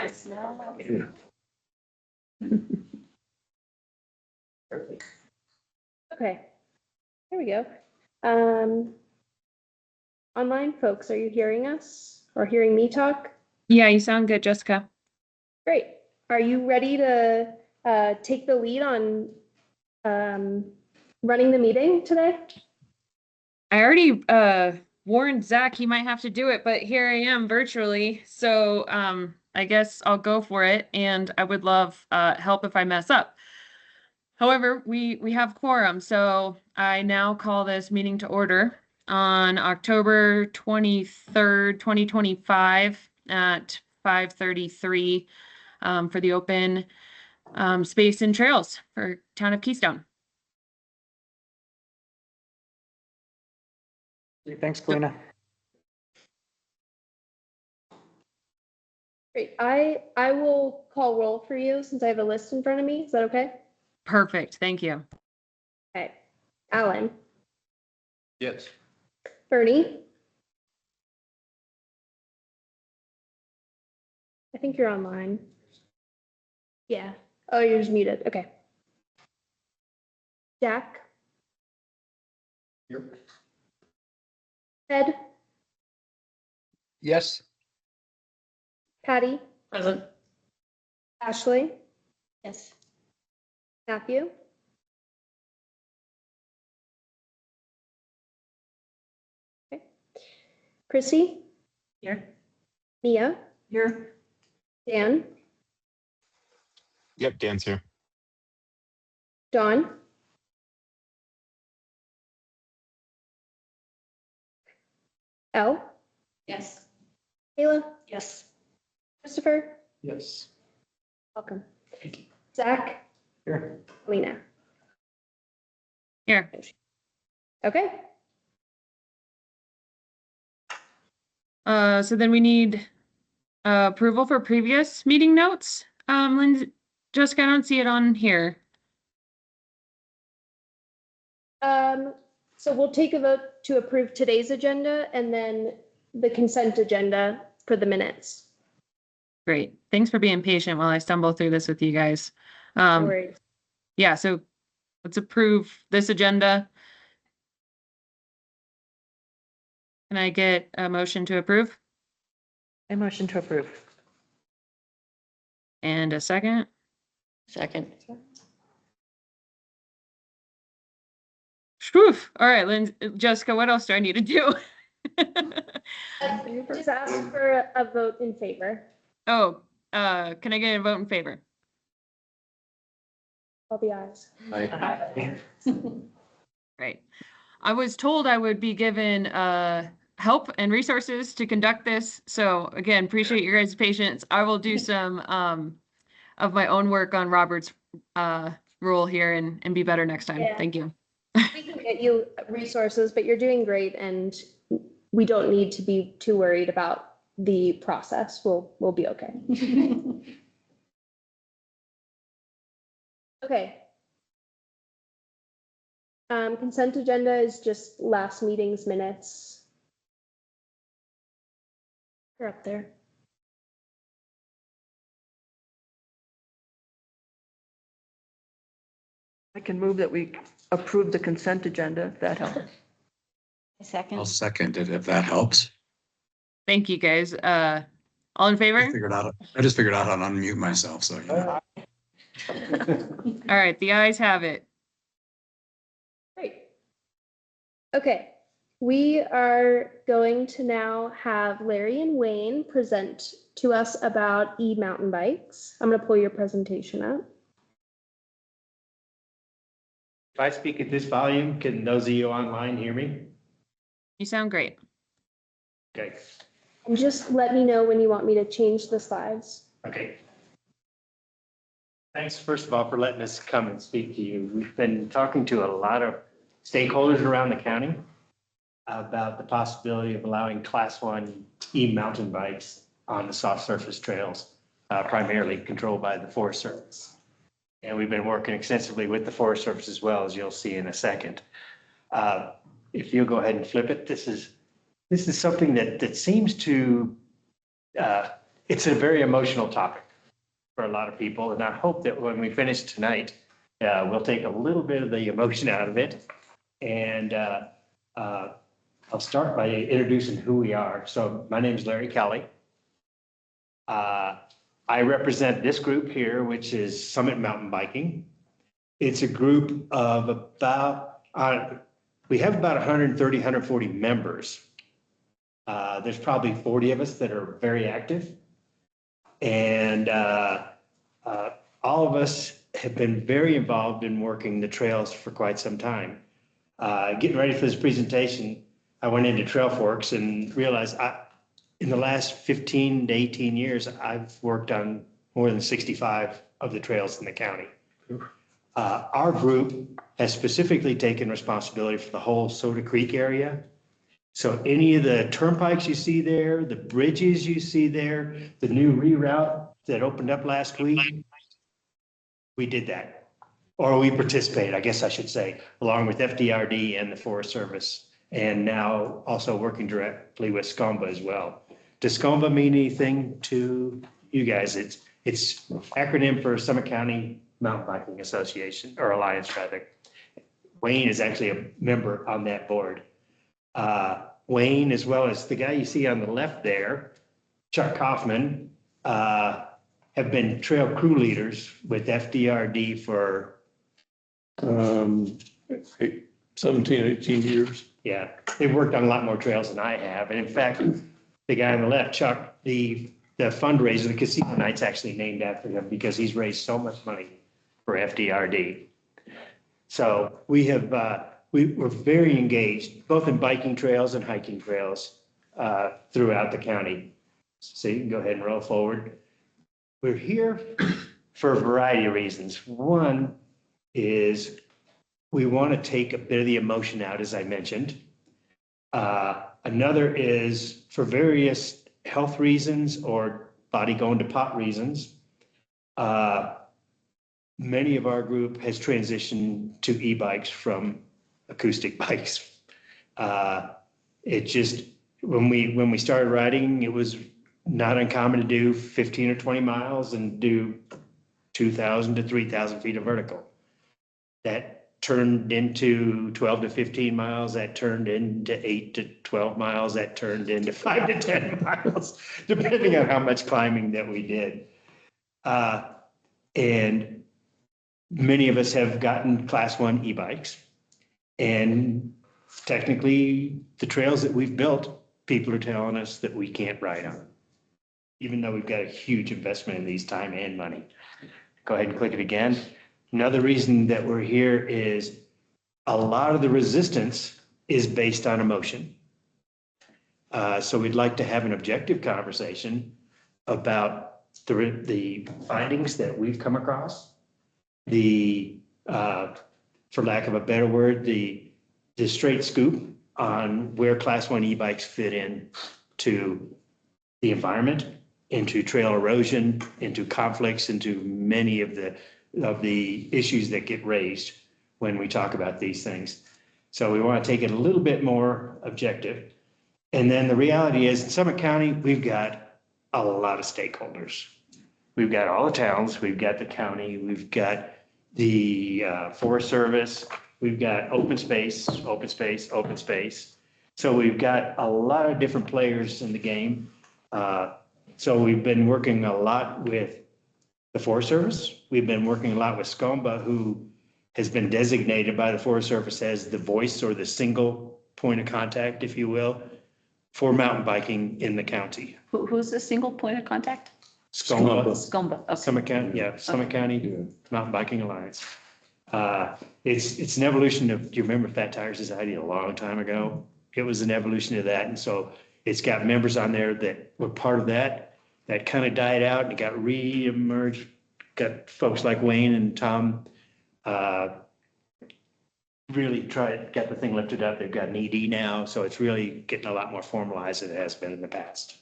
Okay, there we go. Online folks, are you hearing us or hearing me talk? Yeah, you sound good, Jessica. Great. Are you ready to take the lead on running the meeting today? I already warned Zach he might have to do it, but here I am virtually. So I guess I'll go for it, and I would love help if I mess up. However, we have quorum, so I now call this meeting to order on October 23rd, 2025 at 5:33 for the open space and trails for Town of Keystone. Thanks, Kalina. Great. I will call roll for you since I have a list in front of me. Is that okay? Perfect, thank you. Okay. Alan, Yes. Bernie. I think you're online. Yeah. Oh, you're just muted. Okay. Jack, Yep. Ed, Yes. Patty, Present. Ashley, Yes. Matthew. Okay. Chrissy, Here. Mia, Here. Dan, Yep, Dan's here. Dawn, Elle, Yes. Kayla, Yes. Christopher. Yes. Welcome. Zach, Here. Lena. Here. Okay. So then we need approval for previous meeting notes. Lindsay, Jessica, I don't see it on here. So we'll take a vote to approve today's agenda and then the consent agenda for the minutes. Great. Thanks for being patient while I stumble through this with you guys. No worries. Yeah, so let's approve this agenda. Can I get a motion to approve? I motion to approve. And a second? Second. Whew. All right, Jessica, what else do I need to do? Just ask for a vote in favor. Oh, can I get a vote in favor? All the ayes. Right. I was told I would be given help and resources to conduct this. So again, appreciate your guys' patience. I will do some of my own work on Robert's rule here and be better next time. Yeah. Thank you. We can get you resources, but you're doing great and we don't need to be too worried about the process. We'll be okay. Okay. Consent agenda is just last meeting's minutes. You're up there. I can move that we approve the consent agenda, if that helps. I'll second it if that helps. Thank you, guys. All in favor? I just figured out how to unmute myself, so. All right, the ayes have it. Great. Okay, we are going to now have Larry and Wayne present to us about e-mountain bikes. I'm going to pull your presentation up. If I speak at this volume, can those of you online hear me? You sound great. Okay, And just let me know when you want me to change the slides. okay. Thanks, first of all, for letting us come and speak to you. We've been talking to a lot of stakeholders around the county about the possibility of allowing Class 1 e-mountain bikes on the soft surface trails, primarily controlled by the Forest Service. And we've been working extensively with the Forest Service as well, as you'll see in a second. If you'll go ahead and flip it, this is something that seems to it's a very emotional topic for a lot of people. And I hope that when we finish tonight, we'll take a little bit of the emotion out of it. And I'll start by introducing who we are. So my name is Larry Kelly. I represent this group here, which is Summit Mountain Biking. It's a group of about, we have about 130, 140 members. There's probably 40 of us that are very active. And all of us have been very involved in working the trails for quite some time. Getting ready for this presentation, I went into Trail Forks and realized in the last 15 to 18 years, I've worked on more than 65 of the trails in the county. Our group has specifically taken responsibility for the whole Soda Creek area. So any of the turnpikes you see there, the bridges you see there, the new reroute that opened up last week, we did that. Or we participated, I guess I should say, along with FDRD and the Forest Service, and now also working directly with SCOMBA as well. Does SCOMBA mean anything to you guys? It's acronym for Summit County Mountain Biking Association, or Alliance rather. Wayne is actually a member on that board. Wayne, as well as the guy you see on the left there, Chuck Kaufman, have been trail crew leaders with FDRD for 17, 18 years. yeah, they've worked on a lot more trails than I have. And in fact, the guy on the left, Chuck, the fundraiser, the casino night's actually named after him because he's raised so much money for FDRD. So we have, we're very engaged, both in biking trails and hiking trails throughout the county. So you can go ahead and roll forward. We're here for a variety of reasons. One is we want to take a bit of the emotion out, as I mentioned. Another is for various health reasons or body going to pot reasons. Many of our group has transitioned to e-bikes from acoustic bikes. It just, when we started riding, it was not uncommon to do 15 or 20 miles and do 2,000 to 3,000 feet of vertical. That turned into 12 to 15 miles, that turned into 8 to 12 miles, that turned into 5 to 10 miles, depending on how much climbing that we did. And many of us have gotten Class 1 e-bikes. And technically, the trails that we've built, people are telling us that we can't ride on, even though we've got a huge investment in these time and money. Go ahead and click it again. Another reason that we're here is a lot of the resistance is based on emotion. So we'd like to have an objective conversation about the findings that we've come across, for lack of a better word, the straight scoop on where Class 1 e-bikes fit in to the environment, into trail erosion, into conflicts, into many of the issues that get raised when we talk about these things. So we want to take it a little bit more objective. And then the reality is in Summit County, we've got a lot of stakeholders. We've got all the towns, we've got the county, we've got the Forest Service, we've got open space. So we've got a lot of different players in the game. So we've been working a lot with the Forest Service. We've been working a lot with SCOMBA, who has been designated by the Forest Service as the voice or the single point of contact, if you will, for mountain biking in the county. Who's the single point of contact? SCOMBA. SCOMBA. Okay. Summit County, yeah, Summit County Mountain Biking Alliance. It's an evolution of, do you remember Fat Tire Society a long time ago? It was an evolution of that. And so it's got members on there that were part of that kind of died out and it got re-emerged. Got folks like Wayne and Tom really got the thing lifted up. They've got an ED now. So it's really getting a lot more formalized than it has been in the past.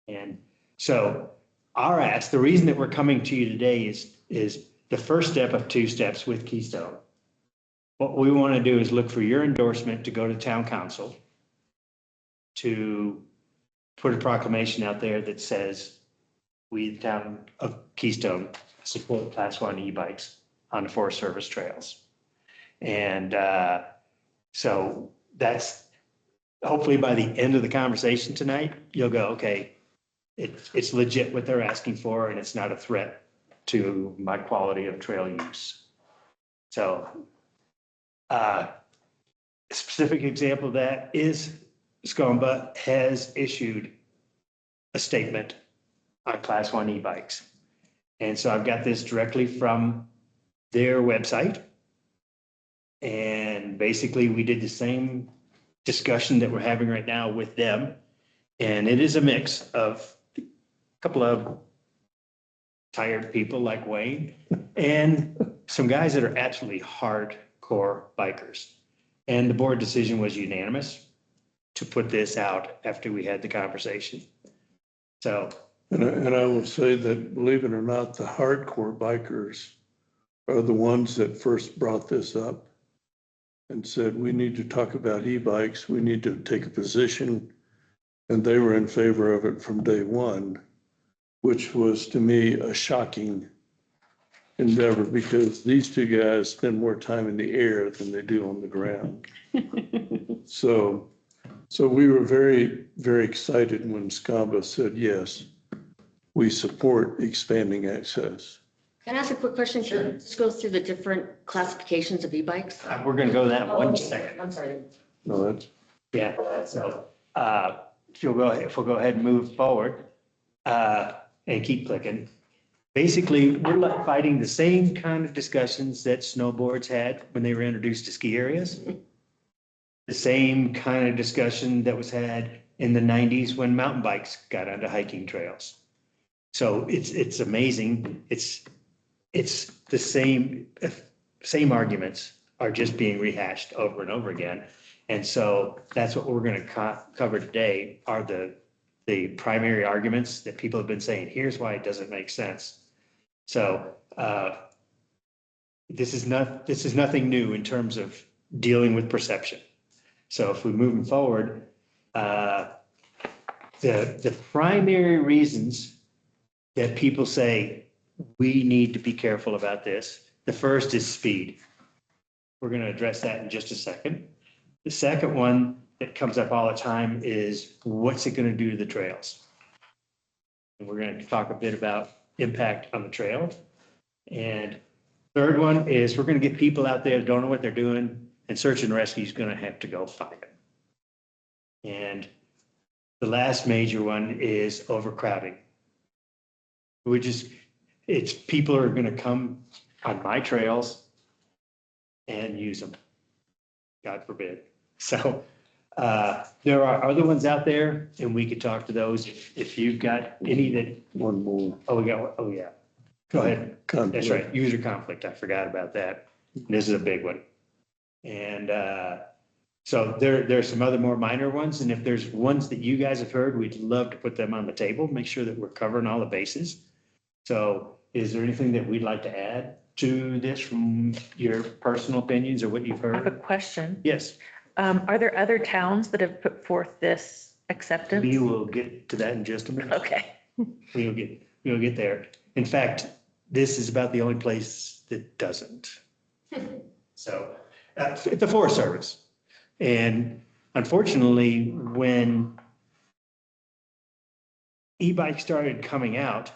And so our ask, the reason that we're coming to you today is the first step of 2 steps with Keystone. What we want to do is look for your endorsement to go to town council to put a proclamation out there that says we, the town of Keystone, support Class 1 e-bikes on the Forest Service trails. And so that's, hopefully by the end of the conversation tonight, you'll go, okay, it's legit what they're asking for, and it's not a threat to my quality of trail use. So a specific example of that is SCOMBA has issued a statement on Class 1 e-bikes. And so I've got this directly from their website. And basically, we did the same discussion that we're having right now with them. And it is a mix of a couple of tired people like Wayne and some guys that are absolutely hardcore bikers. And the board decision was unanimous to put this out after we had the conversation. So. And I will say that, believe it or not, the hardcore bikers are the ones that first brought this up and said, we need to talk about e-bikes. We need to take a position. And they were in favor of it from day one, which was to me a shocking endeavor, because these two guys spend more time in the air than they do on the ground. So we were very, very excited when SCOMBA said, yes, we support expanding access. Can I ask a quick question? Sure. This goes through the different classifications of e-bikes. We're going to go to that in one second. I'm sorry. No, that's, Yeah, so if we'll go ahead and move forward and keep clicking. Basically, we're fighting the same kind of discussions that snowboards had when they were introduced to ski areas. The same kind of discussion that was had in the 90s when mountain bikes got onto hiking trails. So it's amazing. It's the same arguments are just being rehashed over and over again. And so that's what we're going to cover today are the primary arguments that people have been saying. Here's why it doesn't make sense. So this is nothing new in terms of dealing with perception. So if we're moving forward, the primary reasons that people say we need to be careful about this, the first is speed. We're going to address that in just a second. The second one that comes up all the time is what's it going to do to the trails? And we're going to talk a bit about impact on the trail. And third one is we're going to get people out there that don't know what they're doing, and search and rescue is going to have to go find them. And the last major one is overcrowding. It's people are going to come on my trails and use them. God forbid. So there are other ones out there, and we could talk to those if you've got any that. one more. Oh, yeah. Go ahead. Conflict. That's right. User conflict. I forgot about that. This is a big one. And so there are some other more minor ones. And if there's ones that you guys have heard, we'd love to put them on the table, make sure that we're covering all the bases. So is there anything that we'd like to add to this from your personal opinions or what you've I have a heard? question. Yes, Are there other towns that have put forth this acceptance? we will get to that in just a minute. Okay. We'll get there. In fact, this is about the only place that doesn't. So, the Forest Service. And unfortunately, when e-bikes started coming out,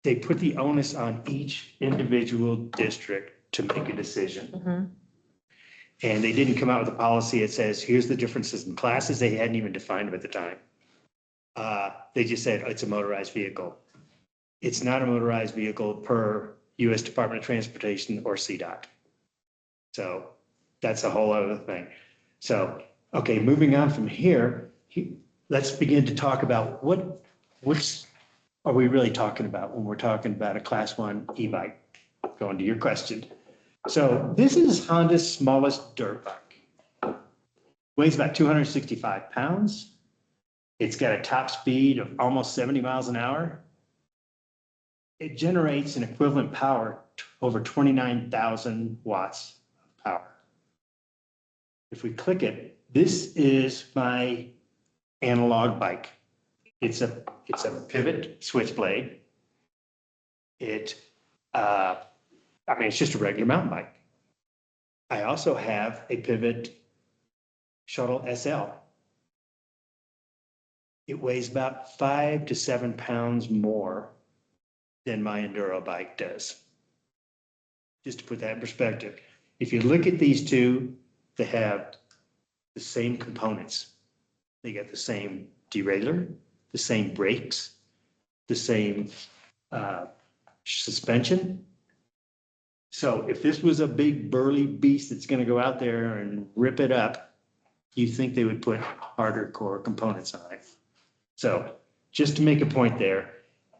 they put the onus on each individual district to make a decision. Mhm. And they didn't come out with a policy that says, here's the differences in classes. They hadn't even defined them at the time. They just said, it's a motorized vehicle. It's not a motorized vehicle per US Department of Transportation or CDOT. So that's a whole other thing. So, okay, moving on from here, let's begin to talk about what's are we really talking about when we're talking about a Class 1 e-bike? Going to your question. So this is Honda's smallest dirt bike. Weighs about 265 pounds. It's got a top speed of almost 70 miles an hour. It generates an equivalent power to over 29,000 watts of power. If we click it, this is my analog bike. It's a pivot switchblade. It's just a regular mountain bike. I also have a Pivot Shuttle SL. It weighs about 5 to 7 pounds more than my enduro bike does. Just to put that in perspective, if you look at these two, they have the same components. They got the same derailleur, the same brakes, the same suspension. So if this was a big burly beast that's going to go out there and rip it up, you think they would put harder core components on it. So just to make a point there,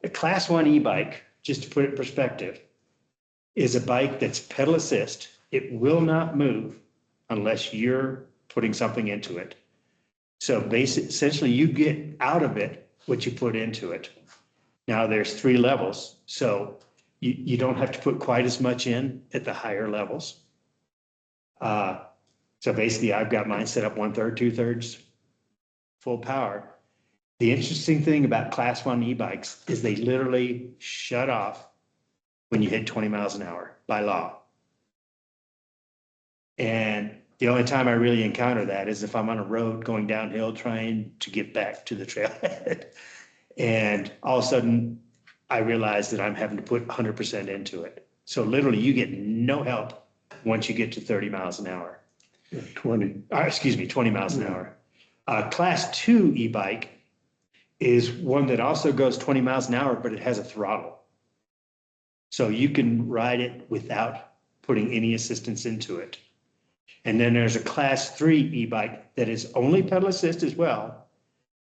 a Class 1 e-bike, just to put it in perspective, is a bike that's pedal assist. It will not move unless you're putting something into it. So essentially you get out of it what you put into it. Now there's 3 levels, so you don't have to put quite as much in at the higher levels. So basically I've got mine set up 1/3, 2/3 full power. The interesting thing about Class 1 e-bikes is they literally shut off when you hit 20 miles an hour by law. And the only time I really encounter that is if I'm on a road going downhill trying to get back to the trailhead. And all of a sudden I realize that I'm having to put 100% into it. So literally you get no help once you get to 30 miles an hour. 20. 20 miles an hour. Class 2 e-bike is one that also goes 20 miles an hour, but it has a throttle. So you can ride it without putting any assistance into it. And then there's a Class 3 e-bike that is only pedal assist as well,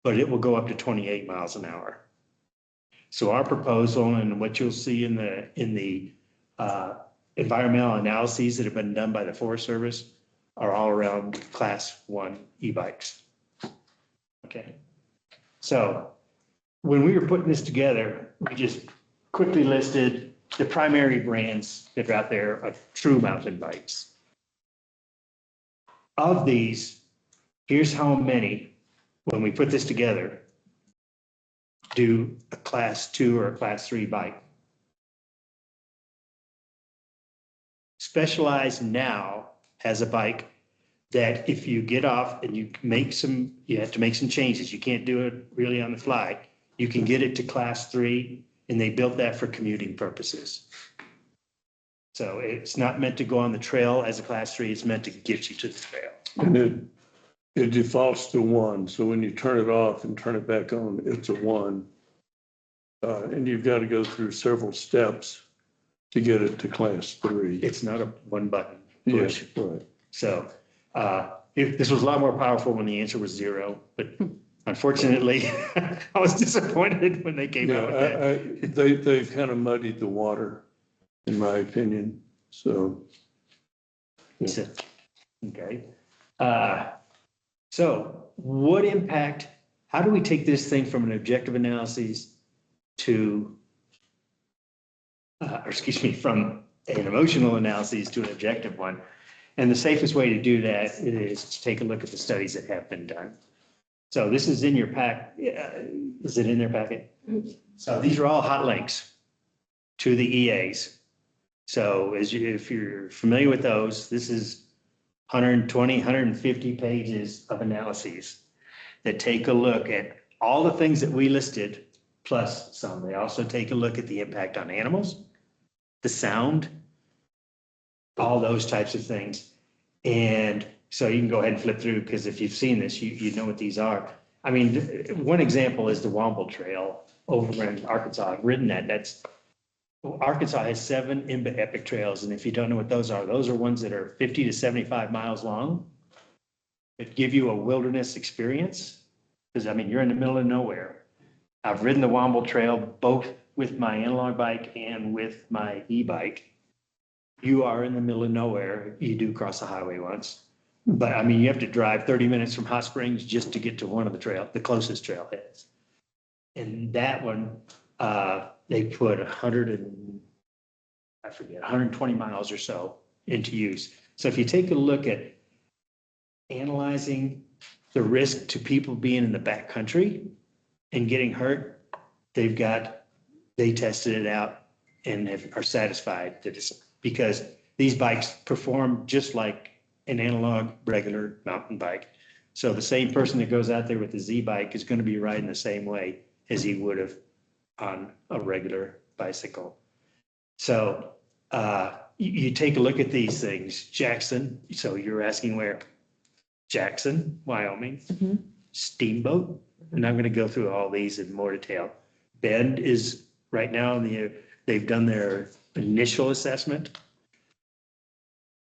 but it will go up to 28 miles an hour. So our proposal and what you'll see in the environmental analyses that have been done by the Forest Service are all around Class 1 e-bikes. Okay. So when we were putting this together, we just quickly listed the primary brands that are out there of true mountain bikes. Of these, here's how many, when we put this together, do a Class 2 or a Class 3 bike. Specialized now has a bike that if you get off and you have to make some changes. You can't do it really on the fly. You can get it to Class 3, and they built that for commuting purposes. So it's not meant to go on the trail as a Class 3. It's meant to get you to the trail. And it defaults to 1. So when you turn it off and turn it back on, it's a 1. And you've got to go through several steps to get it to Class 3. It's not a one button Yes, push. right. So this was a lot more powerful when the answer was 0, but unfortunately, I was disappointed when they came out with that. They've kind of muddied the water, in my opinion. So, So, okay. So what impact, how do we take this thing from an objective analysis to, from an emotional analysis to an objective one? And the safest way to do that is to take a look at the studies that have been done. So this is in your pack. Is it in their packet? So these are all hot links to the EAs. So if you're familiar with those, this is 120, 150 pages of analyses that take a look at all the things that we listed, plus some. They also take a look at the impact on animals, the sound, all those types of things. And so you can go ahead and flip through, because if you've seen this, you know what these are. I mean, one example is the Womble Trail over in Arkansas. I've ridden that. Arkansas has 7 IMBA epic trails. And if you don't know what those are ones that are 50 to 75 miles long that give you a wilderness experience. Because, I mean, you're in the middle of nowhere. I've ridden the Womble Trail both with my analog bike and with my e-bike. You are in the middle of nowhere. You do cross the highway once. But, I mean, you have to drive 30 minutes from Hot Springs just to get to one of the closest trailheads. And that one, they put 120 miles or so into use. So if you take a look at analyzing the risk to people being in the backcountry and getting hurt, they tested it out and are satisfied that it's, because these bikes perform just like an analog regular mountain bike. So the same person that goes out there with the Z-bike is going to be riding the same way as he would have on a regular bicycle. So you take a look at these things. Jackson, so you're asking where? Jackson, Wyoming. Mhm. Steamboat, and I'm going to go through all these in more detail. Bend is right now, they've done their initial assessment.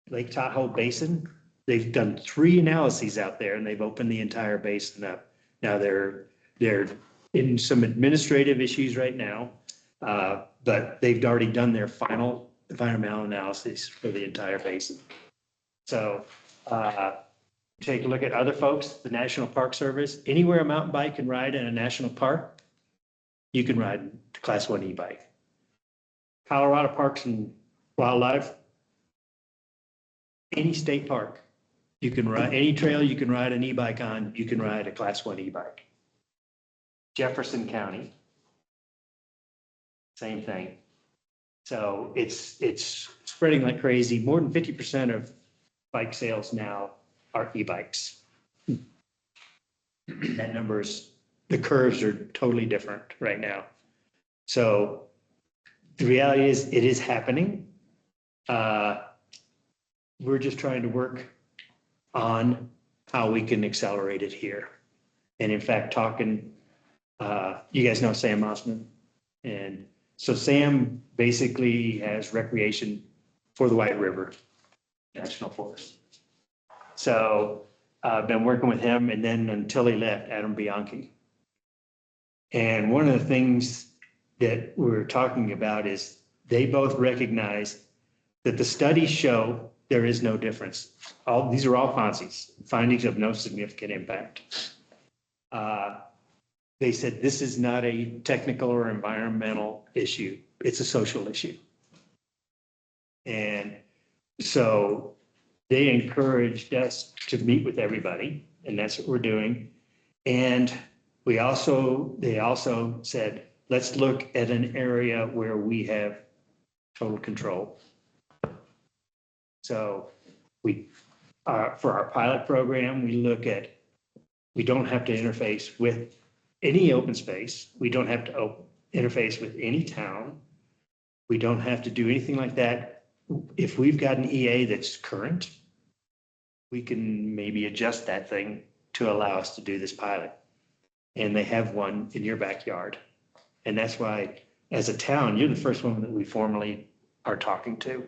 Lake Tahoe Basin, they've done 3 analyses out there and they've opened the entire basin up. Now they're in some administrative issues right now, but they've already done their final environmental analysis for the entire basin. So take a look at other folks, the National Park Service. Anywhere a mountain bike can ride in a national park, you can ride a Class 1 e-bike. Colorado Parks and Wildlife, any state park, you can ride, any trail you can ride an e-bike on, you can ride a Class 1 e-bike. Jefferson County, same thing. So it's spreading like crazy. More than 50% of bike sales now are e-bikes. That number's, the curves are totally different right now. So the reality is it is happening. We're just trying to work on how we can accelerate it here. And in fact, talking, you guys know Sam Mossman. And so Sam basically has recreation for the White River National Forest. So I've been working with him, and then until he left, Adam Bianchi. And one of the things that we're talking about is they both recognize that the studies show there is no difference. These are all FONSIs, findings of no significant impact. They said this is not a technical or environmental issue. It's a social issue. And so they encouraged us to meet with everybody, and that's what we're doing. And they also said, let's look at an area where we have total control. So we, for our pilot program, we don't have to interface with any open space. We don't have to interface with any town. We don't have to do anything like that. If we've got an EA that's current, we can maybe adjust that thing to allow us to do this pilot. And they have one in your backyard. And that's why, as a town, you're the first one that we formally are talking to.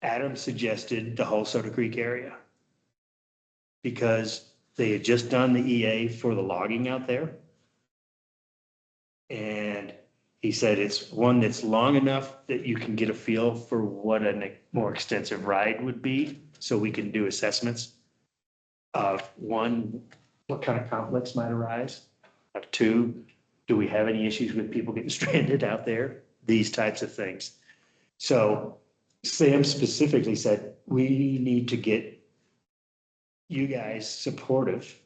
Adam suggested the whole Soda Creek area because they had just done the EA for the logging out there. And he said it's one that's long enough that you can get a feel for what a more extensive ride would be. So we can do assessments of 1, what kind of conflicts might arise? Of 2, do we have any issues with people getting stranded out there? These types of things. So Sam specifically said, we need to get you guys supportive.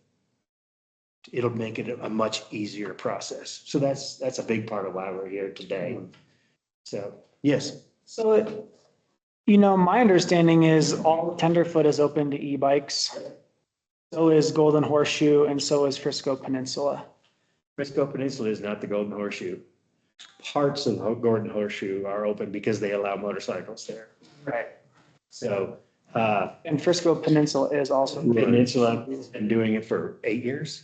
It'll make it a much easier process. So that's a big part of why we're here today. So, yes. So, my understanding is all Tenderfoot is open to e-bikes. So is Golden Horseshoe, and so is Frisco Peninsula. Frisco Peninsula is not the Golden Horseshoe. Parts of the Golden Horseshoe are open because they allow motorcycles there. Right. So, And Frisco Peninsula is also. Peninsula has been doing it for 8 years,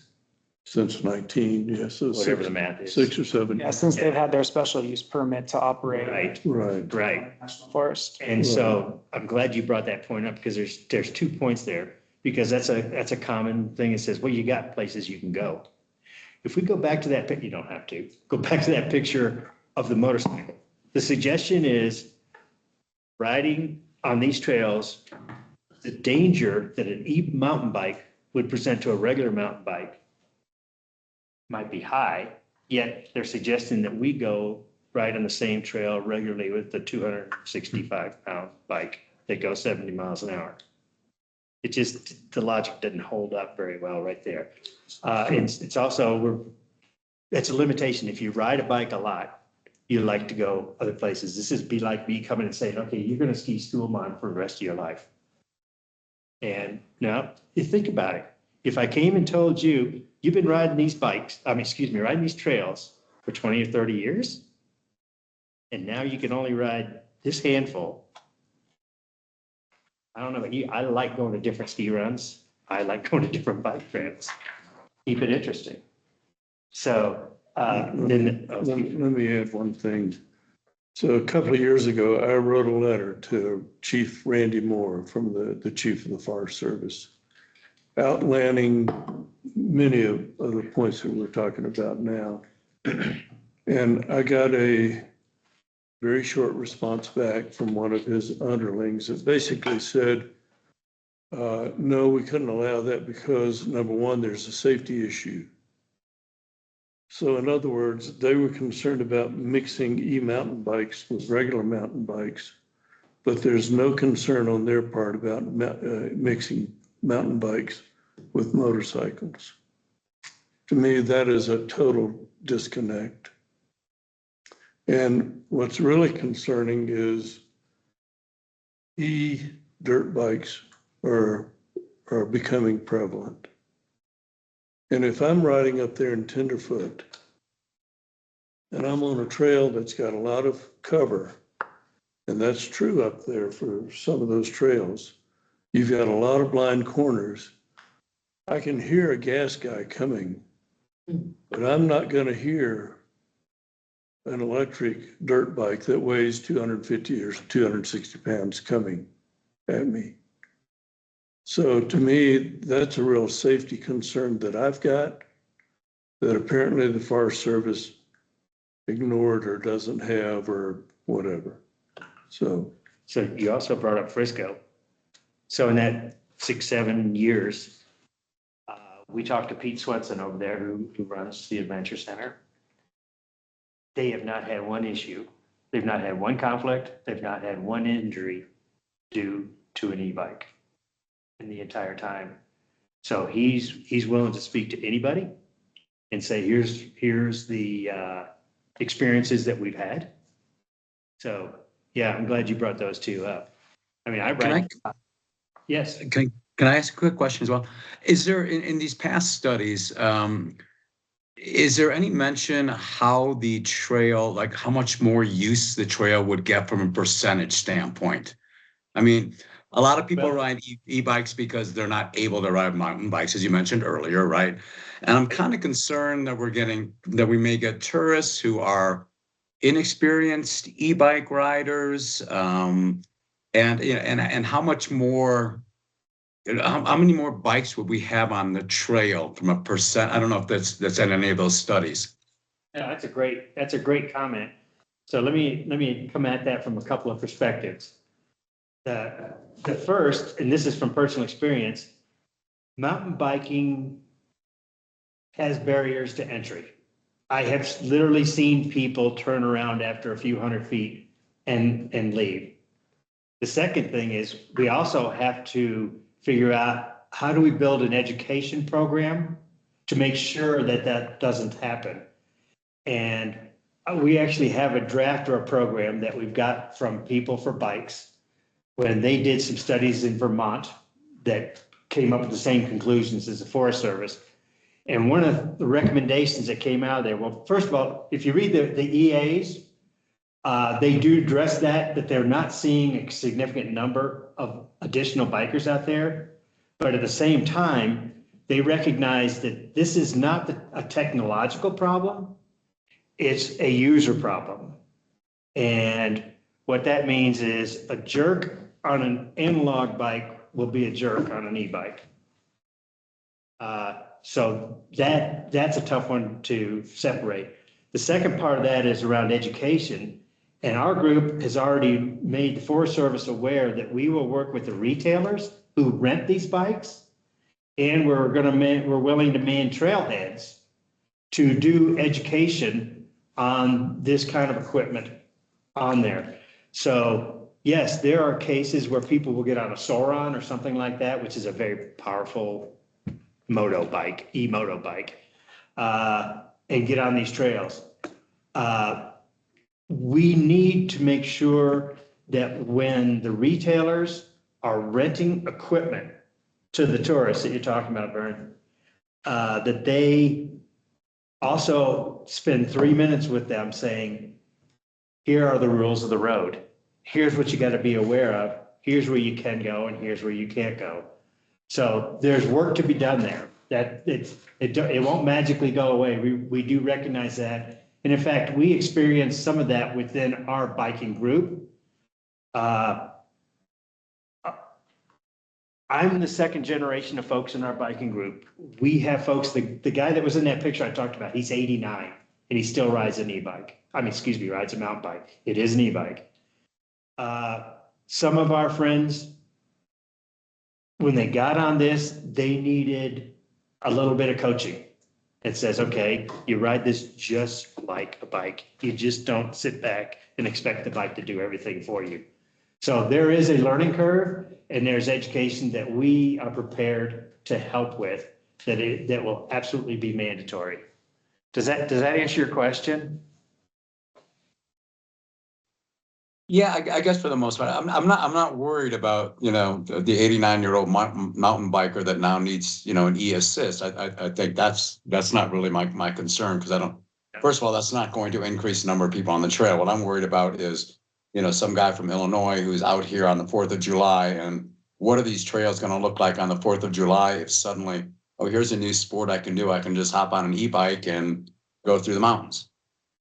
Since 19, yes. So whatever the math is. 6 or 7. Yeah, since they've had their special use permit to operate. Right, Right. right. National Forest. And so I'm glad you brought that point up because there's 2 points there, because that's a common thing. It says, well, you got places you can go. If we go back to that, you don't have to go back to that picture of the motorcycle. The suggestion is riding on these trails, the danger that an e-mountain bike would present to a regular mountain bike might be high, yet they're suggesting that we go ride on the same trail regularly with the 265-pound bike that goes 70 miles an hour. It just, the logic didn't hold up very well right there. It's also, it's a limitation. If you ride a bike a lot, you like to go other places. This is be like me coming and saying, okay, you're going to ski Stuhlman for the rest of your life. And now you think about it. If I came and told you, you've been riding these riding these trails for 20 or 30 years, and now you can only ride this handful. I don't know about you, I like going to different ski runs. I like going to different bike trips. Keep it interesting. So, Let me add one thing. So a couple of years ago, I wrote a letter to Chief Randy Moore from the Chief of the Forest Service, outlining many of the points that we're talking about now. And I got a very short response back from one of his underlings that basically said, no, we couldn't allow that because, number one, there's a safety issue. So in other words, they were concerned about mixing e-mountain bikes with regular mountain bikes, but there's no concern on their part about mixing mountain bikes with motorcycles. To me, that is a total disconnect. And what's really concerning is e-dirt bikes are becoming prevalent. And if I'm riding up there in Tenderfoot and I'm on a trail that's got a lot of cover, and that's true up there for some of those trails, you've got a lot of blind corners. I can hear a gas guy coming, but I'm not going to hear an electric dirt bike that weighs 250 or 260 pounds coming at me. So to me, that's a real safety concern that I've got that apparently the Forest Service ignored or doesn't have or whatever. So you also brought up Frisco. So in that 6-7 years, we talked to Pete Swenson over there who runs the Adventure Center. They have not had one issue. They've not had one conflict. They've not had one injury due to an e-bike in the entire time. So he's willing to speak to anybody and say, here's the experiences that we've had. So yeah, I'm glad you brought those two up. I mean, yes. Can I ask a quick question as well? Is there in these past studies, is there any mention how the trail, like how much more use the trail would get from a percentage standpoint? I mean, a lot of people ride e-bikes because they're not able to ride mountain bikes, as you mentioned earlier, right? And I'm kind of concerned that we may get tourists who are inexperienced e-bike riders, and how much more, how many more bikes would we have on the trail from a percent? I don't know if that's in any of those studies. Yeah, that's a great comment. So let me come at that from a couple of perspectives. The first, and this is from personal experience, mountain biking has barriers to entry. I have literally seen people turn around after a few hundred feet and leave. The second thing is we also have to figure out how do we build an education program to make sure that that doesn't happen. And we actually have a draft or a program that we've got from People for Bikes when they did some studies in Vermont that came up with the same conclusions as the Forest Service. And one of the recommendations that came out of there, well, first of all, if you read the EAs, they do address that they're not seeing a significant number of additional bikers out there. But at the same time, they recognize that this is not a technological problem, it's a user problem. And what that means is a jerk on an analog bike will be a jerk on an e-bike. So that's a tough one to separate. The second part of that is around education. And our group has already made the Forest Service aware that we will work with the retailers who rent these bikes. And we're willing to man trailheads to do education on this kind of equipment on there. So yes, there are cases where people will get on a Sauron or something like that, which is a very powerful moto bike, e-moto bike, and get on these trails. We need to make sure that when the retailers are renting equipment to the tourists that you're talking about, Vern, that they also spend 3 minutes with them saying, here are the rules of the road. Here's what you got to be aware of. Here's where you can go and here's where you can't go. So there's work to be done there. That it won't magically go away. We do recognize that. And in fact, we experienced some of that within our biking group. I'm the second generation of folks in our biking group. We have folks, the guy that was in that picture I talked about, he's 89 and he still rides an e-bike. Rides a mountain bike. It is an e-bike. Some of our friends, when they got on this, they needed a little bit of coaching. It says, okay, you ride this just like a bike. You just don't sit back and expect the bike to do everything for you. So there is a learning curve and there's education that we are prepared to help with that will absolutely be mandatory. Does that answer your question? Yeah, I guess for the most part, I'm not worried about, the 89-year-old mountain biker that now needs, an e-assist. I think that's not really my concern because first of all, that's not going to increase the number of people on the trail. What I'm worried about is, some guy from Illinois who's out here on the 4th of July and what are these trails going to look like on the 4th of July if suddenly, oh, here's a new sport I can do. I can just hop on an e-bike and go through the mountains.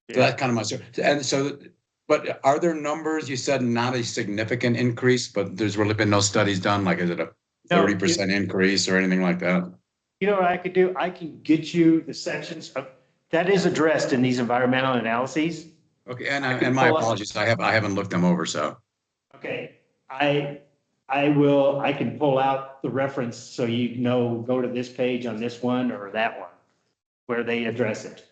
Yeah. So that's kind of but are there numbers? You said not a significant increase, but there's really been no studies done. Like, is it a 30% increase or anything like that? You know what I could do? I can get you the sections that is addressed in these environmental analyses. Okay, and my apologies. I haven't looked them over, so. Okay, I can pull out the reference so go to this page on this one or that one where they address it.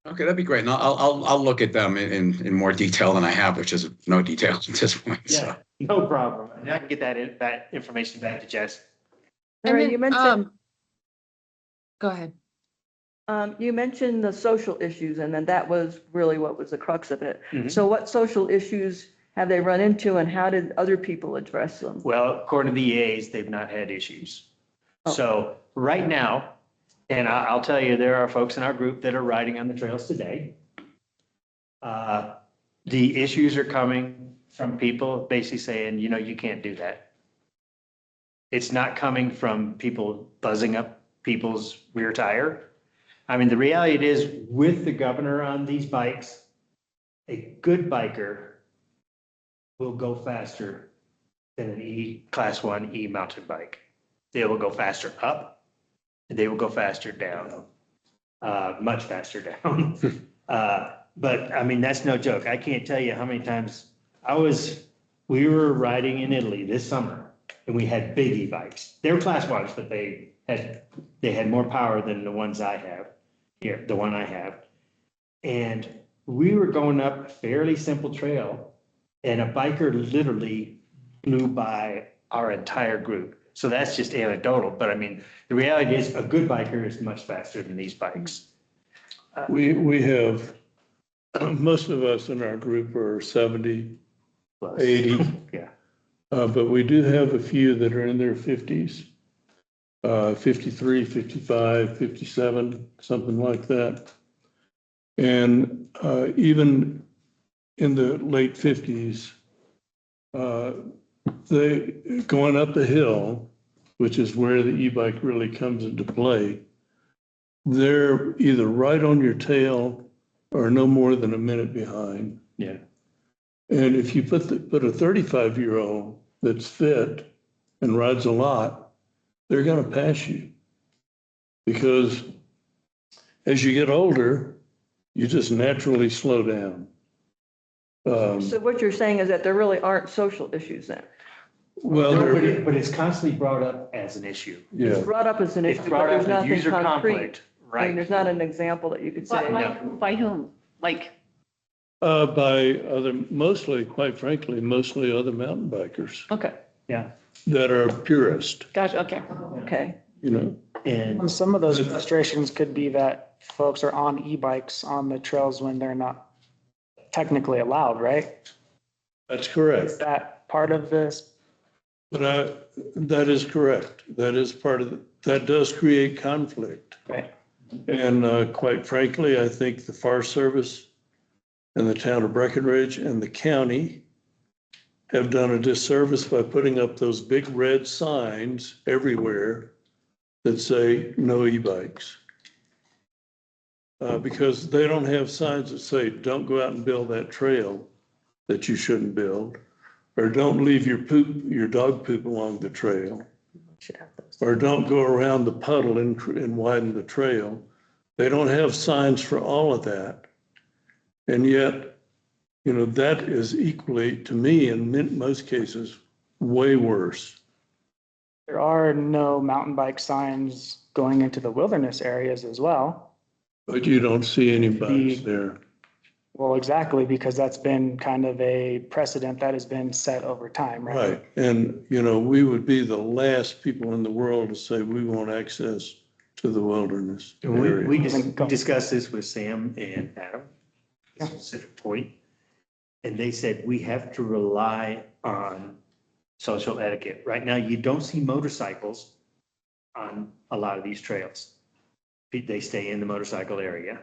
Okay, that'd be great. And I'll look at them in more detail than I have, which is no detail at this point. Yeah, so. No problem. And I can get that information back to Jess. Mary, then, you mentioned, go ahead. you mentioned the social issues, and then that was really what was the crux of it. Mhm. So what social issues have they run into, and how did other people address them? Well, according to the EAs, they've not had issues. Oh. So right now, and I'll tell you, there are folks in our group that are riding on the trails today. The issues are coming from people basically saying, you can't do that. It's not coming from people buzzing up people's rear tire. I mean, the reality is with the governor on these bikes, a good biker will go faster than an Class 1 mountain bike. They will go faster up. They will go faster down, much faster down. But I mean, that's no joke. I can't tell you how many times we were riding in Italy this summer and we had big e-bikes. They were Class 1s, but they had more power than the ones I have here, the one I have. And we were going up a fairly simple trail and a biker literally flew by our entire group. So that's just anecdotal, but I mean, the reality is a good biker is much faster than these bikes. We have, most of us in our group are 70, Plus. 80. Yeah. But we do have a few that are in their 50s, 53, 55, 57, something like that. And even in the late 50s, they going up a hill, which is where the e-bike really comes into play. They're either right on your tail or no more than a minute behind. Yeah. And if you put a 35-year-old that's fit and rides a lot, they're going to pass you because as you get older, you just naturally slow down. So what you're saying is that there really aren't social issues then? Well, But it's constantly brought up as an issue. It's brought up as an It's issue, but brought there's up as nothing user concrete. conflict, I mean, right? there's not an example that you could say. By whom? Like, By other, mostly, quite frankly, mostly other mountain bikers Okay, Yeah. that are purist, gotcha, okay. Okay. you know? And And some of those frustrations could be that folks are on e-bikes on the trails when they're not technically allowed, right? That's Is correct. that part of this? But that is correct. That is part of, that does create conflict. Right. And quite frankly, I think the Forest Service and the town of Breckenridge and the county have done a disservice by putting up those big red signs everywhere that say no e-bikes. Because they don't have signs that say, don't go out and build that trail that you shouldn't build, or don't leave your dog poop along the trail, Should have those. or don't go around the puddle and widen the trail. They don't have signs for all of that. And yet, you know, that is equally, to me, in most cases, way worse. There are no mountain bike signs going into the wilderness areas as well. But you don't see any bikes there. Well, exactly, because that's been kind of a precedent that has been set over time, right? Right. And, you know, we would be the last people in the world to say we want access to the wilderness we area. discussed this with Sam and Adam, a specific point. And they said, we have to rely on social etiquette. Right now, you don't see motorcycles on a lot of these trails. They stay in the motorcycle area.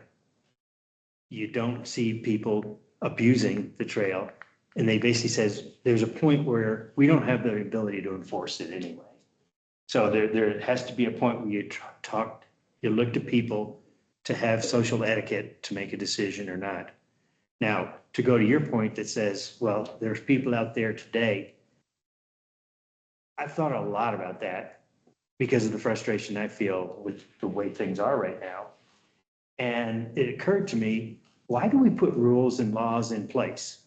You don't see people abusing the trail. And they basically says, there's a point where we don't have the ability to enforce it anyway. So there has to be a point where you you look to people to have social etiquette to make a decision or not. Now, to go to your point that says, well, there's people out there today. I've thought a lot about that because of the frustration I feel with the way things are right now. And it occurred to me, why do we put rules and laws in place?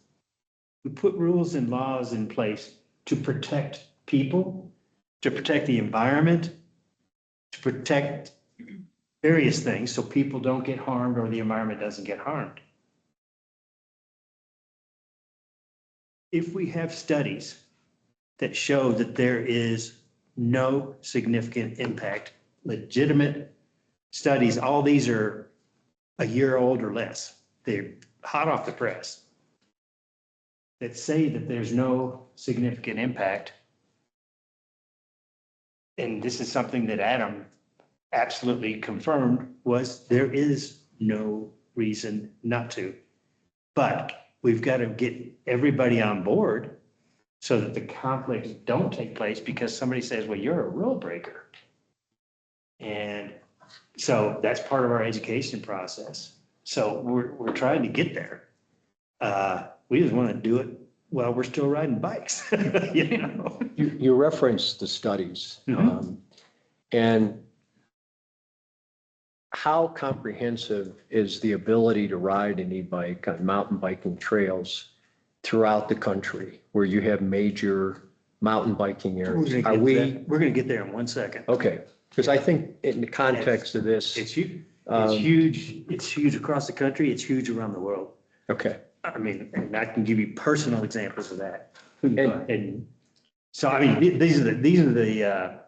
We put rules and laws in place to protect people, to protect the environment, to protect various things so people don't get harmed or the environment doesn't get harmed. If we have studies that show that there is no significant impact, legitimate studies, all these are a year old or less. They're hot off the press that say that there's no significant impact. And this is something that Adam absolutely confirmed, was there is no reason not to. But we've got to get everybody on board so that the conflicts don't take place because somebody says, well, you're a rule breaker. And so that's part of our education process. So we're trying to get there. We just want to do it while we're still riding bikes, you know? You referenced the studies. Mhm. And how comprehensive is the ability to ride an e-bike on mountain biking trails throughout the country where you have major mountain biking areas? We're going to get there in 1 second. Okay, because I think in the context of this, It's huge. It's huge. It's huge across the country. It's huge around the world. okay, I mean, and I can give you personal examples of that. And so, I mean, these are the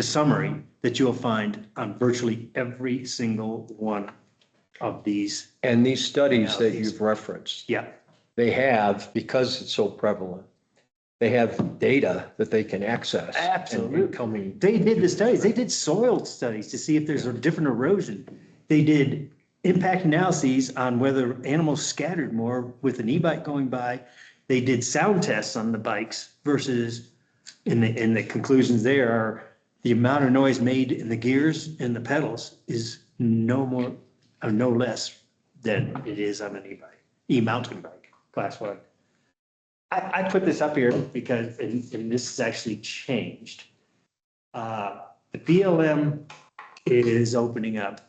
summary that you'll find on virtually every single one of these. and these studies that Analyses. you've referenced, Yeah, they have, because it's so prevalent, they have data that they can access. and Absolutely. coming, they did the studies. They did soil studies to see if there's a different erosion. They did impact analyses on whether animals scattered more with an e-bike going by. They did sound tests on the bikes versus in the conclusions there are the amount of noise made in the gears and the pedals is no more or no less than it is on an e-bike, e-mountain bike, class 1. I put this up here because, and this has actually changed. The BLM is opening up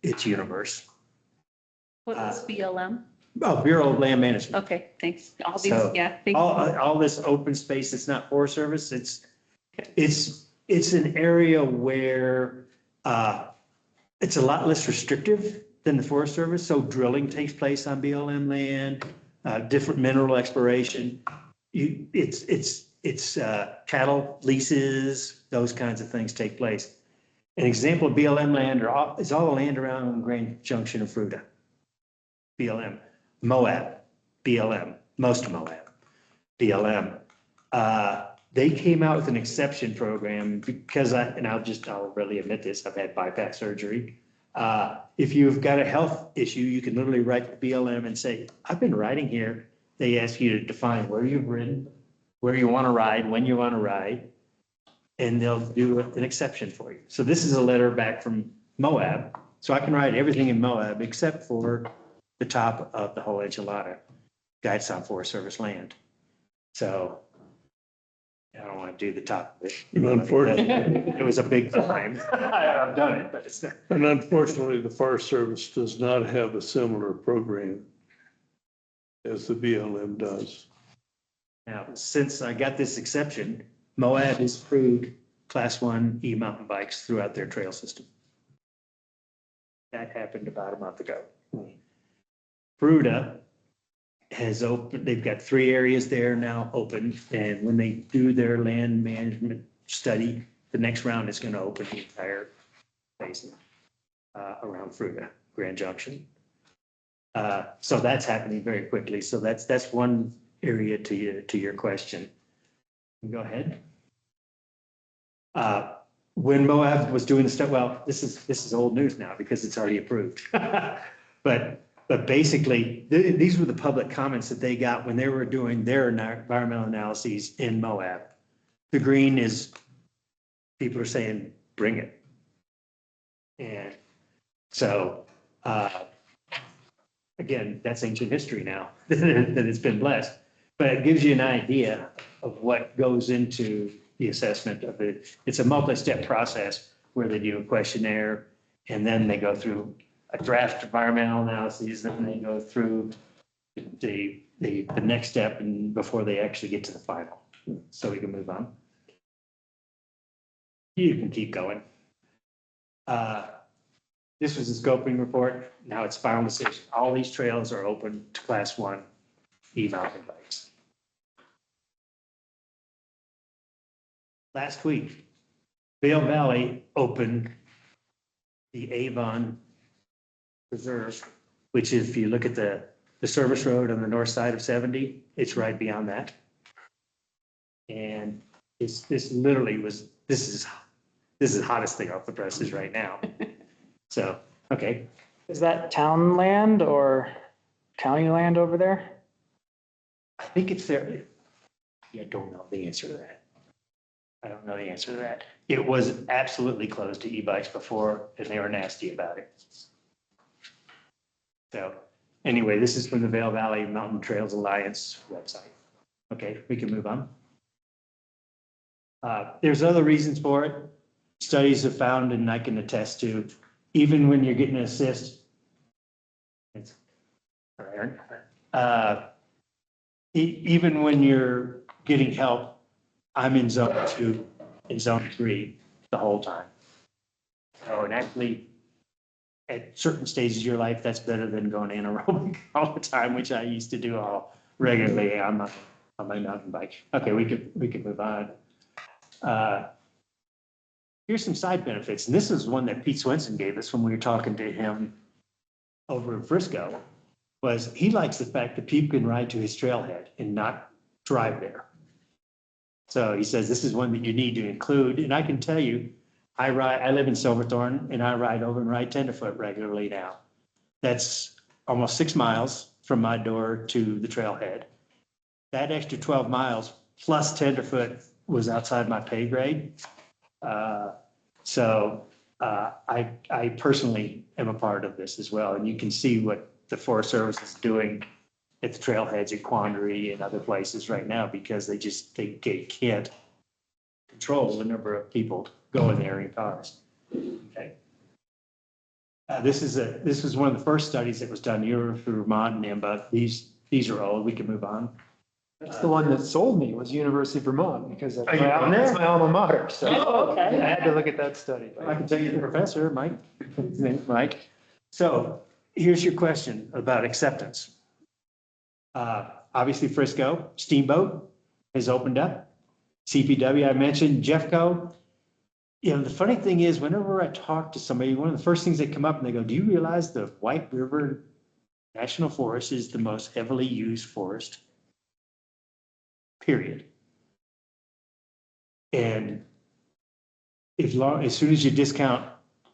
its universe. What is BLM? Oh, Bureau of Land Management. Okay, thanks. All these, So, yeah. thank you. All this open space, it's not Forest Service, it's an area where it's a lot less restrictive than the Forest Service. So drilling takes place on BLM land. different mineral exploration. It's cattle leases, those kinds of things take place. An example of BLM land is all the land around Grand Junction and Fruita. BLM, Moab, BLM, most of Moab, BLM. They came out with an exception program because I'll really admit this, I've had bypass surgery. If you've got a health issue, you can literally write the BLM and say, I've been riding here. They ask you to define where you've ridden, where you want to ride, when you want to ride, and they'll do an exception for you. So this is a letter back from Moab. So I can ride everything in Moab except for the top of the whole enchilada, Guidestown Forest Service land. So I don't want to do the top of it. Unfortunately. It was a big climb. I've done it, but it's not. And unfortunately, the Forest Service does not have a similar program as the BLM does. Now, since I got this exception, Moab has approved Class 1 e-mountain bikes throughout their trail system. That happened about a month ago. Fruita has opened, they've got 3 areas there now open, and when they do their land management study, the next round is going to open the entire basin around Fruita, Grand Junction. So that's happening very quickly. So that's one area to your question. Go ahead. When Moab was doing the stuff, well, this is old news now because it's already approved. But basically, these were the public comments that they got when they were doing their environmental analyses in Moab. The green is, people are saying, bring it. And so, again, that's ancient history now that it's been blessed. But it gives you an idea of what goes into the assessment of it. It's a multi-step process where they do a questionnaire and then they go through a draft environmental analysis, and then they go through the next step and before they actually get to the final. So we can move on. You can keep going. This was the scoping report. Now it's final decision. All these trails are open to Class 1 e-mountain bikes. Last week, Vail Valley opened the Avon Preserve, which is, if you look at the service road on the north side of 70, it's right beyond that. And this is the hottest thing off the presses right now. So, okay. Is that town land or county land over there? I think it's there. Yeah, I don't know the answer to that. I don't know the answer to that. It was absolutely closed to e-bikes before, and they were nasty about it. So anyway, this is from the Vail Valley Mountain Trails Alliance website. Okay, we can move on. There's other reasons for it. Studies have found, and I can attest to, even when you're getting an assist, even when you're getting help, I'm in zone 2 and zone 3 the whole time. So, and actually, at certain stages of your life, that's better than going anaerobic all the time, which I used to do all regularly on my mountain bike. Okay, we could move on. Here's some side benefits, and this is one that Pete Swenson gave us when we were talking to him over in Frisco, was he likes the fact that people can ride to his trailhead and not drive there. So he says this is one that you need to include, and I can tell you, I live in Silverthorne, and I ride over and ride tenderfoot regularly now. That's almost 6 miles from my door to the trailhead. That extra 12 miles plus tenderfoot was outside my pay grade. So I personally am a part of this as well. And you can see what the Forest Service is doing at the trailheads at Quandary and other places right now, because they can't control the number of people going there in cars. Okay. This was one of the first studies that was done here for Vermont and NIMBA. These are old. We can move on. That's the one that sold me, was University of Vermont, because that's Are you on there? that's my alma mater. So Oh, okay. I had to look at that study. I can tell you the professor, Mike. His name's Mike. So here's your question about acceptance. Obviously Frisco, Steamboat has opened up. CPW, I mentioned, Jeffco. You know, the funny thing is, whenever I talk to somebody, one of the first things that come up and they go, do you realize the White River National Forest is the most heavily used forest? Period. And as soon as you discount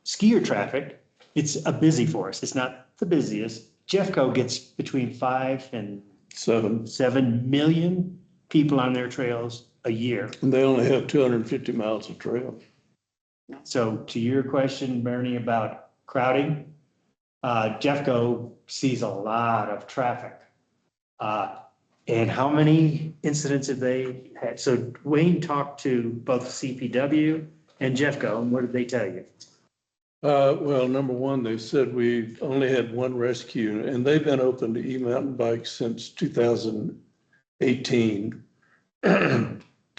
skier traffic, it's a busy forest. It's not the busiest. Jeffco gets between 5 and 7 million people on their trails a year. And they only have 250 miles of trail. So to your question, Bernie, about crowding, Jeffco sees a lot of traffic. And how many incidents have they had? So Wayne talked to both CPW and Jeffco, and what did they tell you? Well, number one, they said we only had one rescue, and they've been open to e-mountain bikes since 2018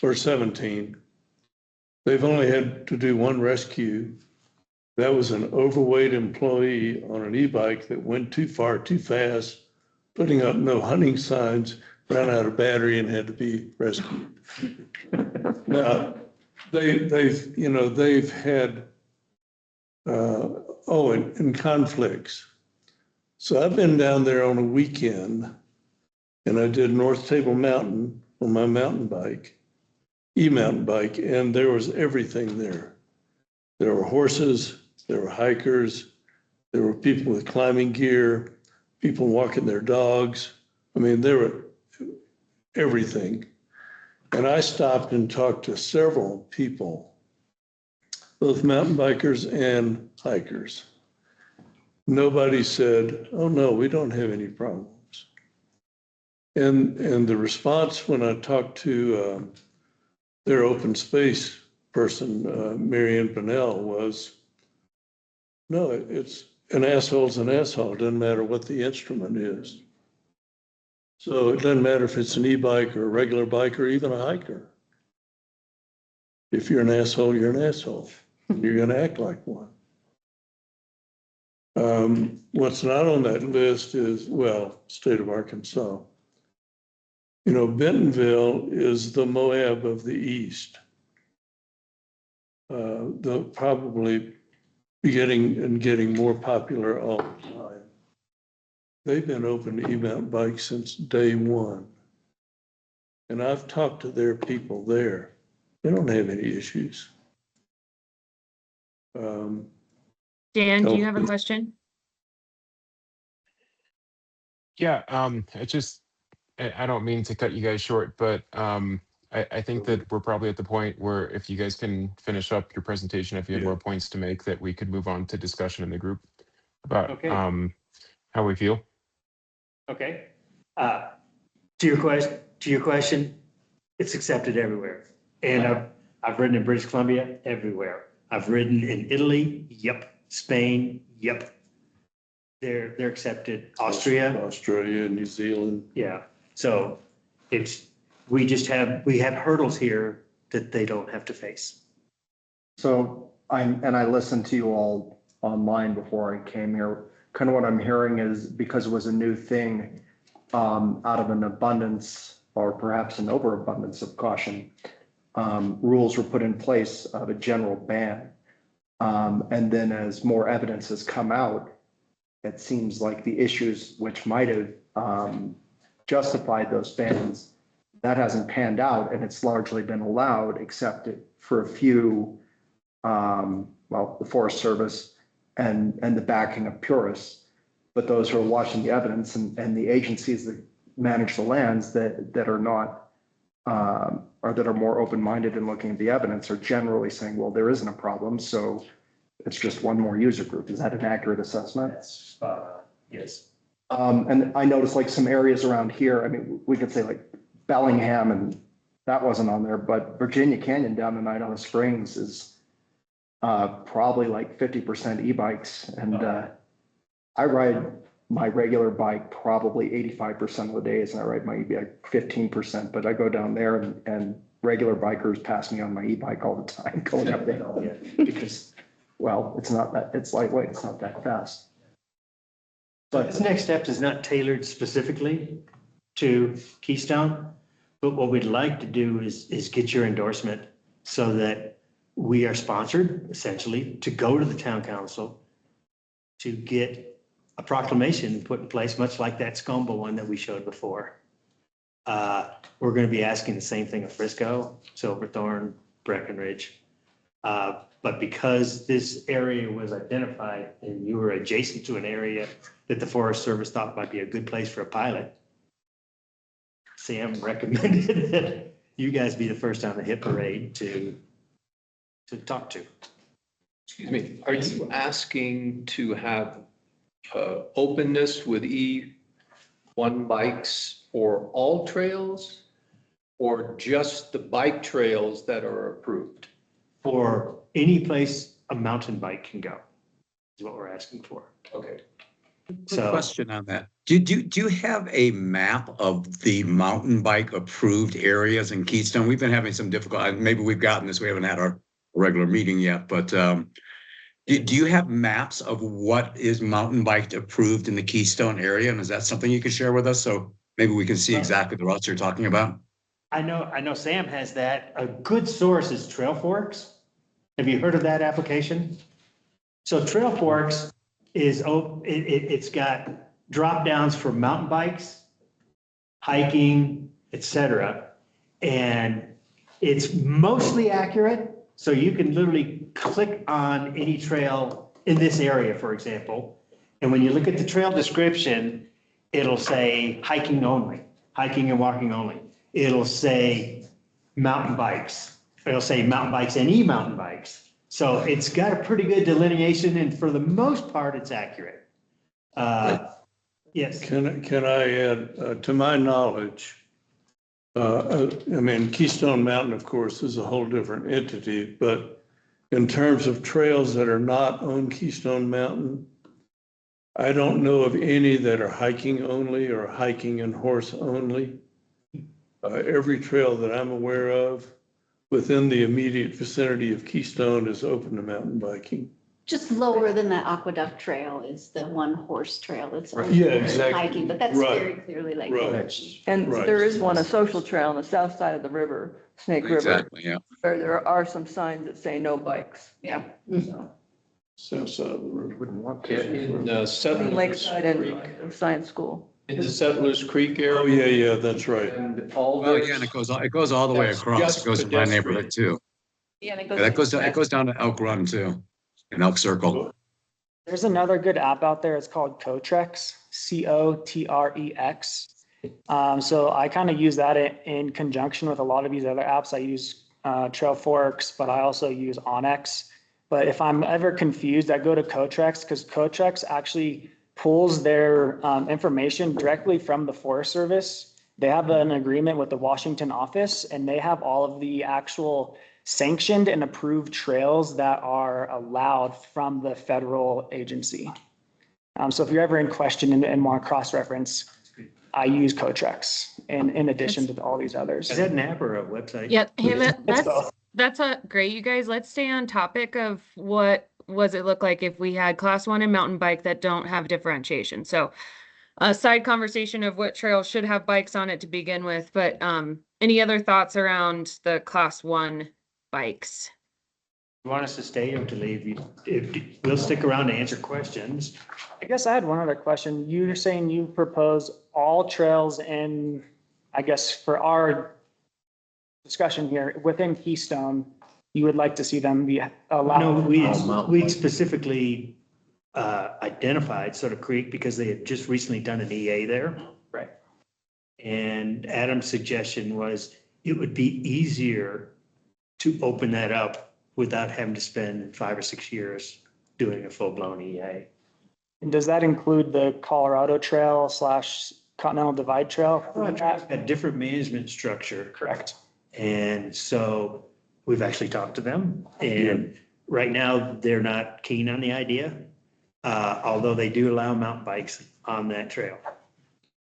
or 17. They've only had to do one rescue. That was an overweight employee on an e-bike that went too far, too fast, putting up no hunting signs, ran out of battery and had to be rescued. Now, they've had, and conflicts. So I've been down there on a weekend and I did North Table Mountain on my mountain bike, e-mountain bike, and there was everything there. There were horses, there were hikers, there were people with climbing gear, people walking their dogs. I mean, there were everything. And I stopped and talked to several people, both mountain bikers and hikers. Nobody said, oh no, we don't have any problems. And the response when I talked to their open space person, Marianne Pinnell, was, no, it's an asshole's an asshole. It doesn't matter what the instrument is. So it doesn't matter if it's an e-bike or a regular bike or even a hiker. If you're an asshole, you're an asshole. You're going to act like one. What's not on that list is, well, state of Arkansas. You know, Bentonville is the Moab of the East. They'll probably be getting more popular all the time. They've been open to e-mountain bikes since day one. And I've talked to their people there. They don't have any issues. Dan, do you have a question? Yeah, I don't mean to cut you guys short, but I think that we're probably at the point where if you guys can finish up your presentation, if you have more points to make, that we could move on to discussion in the group about how we feel. Okay. To your question, it's accepted everywhere. And I've ridden in British Columbia, everywhere. I've ridden in Italy, yep. Spain, yep. They're accepted. Australia, New Zealand. Yeah. So we have hurdles here that they don't have to face. So I listened to you all online before I came here. Kind of what I'm hearing is because it was a new thing, out of an abundance or perhaps an overabundance of caution, rules were put in place of a general ban. And then as more evidence has come out, it seems like the issues which might have justified those bans, that hasn't panned out, and it's largely been allowed, except for a few, the Forest Service and the backing of purists. But those who are watching the evidence and the agencies that manage the lands that are not, or that are more open-minded in looking at the evidence are generally saying, well, there isn't a problem, so it's just one more user group. Is that an accurate assessment? Yes. And I noticed like some areas around here, I mean, we could say like Bellingham, and that wasn't on there, but Virginia Canyon down in Idaho Springs is probably like 50% e-bikes. And I ride my regular bike probably 85% of the days, and I ride my e-bike 15%, but I go down there and regular bikers pass me on my e-bike all the time going up the hill because, well, it's lightweight, it's not that fast. But this next step is not tailored specifically to Keystone. But what we'd like to do is get your endorsement so that we are sponsored essentially to go to the town council to get a proclamation put in place, much like that SCOMBA one that we showed before. We're going to be asking the same thing of Frisco, Silverthorne, Breckenridge. But because this area was identified and you were adjacent to an area that the Forest Service thought might be a good place for a pilot, Sam recommended that you guys be the first on the hit parade to talk to. Excuse me, are you asking to have openness with E1 bikes for all trails or just the bike trails that are approved? For any place a mountain bike can go, is what we're asking for. Okay. Quick question on that. Do you have a map of the mountain bike approved areas in Keystone? We've been having some difficulty. Maybe we've gotten this. We haven't had our regular meeting yet, but do you have maps of what is mountain bike approved in the Keystone area? And is that something you could share with us? So maybe we can see exactly the routes you're talking about. I know Sam has that. A good source is Trail Forks. Have you heard of that application? So Trail Forks is, it's got drop downs for mountain bikes, hiking, etc. And it's mostly accurate. So you can literally click on any trail in this area, for example. And when you look at the trail description, it'll say hiking only, hiking and walking only. It'll say mountain bikes. It'll say mountain bikes and e-mountain bikes. So it's got a pretty good delineation, and for the most part, it's accurate. Yes. Can I add, to my knowledge, I mean, Keystone Mountain, of course, is a whole different entity, but in terms of trails that are not on Keystone Mountain, I don't know of any that are hiking only or hiking and horse only. Every trail that I'm aware of within the immediate vicinity of Keystone is open to mountain biking. Just lower than that Aqueduct Trail is the one horse trail that's Yeah, exactly. hiking, but that's Right. very clearly like. Right. And Right. there is one, a social trail on the south side of the river, Snake River, Exactly, yeah. where there are some signs that say no bikes. Yeah. So, South side of the river. Wouldn't want to. In Settlers Lakeside Creek, and Science School. in the Settlers Creek Oh, area. yeah, that's right. And all Oh, those. yeah, and it goes all the way That's across. just It goes to my neighborhood too. Yeah, and it Yeah, it goes down to Elk Run too, and Elk Circle. There's another good app out there. It's called Cotrex, Cotrex. So I kind of use that in conjunction with a lot of these other apps. I use Trail Forks, but I also use Onyx. But if I'm ever confused, I go to Cotrex because Cotrex actually pulls their information directly from the Forest Service. They have an agreement with the Washington office, and they have all of the actual sanctioned and approved trails that are allowed from the federal agency. So if you're ever in question and want to cross-reference, I use Cotrex in addition to all these others. Is that an app or a website? Yeah, hey, It's both. that's great, you guys. Let's stay on topic of what was it look like if we had class 1 and mountain bike that don't have differentiation. So a side conversation of what trails should have bikes on it to begin with, but any other thoughts around the class 1 bikes? You want us to stay or to leave? We'll stick around to answer questions. I guess I had one other question. You're saying you propose all trails in, I guess for our discussion here, within Keystone, you would like to see them be allowed? No, we specifically identified Soda Creek because they had just recently done an EA there. Right. And Adam's suggestion was it would be easier to open that up without having to spend 5 or 6 years doing a full-blown EA. And does that include the Colorado Trail / Continental Divide Trail? A different management structure. Correct. And so we've actually talked to them, and right now they're not keen on the idea, although they do allow mountain bikes on that trail.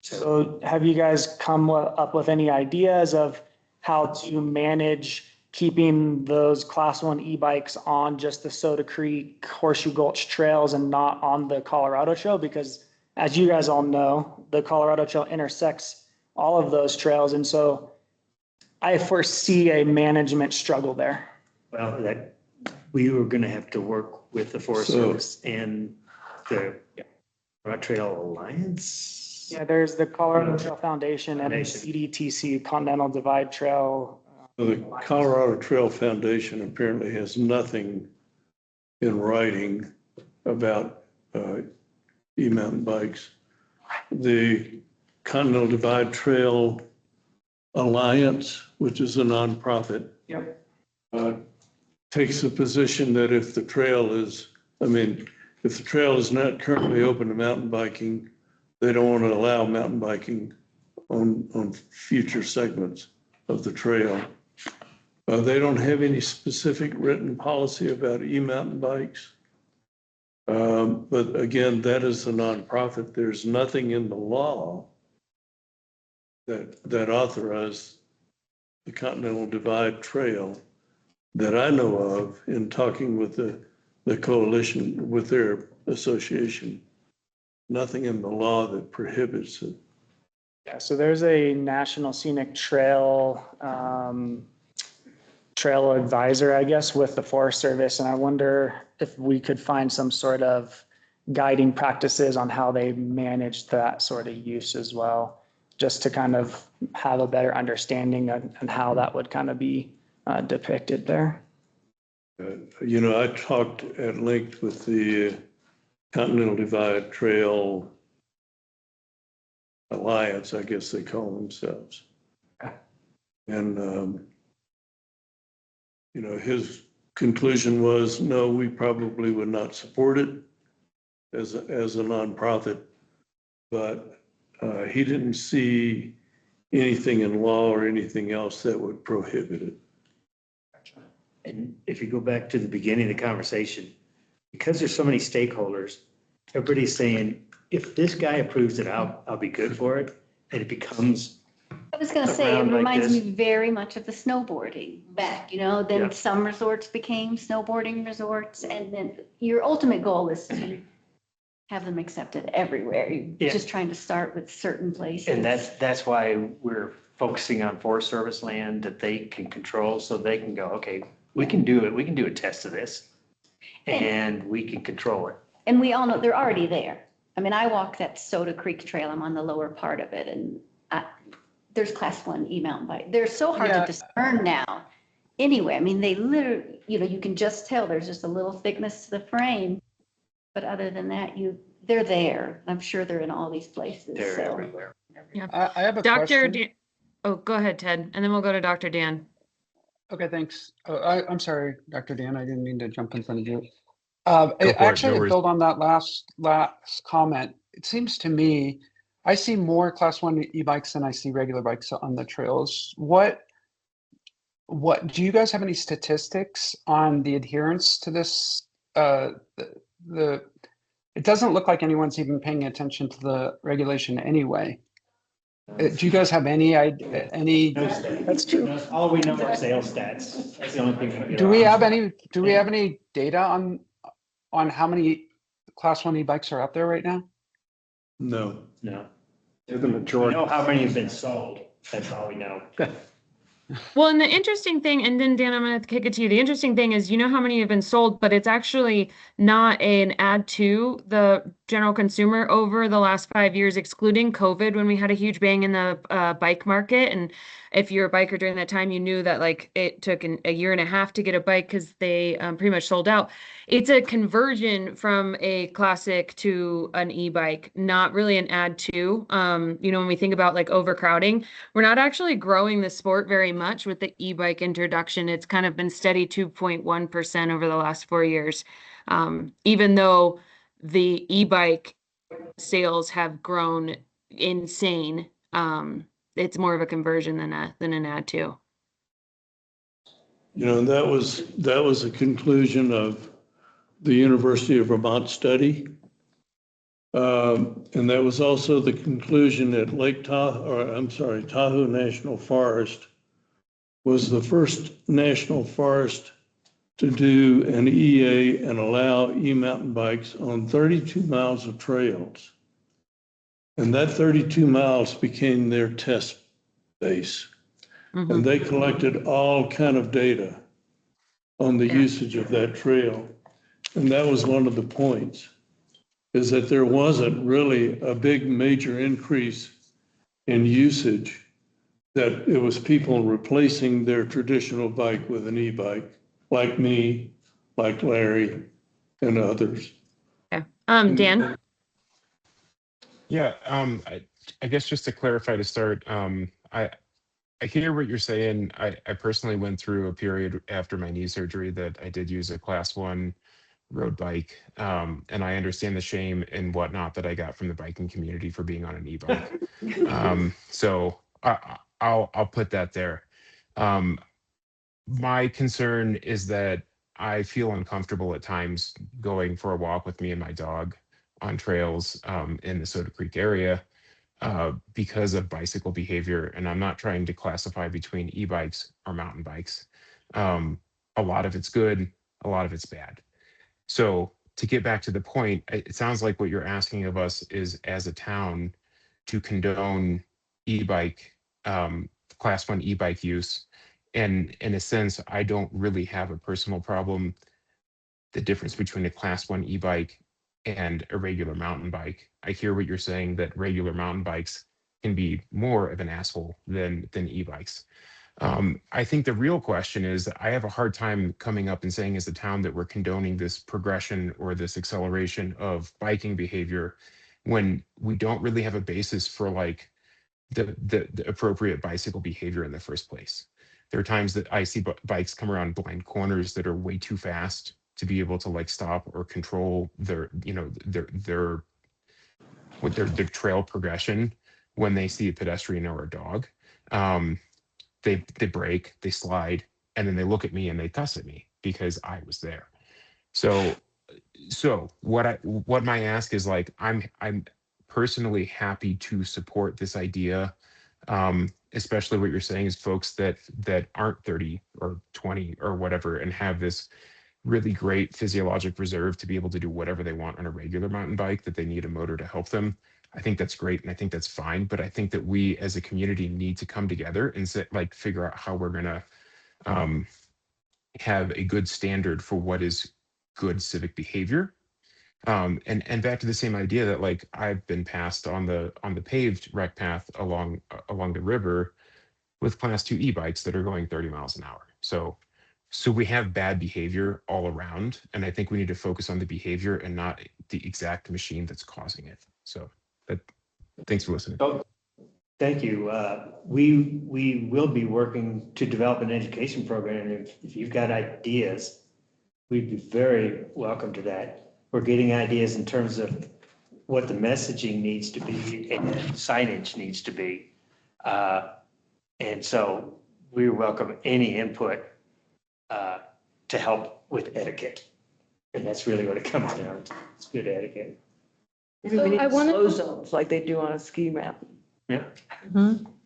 So have you guys come up with any ideas of how to manage keeping those class 1 e-bikes on just the Soda Creek, Horseshoe Gulch trails and not on the Colorado Trail? Because as you guys all know, the Colorado Trail intersects all of those trails. And so I foresee a management struggle there. Well, that, we were gonna have to work with the Forest Service and the Colorado Trail Alliance. Yeah, there's the Colorado Trail Foundation and the CDTC Continental Divide Trail. The Colorado Trail Foundation apparently has nothing in writing about e-mountain bikes. The Continental Divide Trail Alliance, which is a nonprofit, takes the position that if the trail is, if the trail is not currently open to mountain biking, they don't want to allow mountain biking on future segments of the trail. They don't have any specific written policy about e-mountain bikes. But again, that is a nonprofit. There's nothing in the law that authorized the Continental Divide Trail that I know of in talking with the coalition, with their association. Nothing in the law that prohibits it. Yeah, so there's a National Scenic Trail trail advisor, I guess, with the Forest Service. And I wonder if we could find some sort of guiding practices on how they manage that sort of use as well, just to kind of have a better understanding and how that would kind of be depicted there. You know, I talked at length with the Continental Divide Trail Alliance, I guess they call themselves. And, you know, his conclusion was, no, we probably would not support it as a nonprofit, but he didn't see anything in law or anything else that would prohibit it. And if you go back to the beginning of the conversation, because there's so many stakeholders, everybody's saying, if this guy approves it, I'll be good for it. And it becomes. I was gonna say, it around like reminds this. me very much of the snowboarding back, Yeah. then some resorts became snowboarding resorts, and then your ultimate goal is to have them accepted everywhere. You're Yeah. just trying to start with certain places. And that's why we're focusing on Forest Service land that they can control, so they can go, okay, we can do it, we can do a test of this, and we can control it. And we all know they're already there. I mean, I walk that Soda Creek Trail, I'm on the lower part of it, and there's class 1 e-mountain bike. They're so hard to discern now. Anyway, I mean, they literally, you can just tell there's just a little thickness to the frame. But other than that, they're there. I'm sure they're in all these places. They're so. everywhere. Yeah. I have a Dr. question. Dan, oh, go ahead, Ted, and then we'll go to Dr. Dan. Okay, thanks. I'm sorry, Dr. Dan, I didn't mean to jump in front of you. Go for it, Actually, no to worries. build on that last comment, it seems to me, I see more class 1 e-bikes than I see regular bikes on the trails. What do you guys have any statistics on the adherence to this? It doesn't look like anyone's even paying attention to the regulation anyway. Do you guys have any idea? That's true. All we know are sales stats. That's the only thing. we get Do we on. have any data on how many class 1 e-bikes are out there right now? No. No. They're the We majority. know how many have been sold. That's all we know. Well, and the interesting thing, and then Dan, I'm going to kick it to you. The interesting thing is, how many have been sold, but it's actually not an add to the general consumer over the last 5 years, excluding COVID, when we had a huge bang in the bike market. And if you're a biker during that time, you knew that like it took a year and a half to get a bike because they pretty much sold out. It's a conversion from a classic to an e-bike, not really an add to. When we think about like overcrowding, we're not actually growing the sport very much with the e-bike introduction. It's kind of been steady 2.1% over the last 4 years. Even though the e-bike sales have grown insane, it's more of a conversion than an add to. You know, that was a conclusion of the University of Vermont study. And that was also the conclusion at Tahoe National Forest was the first national forest to do an EA and allow e-mountain bikes on 32 miles of trails. And that 32 miles became their test base. And they collected all kind of data on the usage of that trail. And that was one of the points, is that there wasn't really a big major increase in usage, that it was people replacing their traditional bike with an e-bike, like me, like Larry, and others. Okay. Dan? Yeah, I guess just to clarify to start, I hear what you're saying. I personally went through a period after my knee surgery that I did use a Class 1 road bike, and I understand the shame and whatnot that I got from the biking community for being on an e-bike. So I'll put that there. My concern is that I feel uncomfortable at times going for a walk with me and my dog on trails in the Soda Creek area because of bicycle behavior. And I'm not trying to classify between e-bikes or mountain bikes. A lot of it's good, a lot of it's bad. So to get back to the point, it sounds like what you're asking of us is, as a town, to condone e-bike, Class 1 e-bike use. And in a sense, I don't really have a personal problem. The difference between a Class 1 e-bike and a regular mountain bike. I hear what you're saying, that regular mountain bikes can be more of an asshole than e-bikes. I think the real question is, I have a hard time coming up and saying as a town that we're condoning this progression or this acceleration of biking behavior when we don't really have a basis for like the appropriate bicycle behavior in the first place. There are times that I see bikes come around blind corners that are way too fast to be able to like stop or control their trail progression when they see a pedestrian or a dog. They brake, they slide, and then they look at me and they cuss at me because I was there. So what my ask is, like, I'm personally happy to support this idea, especially what you're saying is folks that aren't 30 or 20 or whatever and have this really great physiologic reserve to be able to do whatever they want on a regular mountain bike, that they need a motor to help them. I think that's great, and I think that's fine. But I think that we as a community need to come together and figure out how we're gonna have a good standard for what is good civic behavior. And back to the same idea that, like, I've been passed on the paved rec path along the river with Class 2 e-bikes that are going 30 miles an hour. So we have bad behavior all around, and I think we need to focus on the behavior and not the exact machine that's causing it. So thanks for listening. Oh, thank you. We will be working to develop an education program. If you've got ideas, we'd be very welcome to that. We're getting ideas in terms of what the messaging needs to be and signage needs to be. And so we welcome any input to help with etiquette. And that's really what it comes down to. It's good etiquette. Maybe we need slow zones like they do on a ski map. Yeah.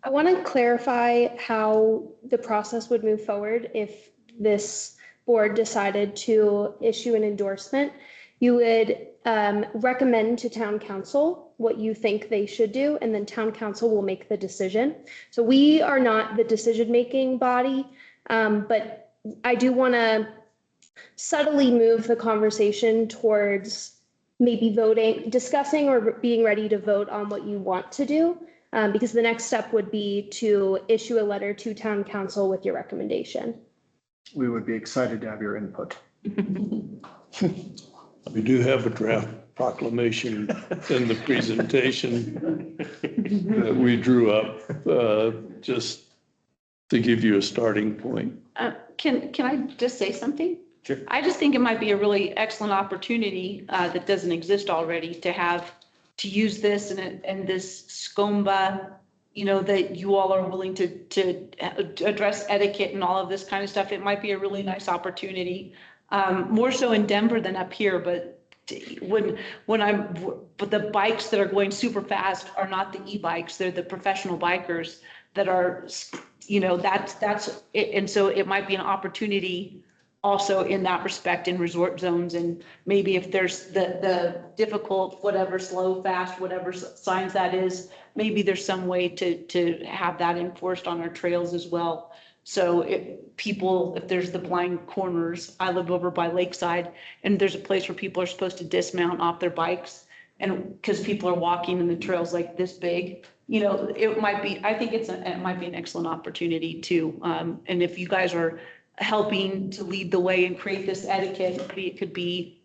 I want to clarify how the process would move forward if this board decided to issue an endorsement. You would recommend to town council what you think they should do, and then town council will make the decision. So we are not the decision-making body, but I do want to subtly move the conversation towards maybe discussing or being ready to vote on what you want to do, because the next step would be to issue a letter to town council with your recommendation. We would be excited to have your input. We do have a draft proclamation in the presentation that we drew up just to give you a starting point. Can I just say something? Sure. I just think it might be a really excellent opportunity that doesn't exist already to use this and this SCOMBA, that you all are willing to address etiquette and all of this kind of stuff. It might be a really nice opportunity, more so in Denver than up here. But but the bikes that are going super fast are not the e-bikes; they're the professional bikers that are, that's it. And so it might be an opportunity also in that respect in resort zones. And maybe if there's the difficult, whatever, slow, fast, whatever signs that is, maybe there's some way to have that enforced on our trails as well. So if there's the blind corners, I live over by Lakeside, and there's a place where people are supposed to dismount off their bikes, and because people are walking and the trail's like this big, you know, it might be, I think it might be an excellent opportunity too. And if you guys are helping to lead the way and create this etiquette, maybe it could be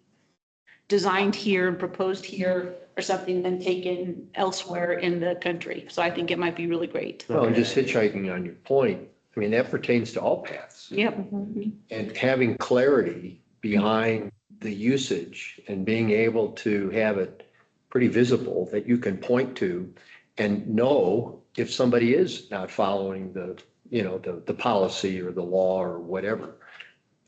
designed here and proposed here or something, then taken elsewhere in the country. So I think it might be really great. Well, and just hitchhiking on your point, I mean, that pertains to all paths. Yep. And having clarity behind the usage and being able to have it pretty visible that you can point to and know if somebody is not following the, you know, the policy or the law or whatever.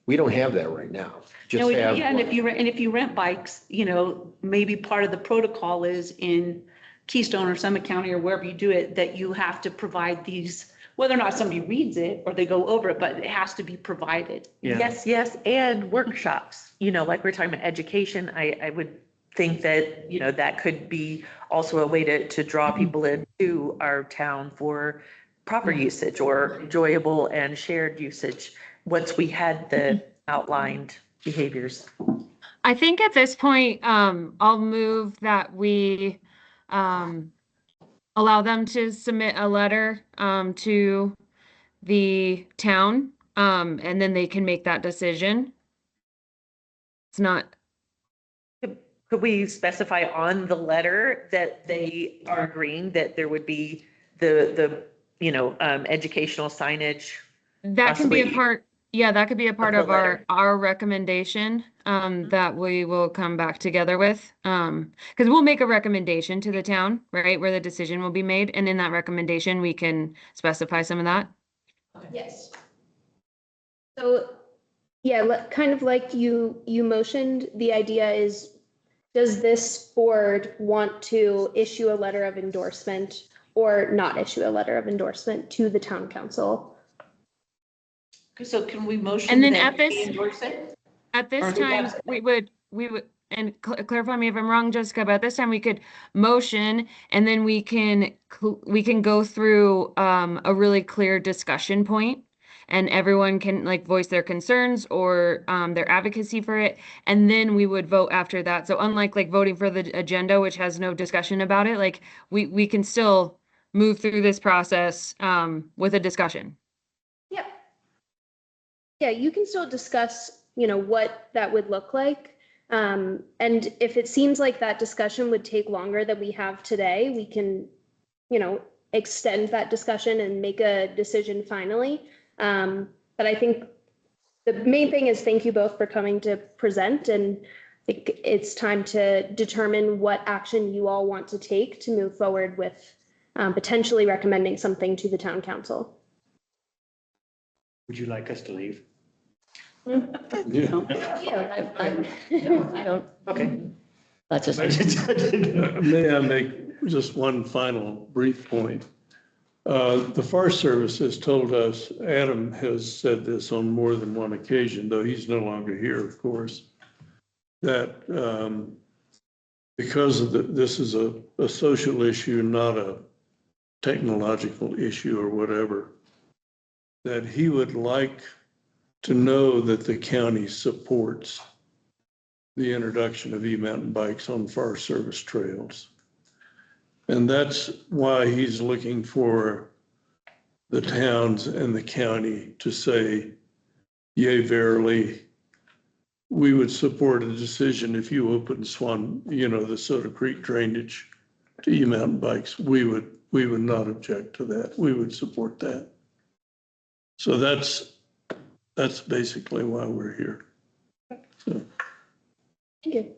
We don't have that right now. No, yeah, and if you rent bikes, you know, maybe part of the protocol is in Keystone or Summit County or wherever you do it, that you have to provide these, whether or not somebody reads it or they go over it, but it has to be provided. Yes, and workshops, you know, like we're talking about education, I would think that, you know, that could be also a way to draw people into our town for proper usage or enjoyable and shared usage, once we had the outlined behaviors. I think at this point, I'll move that we allow them to submit a letter to the town, and then they can make that decision. It's not. Could we specify on the letter that they are agreeing that there would be the you know, educational signage? That can be a possibly part, yeah, that could be a part the of our recommendation that we will come back together with. Because we'll make a recommendation to the town, right, where the decision will be made. And in that recommendation, we can specify some of that. Yes. So, yeah, kind of like you motioned, the idea is, does this board want to issue a letter of endorsement or not issue a letter of endorsement to the town council? So can we motion? And then that at this, we endorse it? at this Or do time, that- we would, and clarify me if I'm wrong, Jessica, but at this time we could motion and then we can go through a really clear discussion point and everyone can like voice their concerns or their advocacy for it. And then we would vote after that. So unlike like voting for the agenda, which has no discussion about it, like we can still move through this process with a discussion. Yeah. Yeah, you can still discuss, you know, what that would look like. And if it seems like that discussion would take longer than we have today, we can, you know, extend that discussion and make a decision finally. But I think the main thing is thank you both for coming to present, and I think it's time to determine what action you all want to take to move forward with potentially recommending something to the town council. Would you like us to leave? Yeah. I don't. Okay. That's just. May I make just one final brief point? The Forest Service has told us, Adam has said this on more than one occasion, though he's no longer here, of course, that because of this is a social issue, not a technological issue or whatever, that he would like to know that the county supports the introduction of e-mountain bikes on Forest Service trails. And that's why he's looking for the towns and the county to say, yea, verily, we would support a decision if you open Swan, you know, the Soda Creek drainage to e-mountain bikes. We would not object to that. We would support that. So that's basically why we're here. So. Thank you.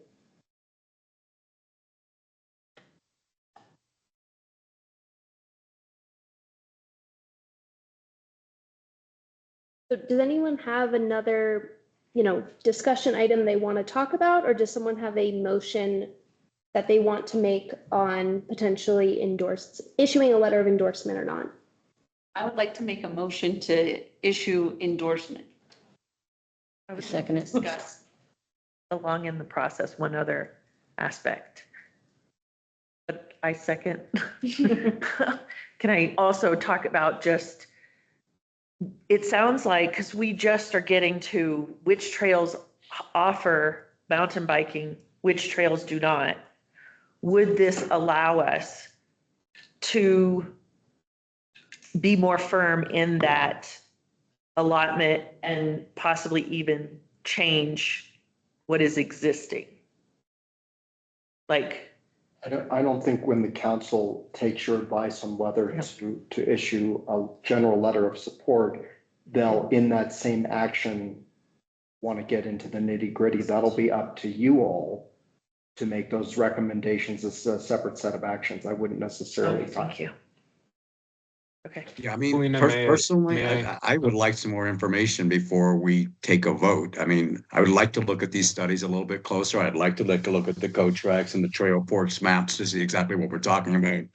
So does anyone have another, you know, discussion item they want to talk about, or does someone have a motion that they want to make on potentially issuing a letter of endorsement or not? I would like to make a motion to issue endorsement. I was Second it. discuss along in the process, one other aspect. But I second. Can I also talk about just, it sounds like, because we just are getting to which trails offer mountain biking, which trails do not. Would this allow us to be more firm in that allotment and possibly even change what is existing? Like, I don't think when the council takes your advice on whether to issue a general letter of support, they'll, in that same action, want to get into the nitty gritty. That'll be up to you all to make those recommendations as a separate set of actions. I wouldn't necessarily. thank you. Okay. Yeah, I mean, Paulina, personally, may I would like some more information before we take a vote. I mean, I would like to look at these studies a little bit closer. I'd like to look at the code tracks and the Trail Forks maps to see exactly what we're talking about. I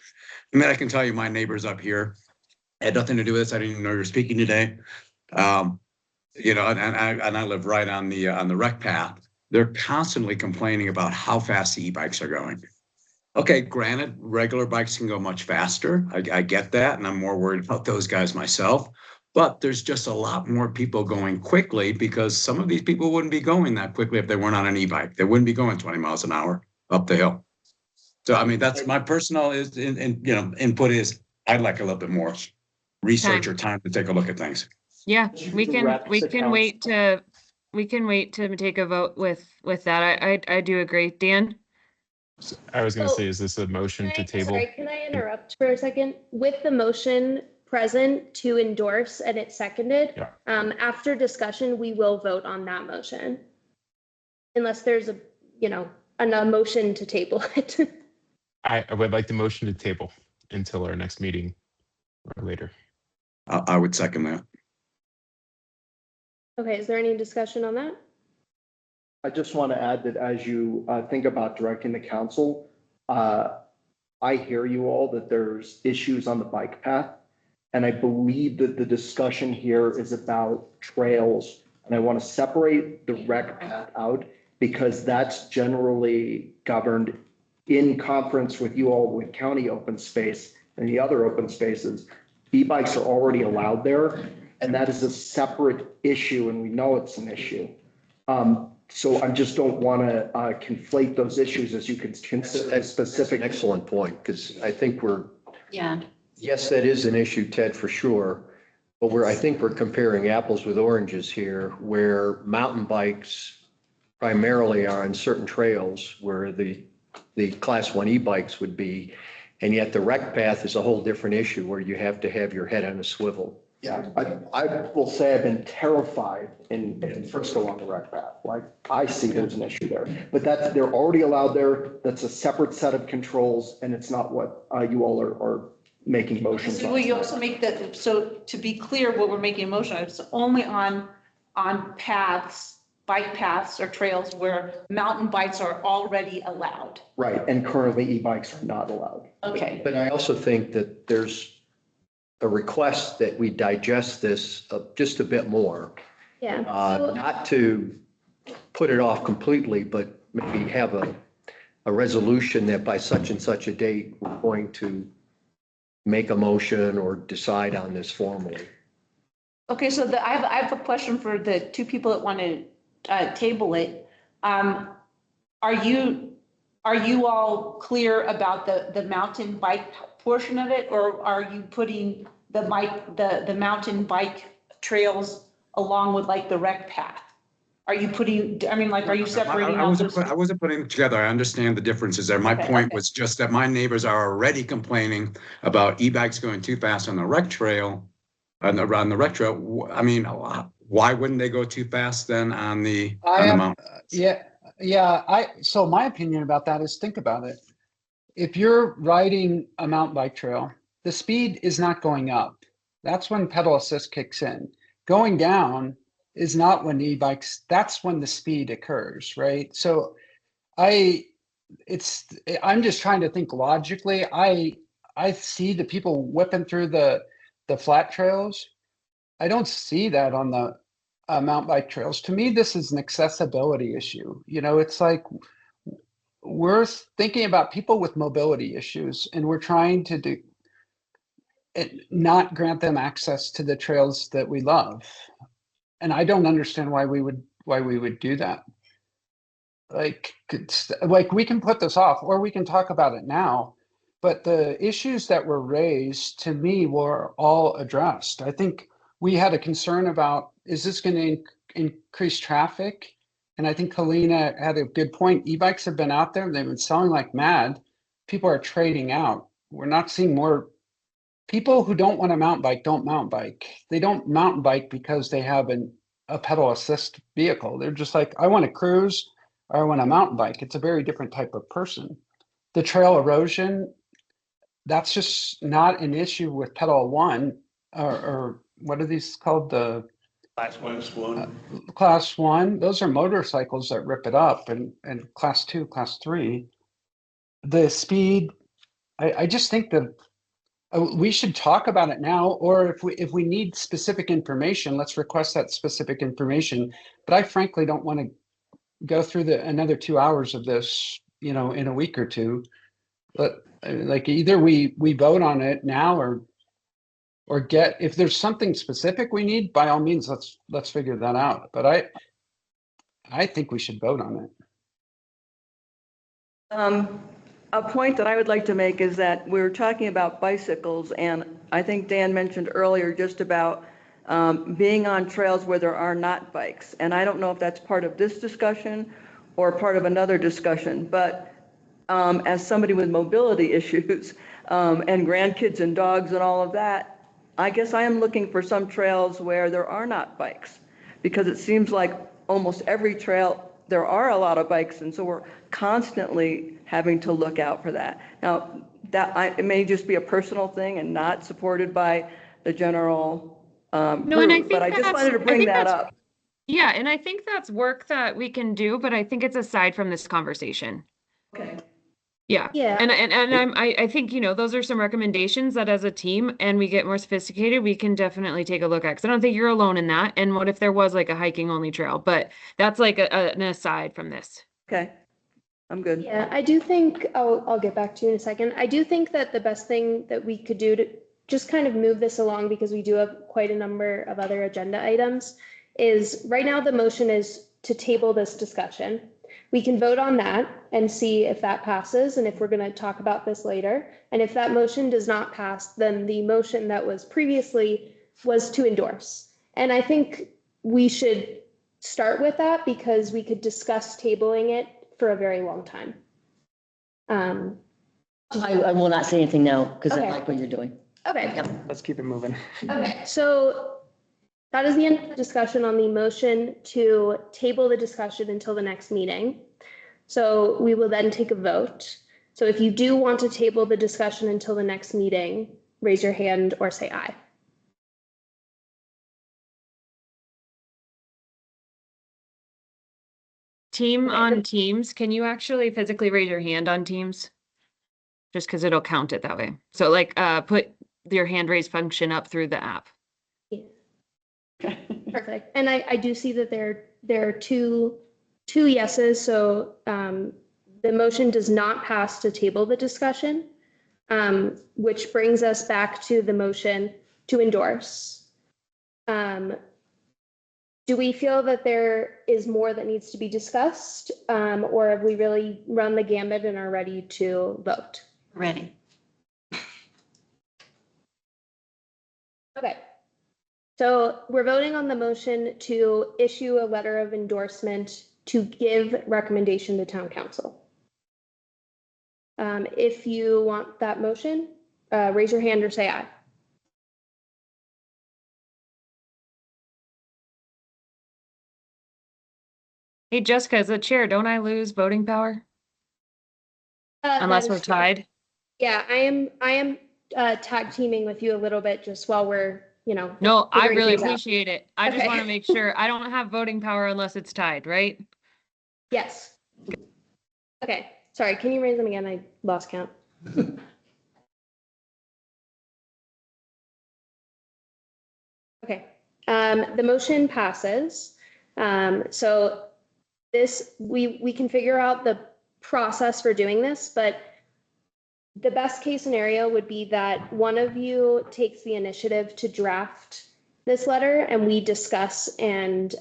mean, I can tell you my neighbors up here had nothing to do with this. I didn't even know you were speaking today. You know, and I live right on the rec path. They're constantly complaining about how fast the e-bikes are going. Okay, granted, regular bikes can go much faster. I get that, and I'm more worried about those guys myself. But there's just a lot more people going quickly because some of these people wouldn't be going that quickly if they weren't on an e-bike. They wouldn't be going 20 miles an hour up the hill. So, I mean, that's my personal input is I'd like a little bit more research or time to take a look at things. Yeah, we can wait to take a vote with that. I do agree. Dan? I was going to So, say, is this a motion to table? Sorry, can I interrupt for a second? With the motion present to endorse and it's seconded, Yeah. After discussion, we will vote on that motion. Unless there's a motion to table it. I would like the motion to table until our next meeting or later. I would second that. Okay, is there any discussion on that? I just want to add that as you think about directing the council, I hear you all that there's issues on the bike path. And I believe that the discussion here is about trails. And I want to separate the rec path out because that's generally governed in conference with you all with county open space and the other open spaces. E-bikes are already allowed there. And that is a separate issue. And we know it's an issue. So I just don't want to conflate those issues as you can consider specific. That's an excellent point, because I think Yeah. yes, that is an issue, Ted, for sure. But I think we're comparing apples with oranges here, where mountain bikes primarily are on certain trails where the class 1 e-bikes would be. And yet the rec path is a whole different issue where you have to have your head on a swivel. Yeah, I will say I've been terrified in Frisco on the rec path. Like, I see there's an issue there, but they're already allowed there. That's a separate set of controls, and it's not what you all are making motions So on. will you also make that, so to be clear, what we're making a motion on, it's only on paths, bike paths or trails where mountain bikes are already allowed. Right, and currently e-bikes are not allowed. Okay. But I also think that there's a request that we digest this just a bit more. Yeah. Not to put it off completely, but maybe have a resolution that by such and such a date, we're going to make a motion or decide on this formally. Okay, so I have a question for the two people that want to table it. Are you all clear about the mountain bike portion of it, or are you putting the mountain bike trails along with like the rec path? Are you putting, are you separating out those? I wasn't putting them together. I understand the differences there. My point was just that my neighbors are already complaining about e-bikes going too fast on the rec trail, around the rec trail. I mean, why wouldn't they go too fast then on the mountain? So my opinion about that is, think about it. If you're riding a mountain bike trail, the speed is not going up. That's when pedal assist kicks in. Going down is not when e-bikes, that's when the speed occurs, right? So I'm just trying to think logically. I see the people whipping through the flat trails. I don't see that on mountain bike trails. To me, this is an accessibility issue. You know, it's like we're thinking about people with mobility issues, and we're trying to do not grant them access to the trails that we love. And I don't understand why we would do that. Like we can put this off, or we can talk about it now. But the issues that were raised to me were all addressed. I think we had a concern about, is this going to increase traffic? And I think Kalina had a good point. E-bikes have been out there. They've been selling like mad. People are trading out. We're not seeing more people who don't want to mountain bike, don't mountain bike. They don't mountain bike because they have a pedal assist vehicle. They're just like, I want to cruise or I want a mountain bike. It's a very different type of person. The trail erosion, that's just not an issue with Pedal One or what are these called? The Class 1. Those are motorcycles that rip it up, and Class 2, Class 3. The speed, I just think that we should talk about it now, or if we need specific information, let's request that specific information. But I frankly don't want to go through another 2 hours of this, you know, in a week or two. But like either we vote on it now or get, if there's something specific we need, by all means, let's figure that out. But I think we should vote on it. A point that I would like to make is that we're talking about bicycles, and I think Dan mentioned earlier just about being on trails where there are not bikes. And I don't know if that's part of this discussion or part of another discussion, but as somebody with mobility issues and grandkids and dogs and all of that, I guess I am looking for some trails where there are not bikes, because it seems like almost every trail there are a lot of bikes, and so we're constantly having to look out for that. Now, it may just be a personal thing and not supported by the general group, but I just wanted to bring that up. Yeah, and I think that's work that we can do, but I think it's aside from this conversation. Okay. Yeah. Yeah. And I think, you know, those are some recommendations that as a team and we get more sophisticated, we can definitely take a look at. Cause I don't think you're alone in that. And what if there was like a hiking only trail, but that's like an aside from this. Okay. I'm good. Yeah, I do think, I'll get back to you in a second. I do think that the best thing that we could do to just kind of move this along, because we do have quite a number of other agenda items, is right now the motion is to table this discussion. We can vote on that and see if that passes and if we're going to talk about this later. And if that motion does not pass, then the motion that was previously was to endorse. And I think we should start with that because we could discuss tabling it for a very long time. I will not say anything now because Okay. I like what you're doing. Okay. Let's keep it moving. Okay, so that is the end of the discussion on the motion to table the discussion until the next meeting. So we will then take a vote. So if you do want to table the discussion until the next meeting, raise your hand or say aye. Team on Teams, can you actually physically raise your hand on Teams? Just because it'll count it that way. So like put your hand raise function up through the app. Perfect. And I do see that there are two yeses. So the motion does not pass to table the discussion, which brings us back to the motion to endorse. Do we feel that there is more that needs to be discussed, or have we really run the gambit and are ready to vote? Ready. Okay. So we're voting on the motion to issue a letter of endorsement to give recommendation to town council. If you want that motion, raise your hand or say aye. Hey, Jessica, as a chair, don't I lose voting power? Unless we're tied? Yeah, I am tag teaming with you a little bit just while we're, No, I figuring really things out. appreciate it. I just Okay. want to make sure I don't have voting power unless it's tied, right? Yes. Okay, sorry, can you raise them again? I lost count. Okay, The motion passes. So this, we can figure out the process for doing this, but the best case scenario would be that one of you takes the initiative to draft this letter and we discuss and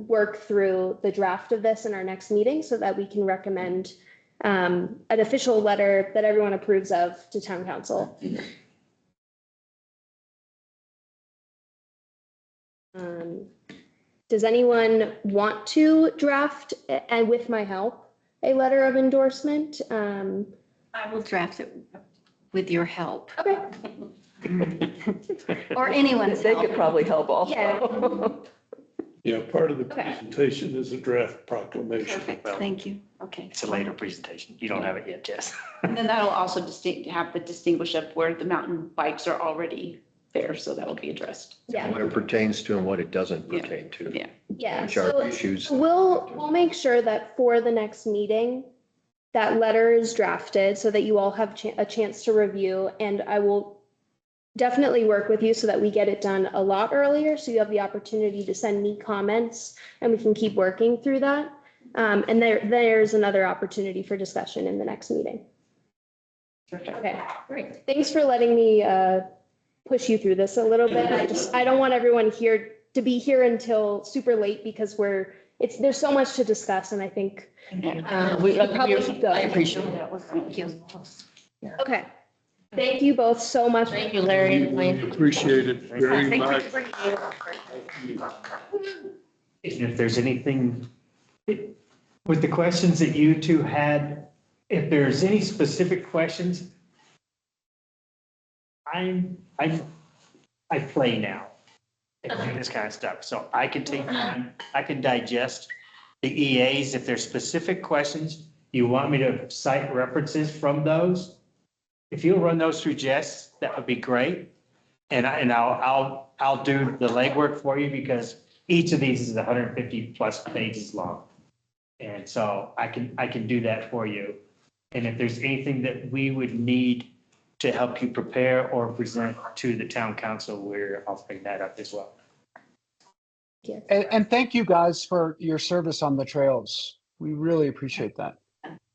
work through the draft of this in our next meeting so that we can recommend an official letter that everyone approves of to town council. Does anyone want to draft, and with my help, a letter of endorsement? I will draft it with your help. Okay. Or anyone's They help. could probably help also. Yeah. Yeah, part of the presentation is a draft proclamation. Perfect, thank you. Okay. It's a later presentation. You don't have it yet, Jess. And then that'll also have the distinguish up where the mountain bikes are already there, so that'll be addressed. Yeah. What it pertains to and what it doesn't pertain to. Yeah. Yeah. Which are So issues. we'll make sure that for the next meeting, that letter is drafted so that you all have a chance to review, and I will definitely work with you so that we get it done a lot earlier, so you have the opportunity to send me comments and we can keep working through that. And there's another opportunity for discussion in the next meeting. Okay, great. Thanks for letting me push you through this a little bit. I don't want everyone here to be here until super late because there's so much to discuss, and I think we probably should go. I appreciate it. Okay. Thank you both so much. Thank you, Larry and Wayne. Appreciate it very much. If there's anything, with the questions that you two had, if there's any specific questions, I play now and do this kind of stuff. So I can take time, I can digest the EAs. If there's specific questions, you want me to cite references from those, if you'll run those through Jess, that would be great. And I'll do the legwork for you because each of these is 150 plus pages long. And so I can do that for you. And if there's anything that we would need to help you prepare or present to the town council, I'll bring that up as well. And thank you guys for your service on the trails. We really appreciate that.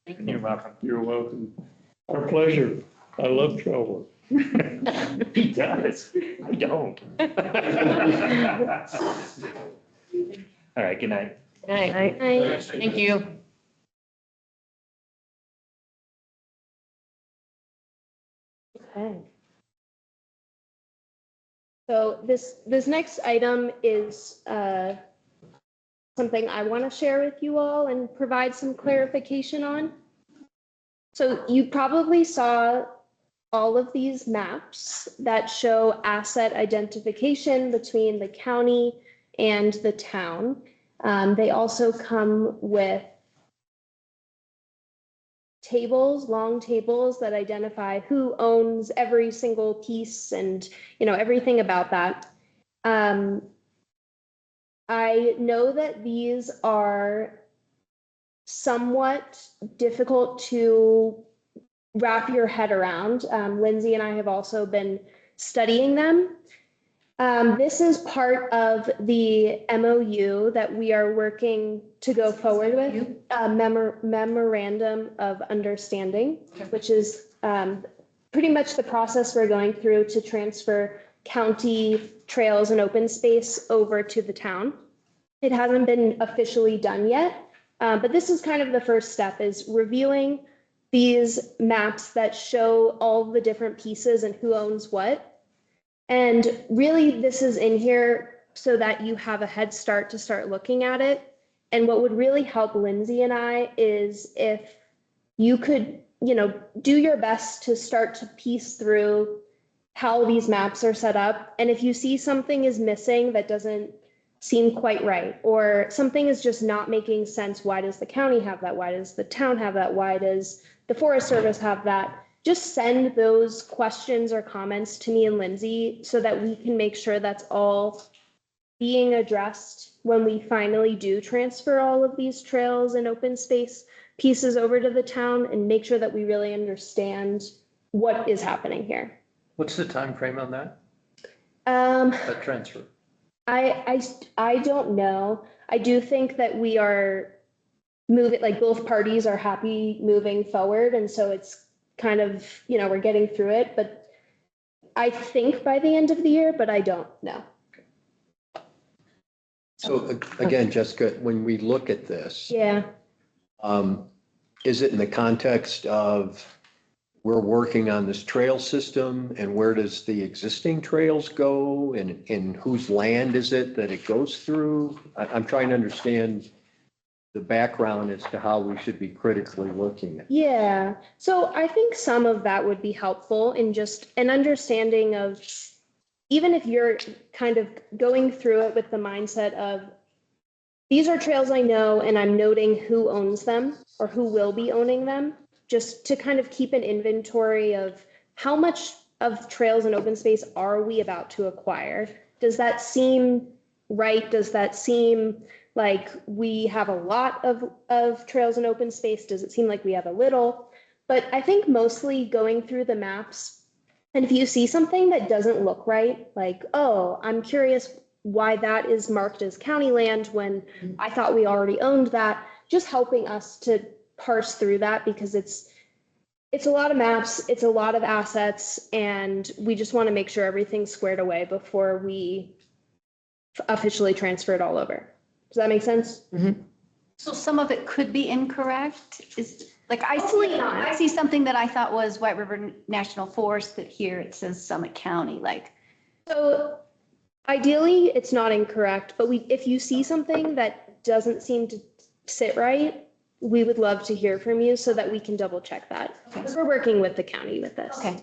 You're welcome. You're welcome. Our pleasure. I love travel work. He does. I don't. All right, good night. Night. Thank you. Okay. So this next item is something I want to share with you all and provide some clarification on. So you probably saw all of these maps that show asset identification between the county and the town. They also come with tables, long tables that identify who owns every single piece and, everything about that. I know that these are somewhat difficult to wrap your head around. Lindsay and I have also been studying them. This is part of the MOU that we are working to go forward with, Memorandum of Understanding, which is pretty much the process we're going through to transfer county trails and open space over to the town. It hasn't been officially done yet, but this is kind of the first step, is reviewing these maps that show all the different pieces and who owns what. And really, this is in here so that you have a head start to start looking at it. And what would really help Lindsay and I is if you could, do your best to start to piece through how these maps are set up. And if you see something is missing that doesn't seem quite right, or something is just not making sense, why does the county have that? Why does the town have that? Why does the Forest Service have that? Just send those questions or comments to me and Lindsay so that we can make sure that's all being addressed when we finally do transfer all of these trails and open space pieces over to the town, and make sure that we really understand what is happening here. What's the time frame on that? That transfer? I don't know. I do think that we are moving, like both parties are happy moving forward. And so it's kind of, we're getting through it, but I think by the end of the year, but I don't know. So again, Jessica, when we look at this, Yeah. Is it in the context of we're working on this trail system and where does the existing trails go and whose land is it that it goes through? I'm trying to understand the background as to how we should be critically looking at it. Yeah. So I think some of that would be helpful in just an understanding of, even if you're kind of going through it with the mindset of, these are trails I know, and I'm noting who owns them or who will be owning them, just to kind of keep an inventory of how much of trails and open space are we about to acquire? Does that seem right? Does that seem like we have a lot of trails and open space? Does it seem like we have a little? But I think mostly going through the maps, and if you see something that doesn't look right, like, oh, I'm curious why that is marked as county land when I thought we already owned that, just helping us to parse through that, because it's a lot of maps, it's a lot of assets, and we just want to make sure everything's squared away before we officially transfer it all over. Does that make sense? So some of it could be incorrect, is, like, Hopefully not. I see something that I thought was White River National Forest, but here it says Summit County, like. So ideally, it's not incorrect, but if you see something that doesn't seem to sit right, we would love to hear from you so that we can double check that. Because we're working with the county with this. Okay.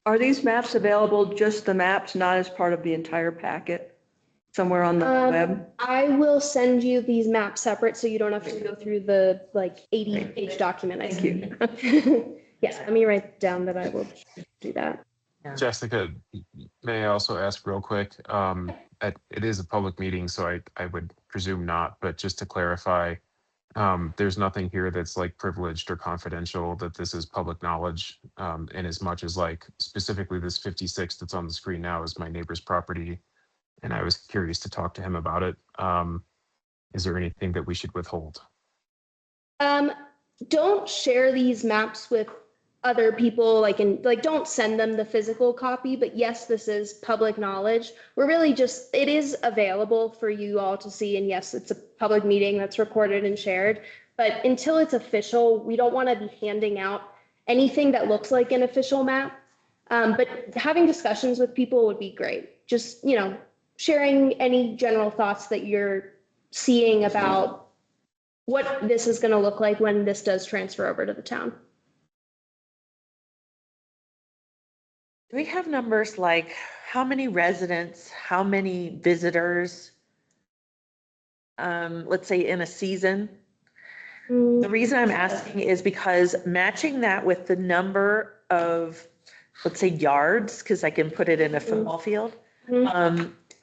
Are these maps available, just the maps, not as part of the entire packet? Somewhere on the web? I will send you these maps separate so you don't have to go through the 80-page document. Thank you. Yes, let me write down that I will do that. Jessica, may I also ask real quick? It is a public meeting, so I would presume not, but just to clarify, there's nothing here that's like privileged or confidential, that this is public knowledge, in as much as like specifically this 56 that's on the screen now is my neighbor's property. And I was curious to talk to him about it. Is there anything that we should withhold? Don't share these maps with other people, don't send them the physical copy, but yes, this is public knowledge. We're really it is available for you all to see, and yes, it's a public meeting that's recorded and shared, but until it's official, we don't want to be handing out anything that looks like an official map. But having discussions with people would be great. Just, sharing any general thoughts that you're seeing about what this is going to look like when this does transfer over to the town. Do we have numbers like how many residents, how many visitors, let's say in a season? The reason I'm asking is because matching that with the number of, let's say, yards, because I can put it in a football field.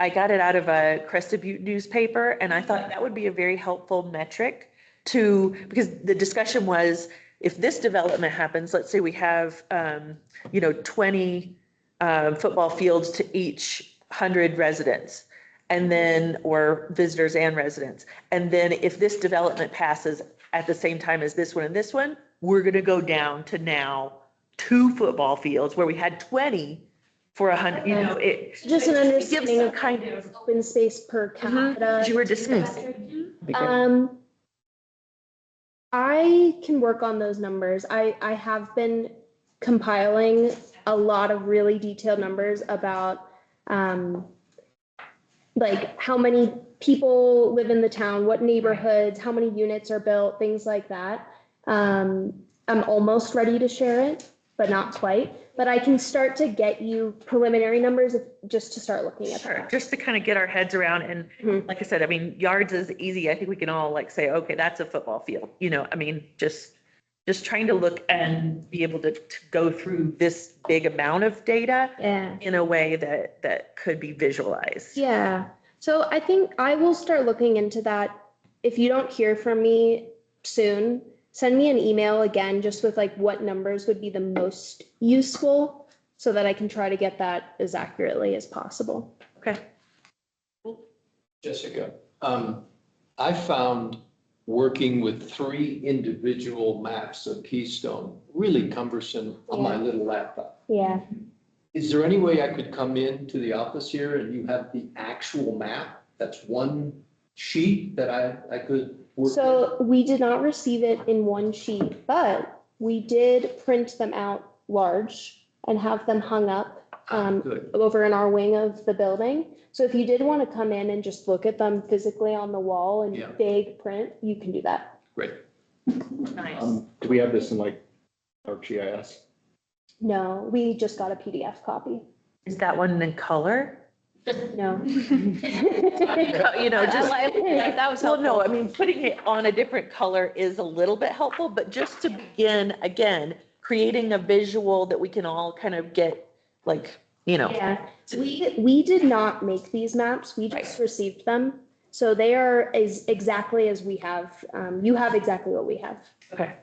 I got it out of a Crested Butte newspaper, and I thought that would be a very helpful metric because the discussion was, if this development happens, let's say we have, 20 football fields to each 100 residents, and then, or visitors and residents. And then if this development passes at the same time as this one and this one, we're going to go down to now 2 football fields where we had 20 for 100, Just an understanding of kind of open space per capita. You were discussing. I can work on those numbers. I have been compiling a lot of really detailed numbers about how many people live in the town, what neighborhoods, how many units are built, things like that. I'm almost ready to share it, but not quite. But I can start to get you preliminary numbers just to start looking at that. Just to kind of get our heads around. And like I said, I mean, yards is easy. I think we can all say, okay, that's a football field. Just trying to look and be able to go through this big amount of data in a way that could be visualized. Yeah. So I think I will start looking into that. If you don't hear from me soon, send me an email again, just with what numbers would be the most useful so that I can try to get that as accurately as possible. Okay. Jessica, I found working with 3 individual maps of Keystone really cumbersome on my little laptop. Yeah. Is there any way I could come into the office here and you have the actual map? That's one sheet that I could work with? So we did not receive it in one sheet, but we did print them out large and have them hung up Good. over in our wing of the building. So if you did want to come in and just look at them physically on the wall in Yeah. big print, you can do that. Great. Nice. Do we have this in like ArcGIS? No, we just got a PDF copy. Is that one in color? No. You know, just. That was Well, no, helpful. I mean, putting it on a different color is a little bit helpful, but just to begin, again, creating a visual that we can all kind of get, like, you know. Yeah, we did not make these maps. We just received them. So they are exactly as we have. You have exactly what we have. Okay.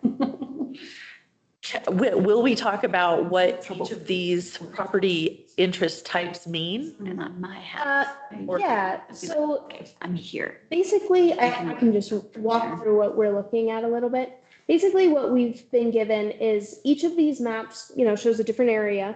Will we talk about what each of these property interest types mean? Not my house. Yeah, so I'm here. basically, I can just walk through what we're looking at a little bit. Basically, what we've been given is each of these maps, shows a different area.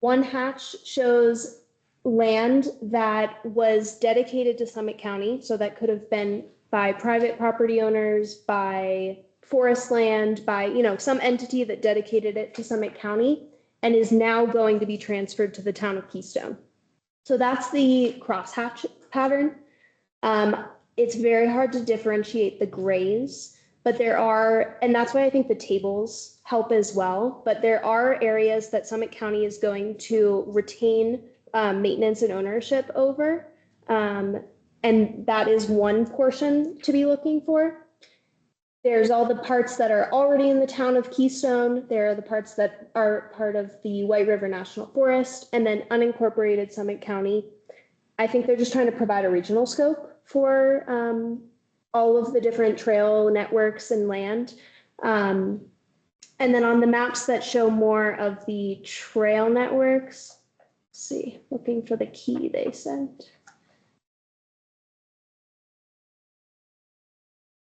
One hatch shows land that was dedicated to Summit County, so that could have been by private property owners, by forest land, by, some entity that dedicated it to Summit County and is now going to be transferred to the town of Keystone. So that's the crosshatch pattern. It's very hard to differentiate the grays, but there are, and that's why I think the tables help as well, but there are areas that Summit County is going to retain maintenance and ownership over. And that is one portion to be looking for. There's all the parts that are already in the town of Keystone. There are the parts that are part of the White River National Forest, and then unincorporated Summit County. I think they're just trying to provide a regional scope for all of the different trail networks and land. And then on the maps that show more of the trail networks, let's see, looking for the key they sent.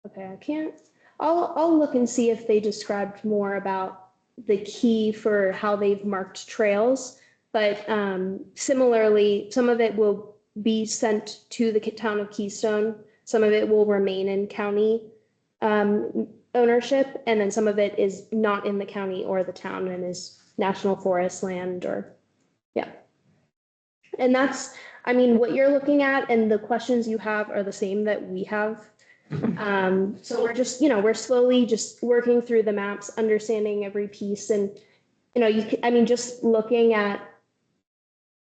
Okay, I can't. I'll look and see if they described more about the key for how they've marked trails. But similarly, some of it will be sent to the town of Keystone. Some of it will remain in county ownership, and then some of it is not in the county or the town and is national forest land yeah. And that's, what you're looking at and the questions you have are the same that we have. So we're just, we're slowly just working through the maps, understanding every piece and, just looking at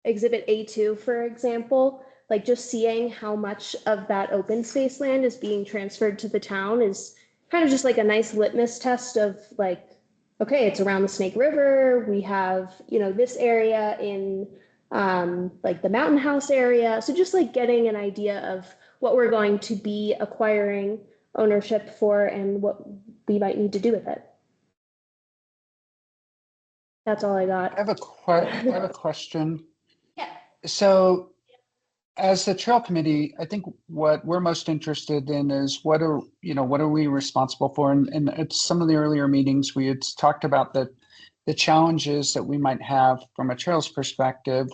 Exhibit A2, for example, like just seeing how much of that open space land is being transferred to the town is kind of just like a nice litmus test of like, okay, it's around the Snake River. We have, this area in like the Mountain House area. So just like getting an idea of what we're going to be acquiring ownership for and what we might need to do with it. That's all I got. I have a question. Yeah. So as the trail committee, I think what we're most interested in is what are we responsible for? And at some of the earlier meetings, we had talked about the challenges that we might have from a trails perspective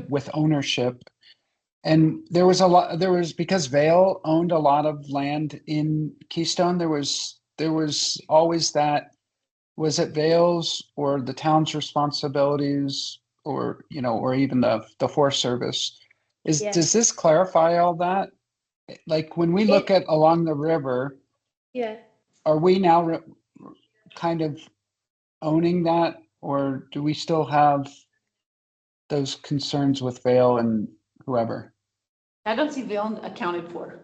with ownership. And there was because Vail owned a lot of land in Keystone, there was always that, was it Vail's or the town's responsibilities or, or even the Forest Service? Does this clarify all that? Like when we look at along the river, are we now kind of owning that, or do we still have those concerns with Vail and whoever? I don't see Vail accounted for.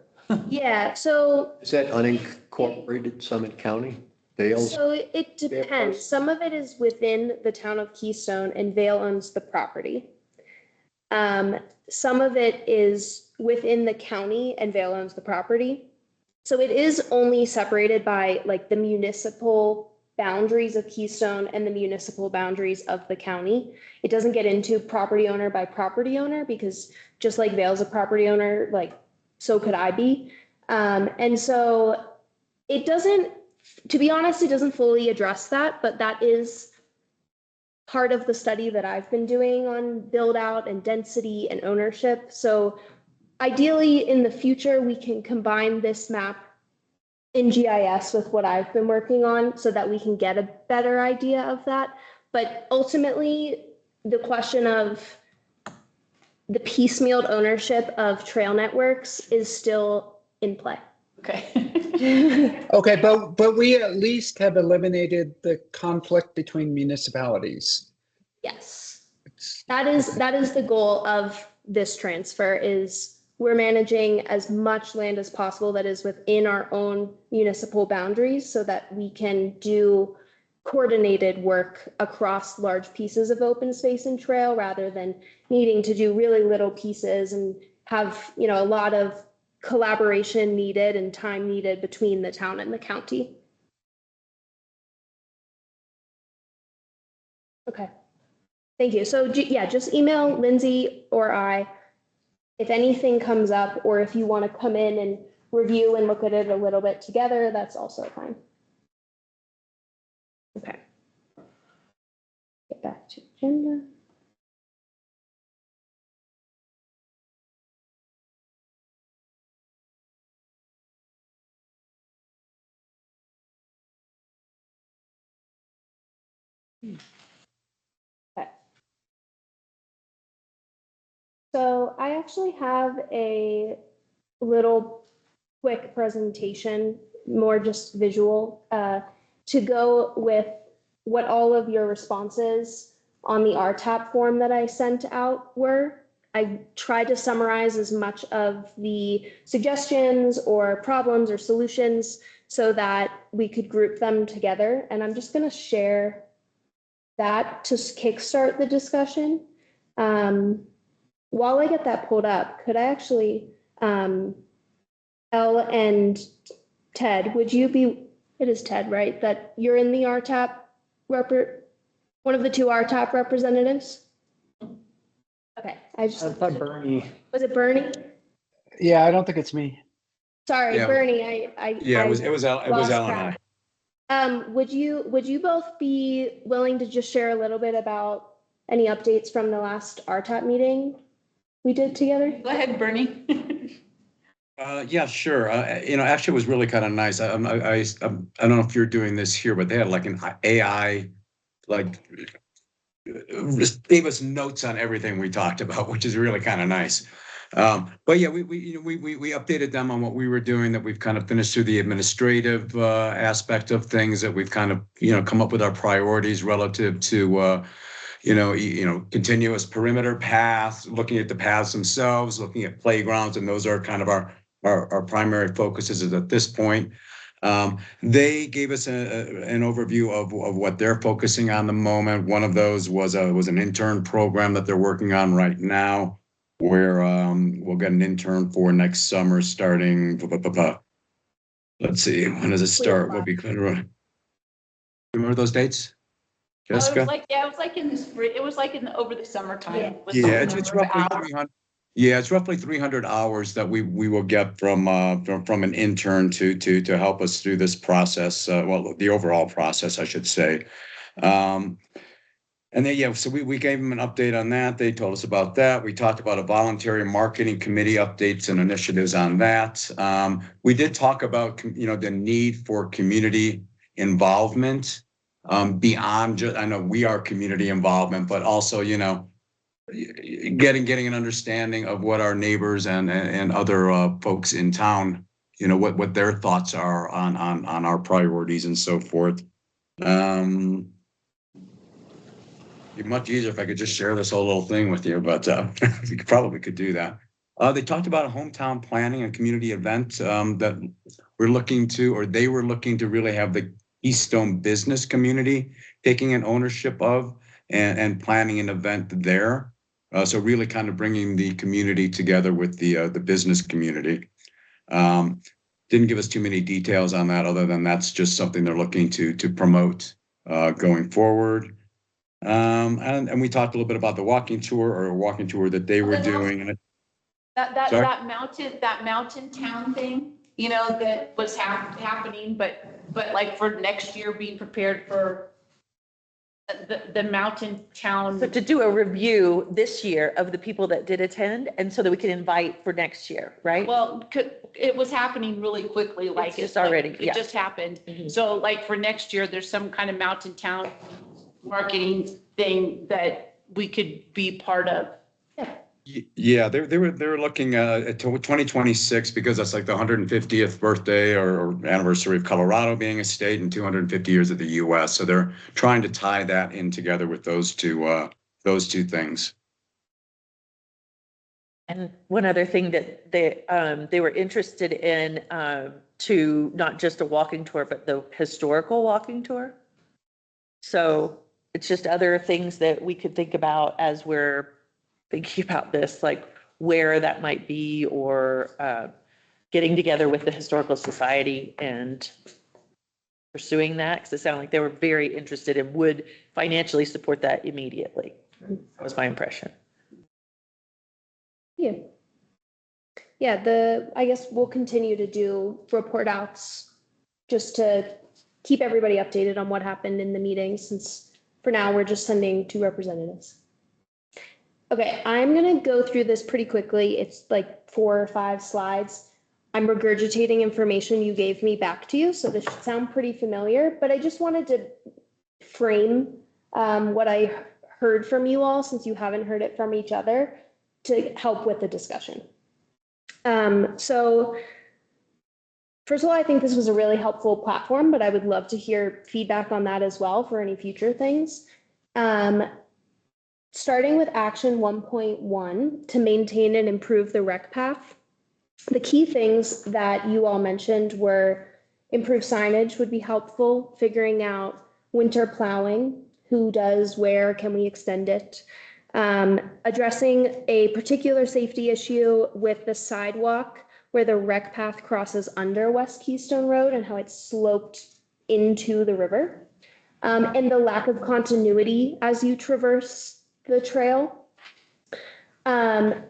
Yeah, so. Is that unincorporated Summit County? Vale's? So it depends. Some of it is within the town of Keystone and Vail owns the property. Some of it is within the county and Vail owns the property. So it is only separated by like the municipal boundaries of Keystone and the municipal boundaries of the county. It doesn't get into property owner by property owner, because just like Vale's a property owner, like so could I be. And so it doesn't, to be honest, it doesn't fully address that, but that is part of the study that I've been doing on build out and density and ownership. So ideally in the future, we can combine this map in GIS with what I've been working on so that we can get a better idea of that. But ultimately, the question of the piecemealed ownership of trail networks is still in play. Okay. Okay, but we at least have eliminated the conflict between municipalities. Yes, that is the goal of this transfer. Is we're managing as much land as possible that is within our own municipal boundaries so that we can do coordinated work across large pieces of open space and trail rather than needing to do really little pieces and have, you know, a lot of collaboration needed and time needed between the town and the county. Okay, thank you. So yeah, just email Lindsay or I if anything comes up, or if you want to come in and review and look at it a little bit together, that's also fine. Okay. Get back to agenda. Okay. So I actually have a little quick presentation, more just visual, to go with what all of your responses on the RTAP form that I sent out were. I tried to summarize as much of the suggestions or problems or solutions so that we could group them together. And I'm just going to share that to kickstart the discussion. While I get that pulled up, could I actually, Elle and Ted, would you be, it is Ted, right? That you're in the RTAP, one of the two RTAP representatives? Okay, I thought Bernie. Was it Bernie? Yeah, I don't think it's me. Sorry, Yeah. Bernie, Yeah, it was lost Alan track. and I. Would you both be willing to just share a little bit about any updates from the last RTAP meeting we did together? Go ahead, Bernie. Yeah, sure. You know, actually, it was really kind of nice. I don't know if you're doing this here, but they had like an AI, like, just gave us notes on everything we talked about, which is really kind of nice. But yeah, we updated them on what we were doing, that we've kind of finished through the administrative aspect of things, that we've kind of, come up with our priorities relative to, continuous perimeter paths, looking at the paths themselves, looking at playgrounds, and those are kind of our primary focuses at this point. They gave us an overview of what they're focusing on the moment. One of those was an intern program that they're working on right now, where we'll get an intern for next summer starting. Let's see, when does it start? We'll be clear. Remember those dates, Jessica? It was like in the spring. It was like over the summertime. Yeah, it's roughly 300. Yeah, it's roughly 300 hours that we will get from an intern to help us through this process. Well, the overall process, I should say. And then, yeah, so we gave them an update on that. They told us about that. We talked about a voluntary marketing committee updates and initiatives on that. We did talk about, the need for community involvement beyond just, I know we are community involvement, but also, getting an understanding of what our neighbors and other folks in town, what their thoughts are on our priorities and so forth. It'd be much easier if I could just share this whole little thing with you, but we probably could do that. They talked about a hometown planning and community event that they were looking to really have the Keystone business community taking an ownership of and planning an event there. So really kind of bringing the community together with the business community. didn't give us too many details on that, other than that's just something they're looking to promote going forward. And we talked a little bit about the walking tour, or a walking tour that they were doing. And Sorry? that mountain town thing, you know, that was happening, but like for next year, being prepared for the mountain town. So to do a review this year of the people that did attend, and so that we can invite for next year, right? Well, it was happening really quickly, like It's just already, it yeah. just happened. Mhm. So like for next year, there's some kind of mountain town marketing thing that we could be part of. Yeah, they were looking at 2026, because that's like the 150th birthday or anniversary of Colorado being a state, and 250 years of the US. So they're trying to tie that in together with those two things. And one other thing that they were interested in, to not just a walking tour, but the historical walking tour. So it's just other things that we could think about as we're thinking about this, like where that might be, or getting together with the Historical Society and pursuing that, because it sounded like they were very interested and would financially support that immediately. That was my impression. Yeah. Yeah, I guess we'll continue to do report outs just to keep everybody updated on what happened in the meeting, since for now we're just sending 2 representatives. Okay, I'm gonna go through this pretty quickly. It's like 4 or 5 slides. I'm regurgitating information you gave me back to you, so this should sound pretty familiar, but I just wanted to frame what I heard from you all, since you haven't heard it from each other, to help with the discussion. So first of all, I think this was a really helpful platform, but I would love to hear feedback on that as well for any future things. Starting with action 1.1, to maintain and improve the rec path. The key things that you all mentioned were improved signage would be helpful, figuring out winter plowing, who does, where, can we extend it? Addressing a particular safety issue with the sidewalk where the rec path crosses under West Keystone Road and how it's sloped into the river. And the lack of continuity as you traverse the trail. I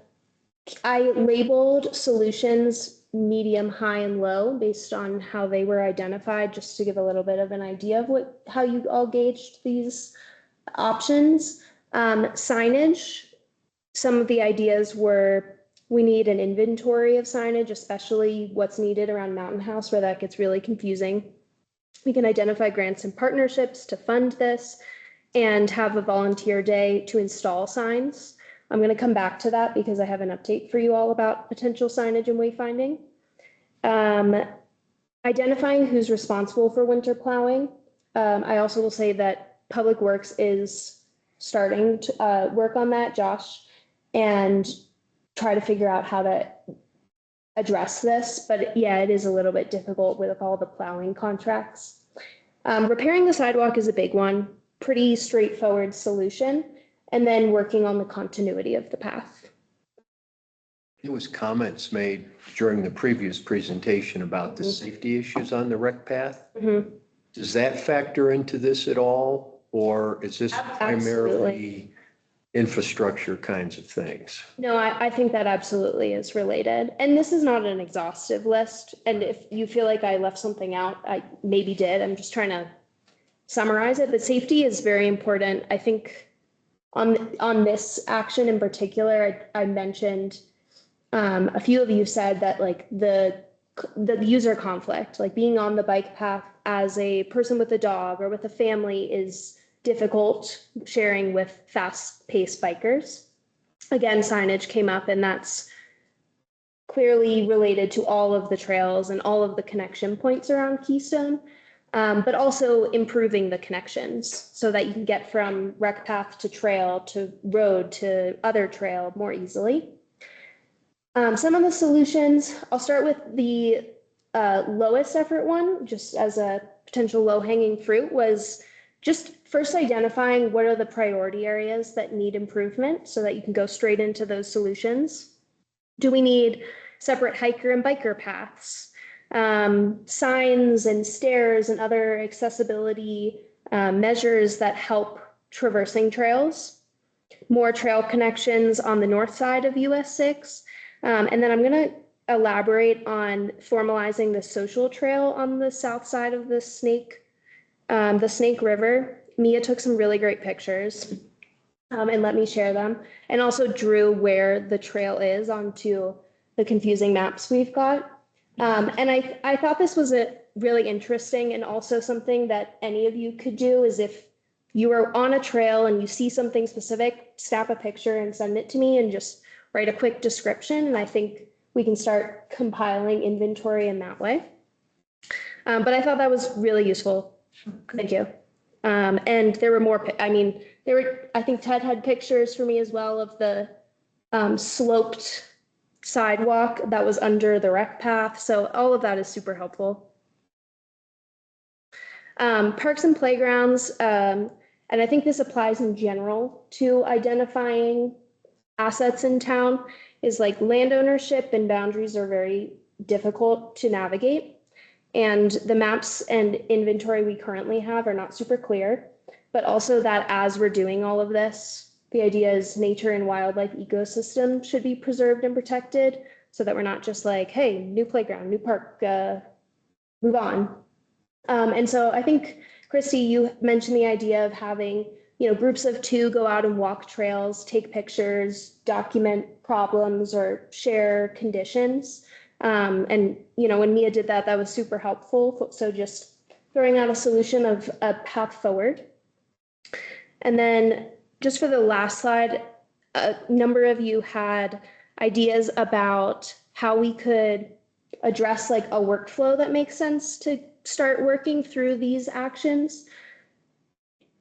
labeled solutions medium, high, and low based on how they were identified, just to give a little bit of an idea of how you all gauged these options. Signage, some of the ideas were we need an inventory of signage, especially what's needed around Mountain House, where that gets really confusing. We can identify grants and partnerships to fund this, and have a volunteer day to install signs. I'm going to come back to that because I have an update for you all about potential signage and wayfinding. Identifying who's responsible for winter plowing. I also will say that Public Works is starting to work on that, Josh, and try to figure out how to address this. But yeah, it is a little bit difficult with all the plowing contracts. Repairing the sidewalk is a big one. Pretty straightforward solution, and then working on the continuity of the path. There was comments made during the previous presentation about the safety issues on the rec path. Does that factor into this at all, or is this primarily infrastructure kinds of things? No, I think that absolutely is related. And this is not an exhaustive list. And if you feel like I left something out, I maybe did. I'm just trying to summarize it, but safety is very important. I think on this action in particular, I mentioned, a few of you said that like the user conflict, like being on the bike path as a person with a dog or with a family is difficult, sharing with fast-paced bikers. Again, signage came up, and that's clearly related to all of the trails and all of the connection points around Keystone. But also improving the connections so that you can get from rec path to trail to road to other trail more easily. Some of the solutions, I'll start with the lowest effort one, just as a potential low hanging fruit, was just first identifying what are the priority areas that need improvement so that you can go straight into those solutions. Do we need separate hiker and biker paths? signs and stairs and other accessibility measures that help traversing trails, more trail connections on the north side of US 6. And then I'm going to elaborate on formalizing the social trail on the south side of the Snake River. Mia took some really great pictures and let me share them, and also drew where the trail is onto the confusing maps we've got. And I thought this was a really interesting, and also something that any of you could do is, if you are on a trail and you see something specific, snap a picture and send it to me and just write a quick description. And I think we can start compiling inventory in that way. But I thought that was really useful. Thank you. And there were more, I think Ted had pictures for me as well of the sloped sidewalk that was under the rec path. So all of that is super helpful. Parks and playgrounds, and I think this applies in general to identifying assets in town, is like land ownership and boundaries are very difficult to navigate. And the maps and inventory we currently have are not super clear, but also that as we're doing all of this, the idea is nature and wildlife ecosystem should be preserved and protected, so that we're not just like, hey, new playground, new park, move on. And so I think, Christy, you mentioned the idea of having, groups of 2 go out and walk trails, take pictures, document problems, or share conditions. And, when Mia did that, that was super helpful. So just throwing out a solution of a path forward. And then just for the last slide, a number of you had ideas about how we could address like a workflow that makes sense to start working through these actions.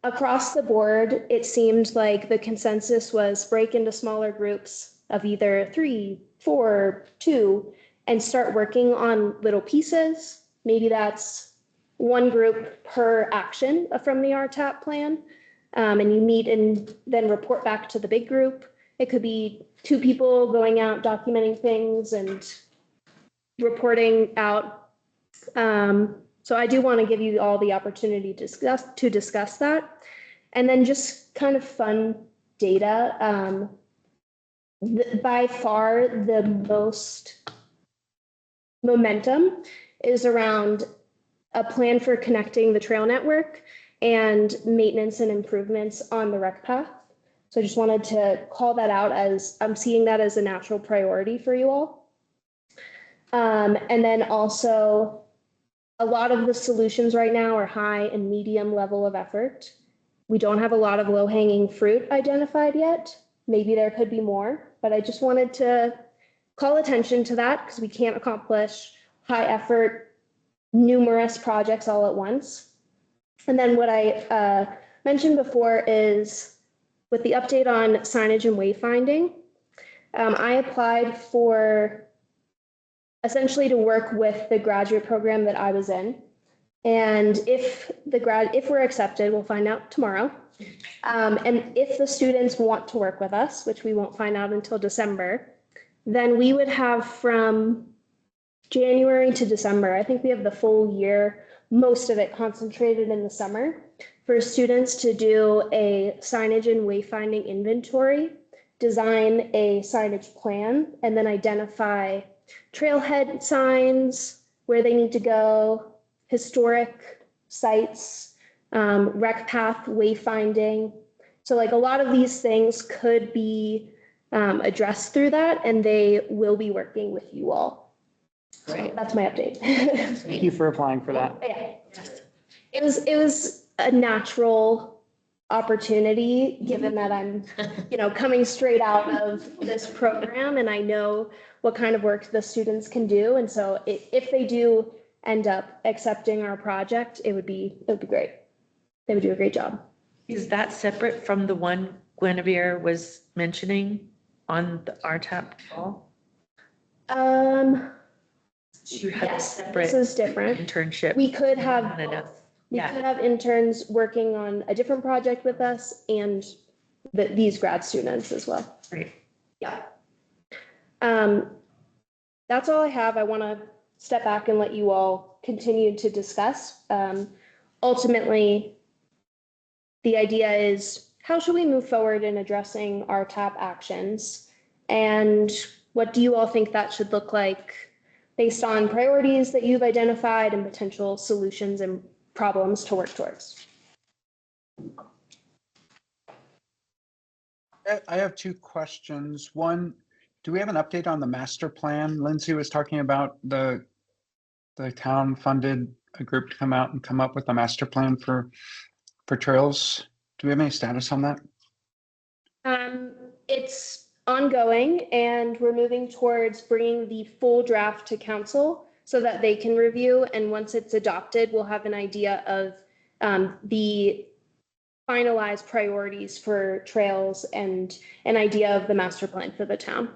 Across the board, it seemed like the consensus was break into smaller groups of either 3, 4, 2, and start working on little pieces. Maybe that's 1 group per action from the RTAP plan. And you meet and then report back to the big group. It could be 2 people going out, documenting things and reporting out. So I do want to give you all the opportunity to discuss that. And then just kind of fun data. By far the most momentum is around a plan for connecting the trail network and maintenance and improvements on the rec path. So I just wanted to call that out, as I'm seeing that as a natural priority for you all. And then also, a lot of the solutions right now are high and medium level of effort. We don't have a lot of low-hanging fruit identified yet. Maybe there could be more, but I just wanted to call attention to that, because we can't accomplish high effort, numerous projects all at once. And then what I mentioned before is, with the update on signage and wayfinding, I applied for essentially to work with the graduate program that I was in. And if we're accepted, we'll find out tomorrow. And if the students want to work with us, which we won't find out until December, then we would have from January to December, I think we have the full year, most of it concentrated in the summer, for students to do a signage and wayfinding inventory, design a signage plan, and then identify trailhead signs, where they need to go, historic sites, rec path wayfinding. So like a lot of these things could be addressed through that, and they will be working with you all. So that's my update. Thank you for applying for that. Yeah. It was a natural opportunity, given that I'm, coming straight out of this program, and I know what kind of work the students can do. And so if they do end up accepting our project, it would be great. They would do a great job. Is that separate from the one Guinevere was mentioning on the RTAP call? You have a separate this is different. internship. We could have We could have interns working on a different project with us, and these grad students as well. Great. Yeah. That's all I have. I want to step back and let you all continue to discuss. Ultimately, the idea is how should we move forward in addressing RTAP actions? And what do you all think that should look like based on priorities that you've identified and potential solutions and problems to work towards? I have two questions. One, do we have an update on the master plan? Lindsay was talking about the town funded a group to come out and come up with a master plan for trails. Do we have any status on that? It's ongoing and we're moving towards bringing the full draft to council so that they can review. And once it's adopted, we'll have an idea of the finalized priorities for trails and an idea of the master plan for the town.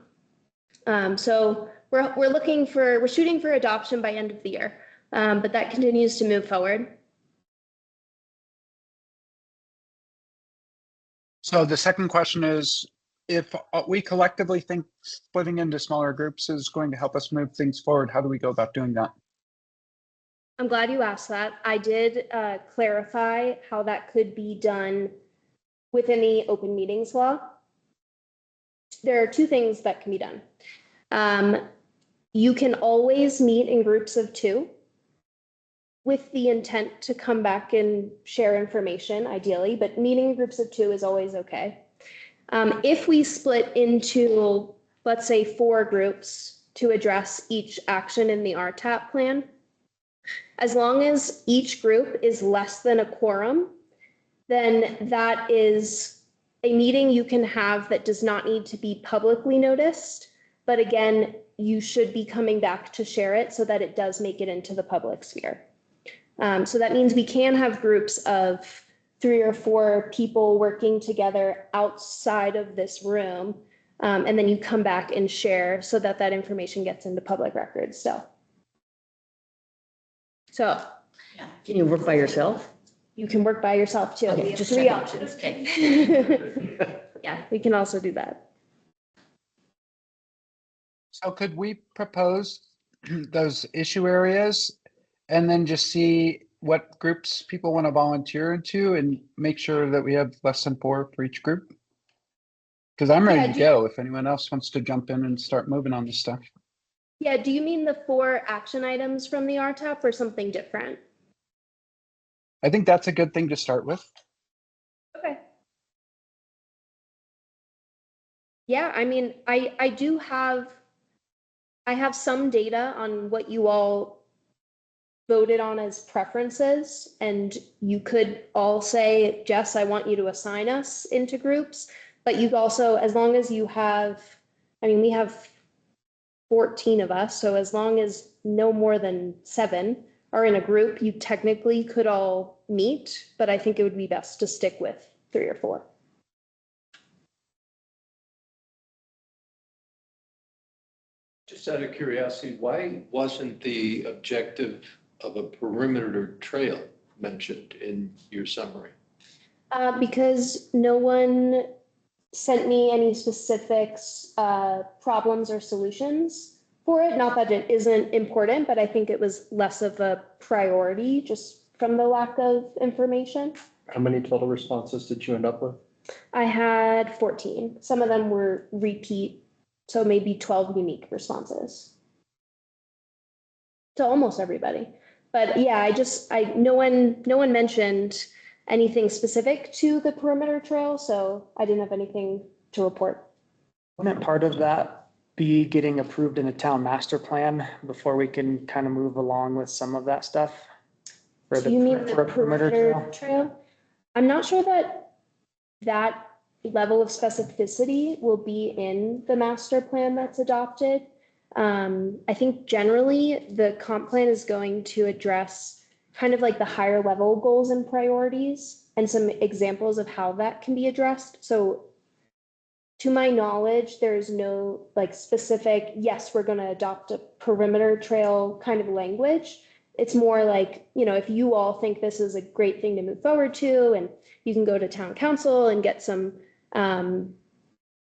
So we're shooting for adoption by end of the year, but that continues to move forward. So the second question is, if we collectively think splitting into smaller groups is going to help us move things forward, how do we go about doing that? I'm glad you asked that. I did clarify how that could be done within the open meetings law. There are two things that can be done. You can always meet in groups of 2 with the intent to come back and share information, ideally, but meeting in groups of 2 is always okay. If we split into, let's say, 4 groups to address each action in the RTAP plan, as long as each group is less than a quorum, then that is a meeting you can have that does not need to be publicly noticed. But again, you should be coming back to share it so that it does make it into the public sphere. So that means we can have groups of 3 or 4 people working together outside of this room. And then you come back and share so that that information gets into public records still. So. Can you work by yourself? You can work by yourself too. Okay, We have just 3 checking. options. Okay. Yeah, we can also do that. So could we propose those issue areas and then just see what groups people want to volunteer into and make sure that we have less than 4 for each group? Because I'm ready to go if anyone else wants to jump in and start moving on this stuff. Yeah, do you mean the 4 action items from the RTAP or something different? I think that's a good thing to start with. Okay. Yeah, I mean, I have some data on what you all voted on as preferences, and you could all say, Jess, I want you to assign us into groups, but you also, as long as you have, I mean, we have 14 of us, so as long as no more than 7 are in a group, you technically could all meet, but I think it would be best to stick with 3 or 4. Just out of curiosity, why wasn't the objective of a perimeter trail mentioned in your summary? Because no one sent me any specifics, problems or solutions for it. Not that it isn't important, but I think it was less of a priority just from the lack of information. How many total responses did you end up with? I had 14. Some of them were repeat, so maybe 12 unique responses. So almost everybody. But yeah, no one mentioned anything specific to the perimeter trail, so I didn't have anything to report. Wouldn't part of that be getting approved in a town master plan before we can kind of move along with some of that stuff? Do you mean the perimeter trail? I'm not sure that level of specificity will be in the master plan that's adopted. I think generally the comp plan is going to address kind of like the higher level goals and priorities and some examples of how that can be addressed. So to my knowledge, there's no like specific, yes, we're going to adopt a perimeter trail kind of language. It's more like, you know, if you all think this is a great thing to move forward to, and you can go to town council and get some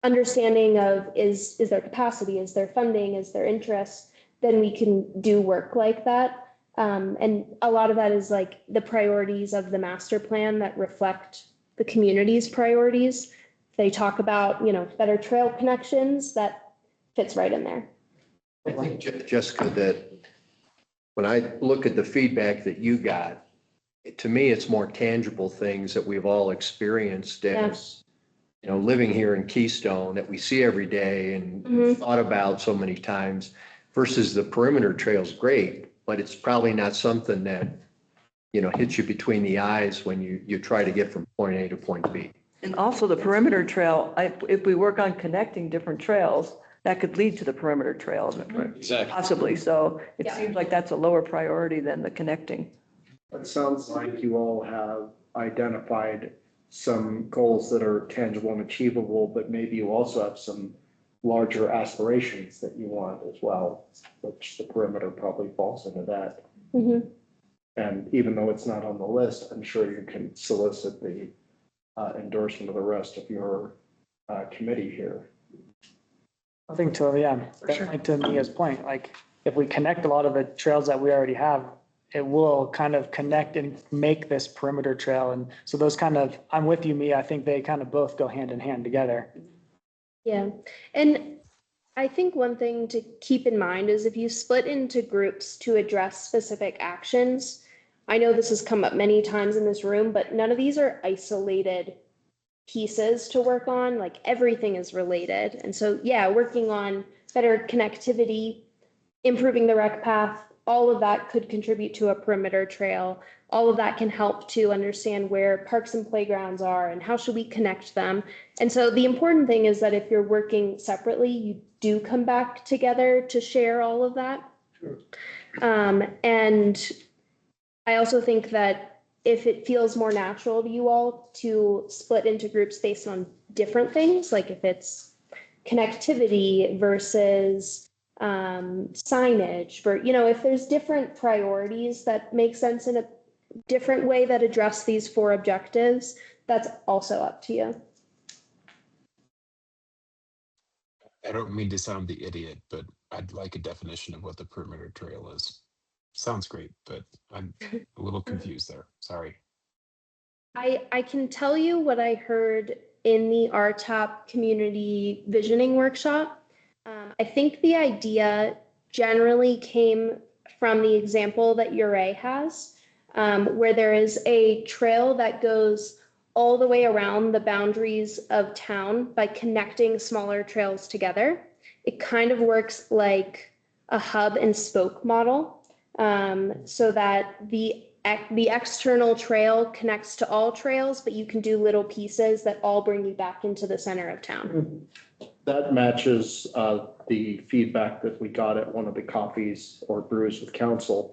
understanding of is there capacity, is there funding, is there interest, then we can do work like that. And a lot of that is like the priorities of the master plan that reflect the community's priorities. They talk about, better trail connections, that fits right in there. I think, Jessica, that when I look at the feedback that you got, to me, it's more tangible things that we've all experienced as, living here in Keystone that we see every day and thought about so many times versus the perimeter trail's great, but it's probably not something that, hits you between the eyes when you try to get from point A to point B. And also the perimeter trail, if we work on connecting different trails, that could lead to the perimeter trail. Exactly. Possibly. So it seems like that's a lower priority than the connecting. It sounds like you all have identified some goals that are tangible and achievable, but maybe you also have some larger aspirations that you want as well, which the perimeter probably falls into that. Mm-hmm. And even though it's not on the list, I'm sure you can solicit the endorsement of the rest of your committee here. I think to Mia's point, like if we connect a lot of the trails that we already have, it will kind of connect and make this perimeter trail. And so those I'm with you, Mia. I think they kind of both go hand in hand together. Yeah. And I think one thing to keep in mind is if you split into groups to address specific actions, I know this has come up many times in this room, but none of these are isolated pieces to work on. Like everything is related. And so, working on better connectivity, improving the rec path, all of that could contribute to a perimeter trail. All of that can help to understand where parks and playgrounds are and how should we connect them. And so the important thing is that if you're working separately, you do come back together to share all of that. Sure. And I also think that if it feels more natural to you all to split into groups based on different things, like if it's connectivity versus signage, if there's different priorities that make sense in a different way that address these 4 objectives, that's also up to you. I don't mean to sound the idiot, but I'd like a definition of what the perimeter trail is. Sounds great, but I'm a little confused there. Sorry. I can tell you what I heard in the RTOP community visioning workshop. I think the idea generally came from the example that Uray has, where there is a trail that goes all the way around the boundaries of town by connecting smaller trails together. It kind of works like a hub and spoke model, so that the external trail connects to all trails, but you can do little pieces that all bring you back into the center of town. That matches the feedback that we got at one of the coffees or brews with council.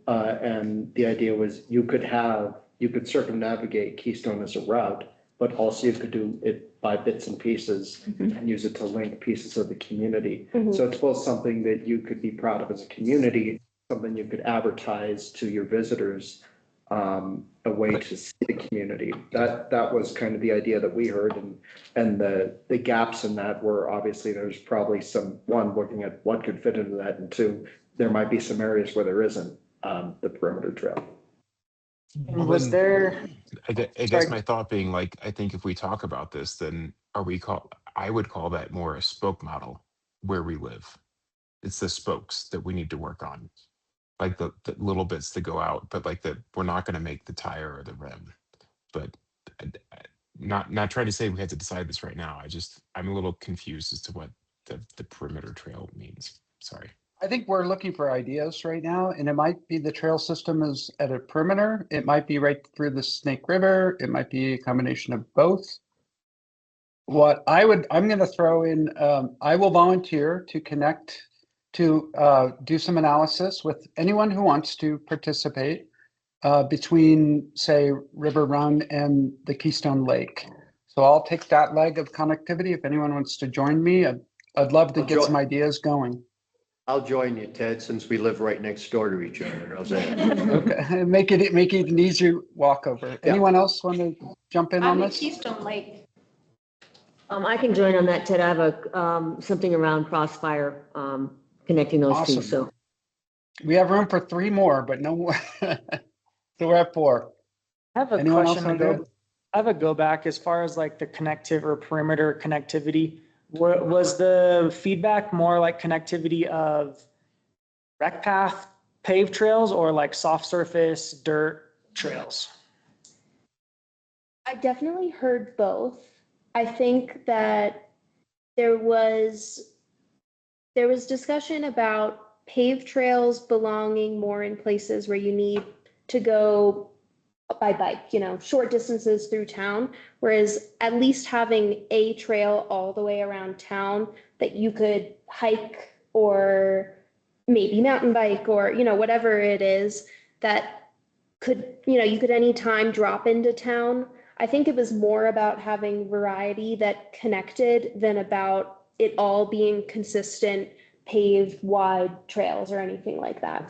And the idea was you could circumnavigate Keystone as a route, but also you could do it by bits and pieces and use it to link pieces of the community. So it's both something that you could be proud of as a community, something you could advertise to your visitors, a way to see the community. That was kind of the idea that we heard, and the gaps in that were obviously there's probably one, looking at what could fit into that, and 2, there might be some areas where there isn't the perimeter trail. Was there? I guess my thought being like, I think if we talk about this, then I would call that more a spoke model where we live. It's the spokes that we need to work on. Like the little bits that go out, but like we're not going to make the tire or the rim. But not trying to say we had to decide this right now. I'm a little confused as to what the perimeter trail means. Sorry. I think we're looking for ideas right now, and it might be the trail system is at a perimeter. It might be right through the Snake River. It might be a combination of both. I'm going to throw in, I will volunteer to connect to do some analysis with anyone who wants to participate between, say, River Run and the Keystone Lake. So I'll take that leg of connectivity. If anyone wants to join me, I'd love to get some ideas going. I'll join you, Ted, since we live right next door to each other. How's that? Okay, make it an easier walkover. Yeah. Anyone else want to jump in on this? Keystone Lake. I can join on that, Ted. I have something around Crossfire, connecting those two. So We have room for 3 more, but no more. So we're at 4. I have a Anyone else question to wanna go. go? I have a go back as far as like the connective or perimeter connectivity. Was the feedback more like connectivity of rec path, paved trails, or like soft surface, dirt trails? I definitely heard both. I think that there was discussion about paved trails belonging more in places where you need to go by bike, short distances through town, whereas at least having a trail all the way around town that you could hike or maybe mountain bike or, whatever it is that could, you could anytime drop into town. I think it was more about having variety that connected than about it all being consistent, paved, wide trails or anything like that.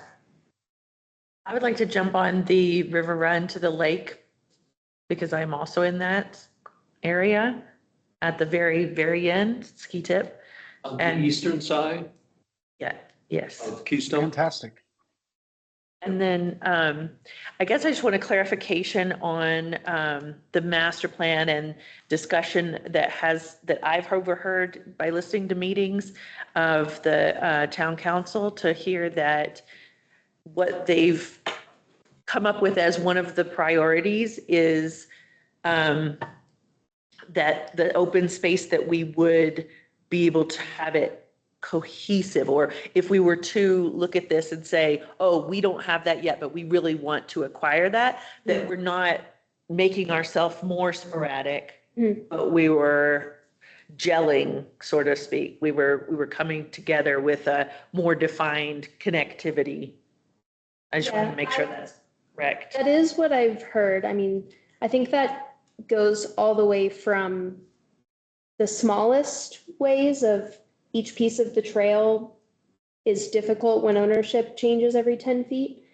I would like to jump on the river run to the lake because I'm also in that area at the very, very end, ski tip. On the And- eastern side Yeah, yes. of Keystone? Fantastic. And then I guess I just want a clarification on the master plan and discussion that I've overheard by listening to meetings of the town council to hear that what they've come up with as one of the priorities is that the open space that we would be able to have it cohesive, or if we were to look at this and say, oh, we don't have that yet, but we really want to acquire that we're not making ourselves more sporadic, but we were gelling, so to speak. We were coming together with a more defined connectivity. I just want to make sure that's correct. That is what I've heard. I mean, I think that goes all the way from the smallest ways of each piece of the trail is difficult when ownership changes every 10 feet,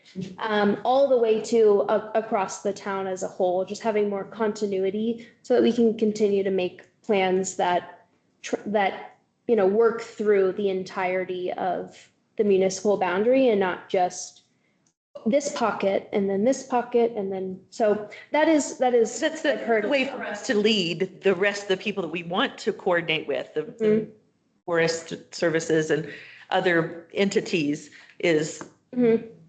all the way to across the town as a whole, just having more continuity so that we can continue to make plans that work through the entirety of the municipal boundary and not just this pocket and then this pocket and then, so that is That's I've heard the way for us to lead the rest of the people that we want to coordinate with, the forest services and other entities is,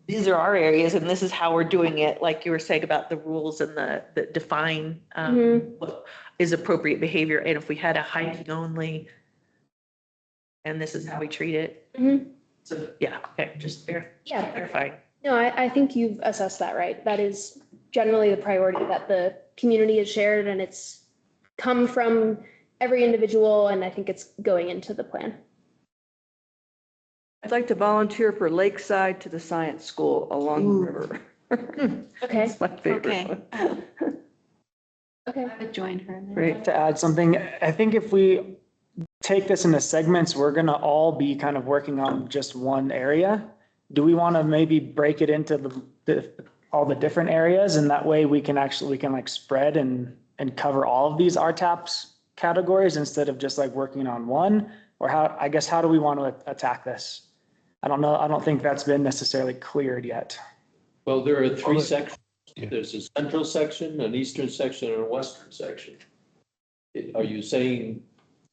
these are our areas and this is how we're doing it. Like you were saying about the rules and the define what is appropriate behavior. And if we had a hiking only, and this is how we treat it. So, yeah, okay, just clarifying. No, I think you've assessed that right. That is generally the priority that the community has shared, and it's come from every individual, and I think it's going into the plan. I'd like to volunteer for Lakeside to the Science School along the river. Okay. It's my favorite Okay. one. Okay. I would join her. in that. Great. To add something, I think if we take this into segments, we're gonna all be kind of working on just one area. Do we want to maybe break it into all the different areas, and that way we can like spread and cover all of these RTAPs categories instead of just like working on one? Or how do we want to attack this? I don't know. I don't think that's been necessarily cleared yet. Well, there are 3 sections. There's a central section, an eastern section, and a western section. Are you saying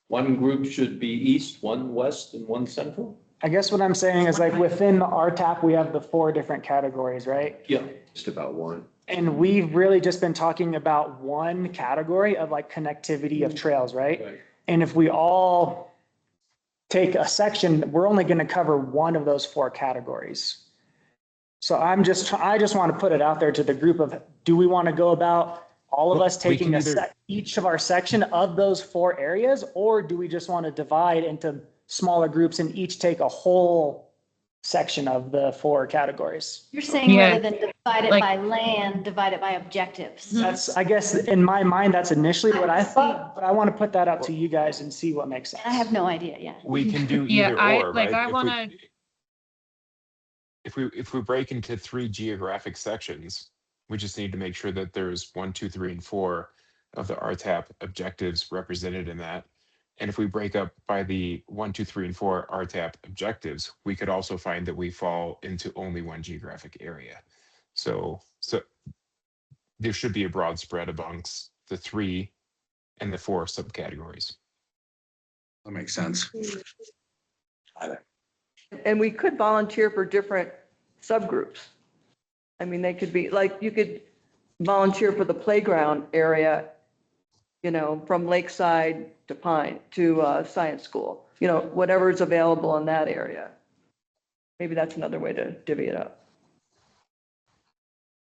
one group should be east, one west, and one central? I guess what I'm saying is like within the RTAP, we have the 4 different categories, right? Yeah. Just about one. And we've really just been talking about one category of like connectivity of trails, right? And if we all take a section, we're only going to cover one of those 4 categories. So I just want to put it out there to the group of, do we want to go about all of us taking each of our section of those 4 areas, or do we just want to divide into smaller groups and each take a whole section of the 4 categories? You're saying rather than divide it by land, divide it by objectives. That's, I guess, in my mind, that's initially what I thought, but I want to put that up to you guys and see what makes sense. I have no idea yet. We can do Yeah, either I or, like, right? I want to, If we break into 3 geographic sections, we just need to make sure that there's 1, 2, 3, and 4 of the RTAP objectives represented in that. And if we break up by the 1, 2, 3, and 4 RTAP objectives, we could also find that we fall into only one geographic area. So there should be a broad spread amongst the 3 and the 4 subcategories. That makes sense. And we could volunteer for different subgroups. I mean, they could be, like, you could volunteer for the playground area, you know, from Lakeside to Pine to Science School, you know, whatever is available in that area. Maybe that's another way to divvy it up.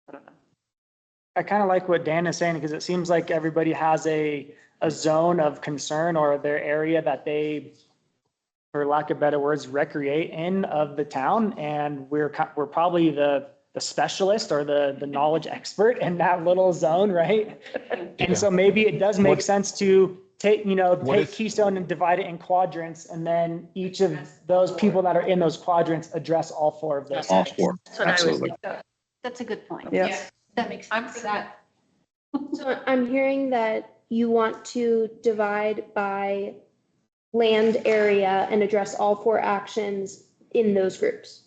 I don't know. I kind of like what Dan is saying, because it seems like everybody has a zone of concern or their area that they, for lack of better words, recreate in of the town. And we're probably the specialist or the knowledge expert in that little zone, right? And so maybe it does make sense to take Keystone and divide it in quadrants, and then each of those people that are in those quadrants address all 4 of those. All 4, That's what I was absolutely. thinking. That's a good point. Yeah. That makes sense. I'm for that. So I'm hearing that you want to divide by land area and address all 4 actions in those groups.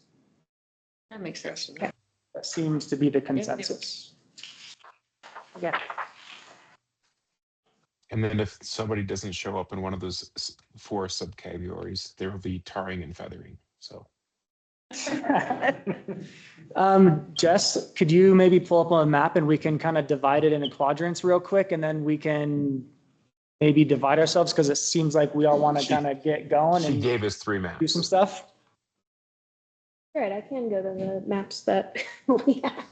That makes sense. That seems to be the consensus. Yeah. And then if somebody doesn't show up in one of those 4 subcategories, there will be tarring and feathering. So Jess, could you maybe pull up a map and we can kind of divide it into quadrants real quick, and then we can maybe divide ourselves, because it seems like we all want to kind of get going she and gave us 3 do maps. some stuff. All right, I can go to the maps that we have.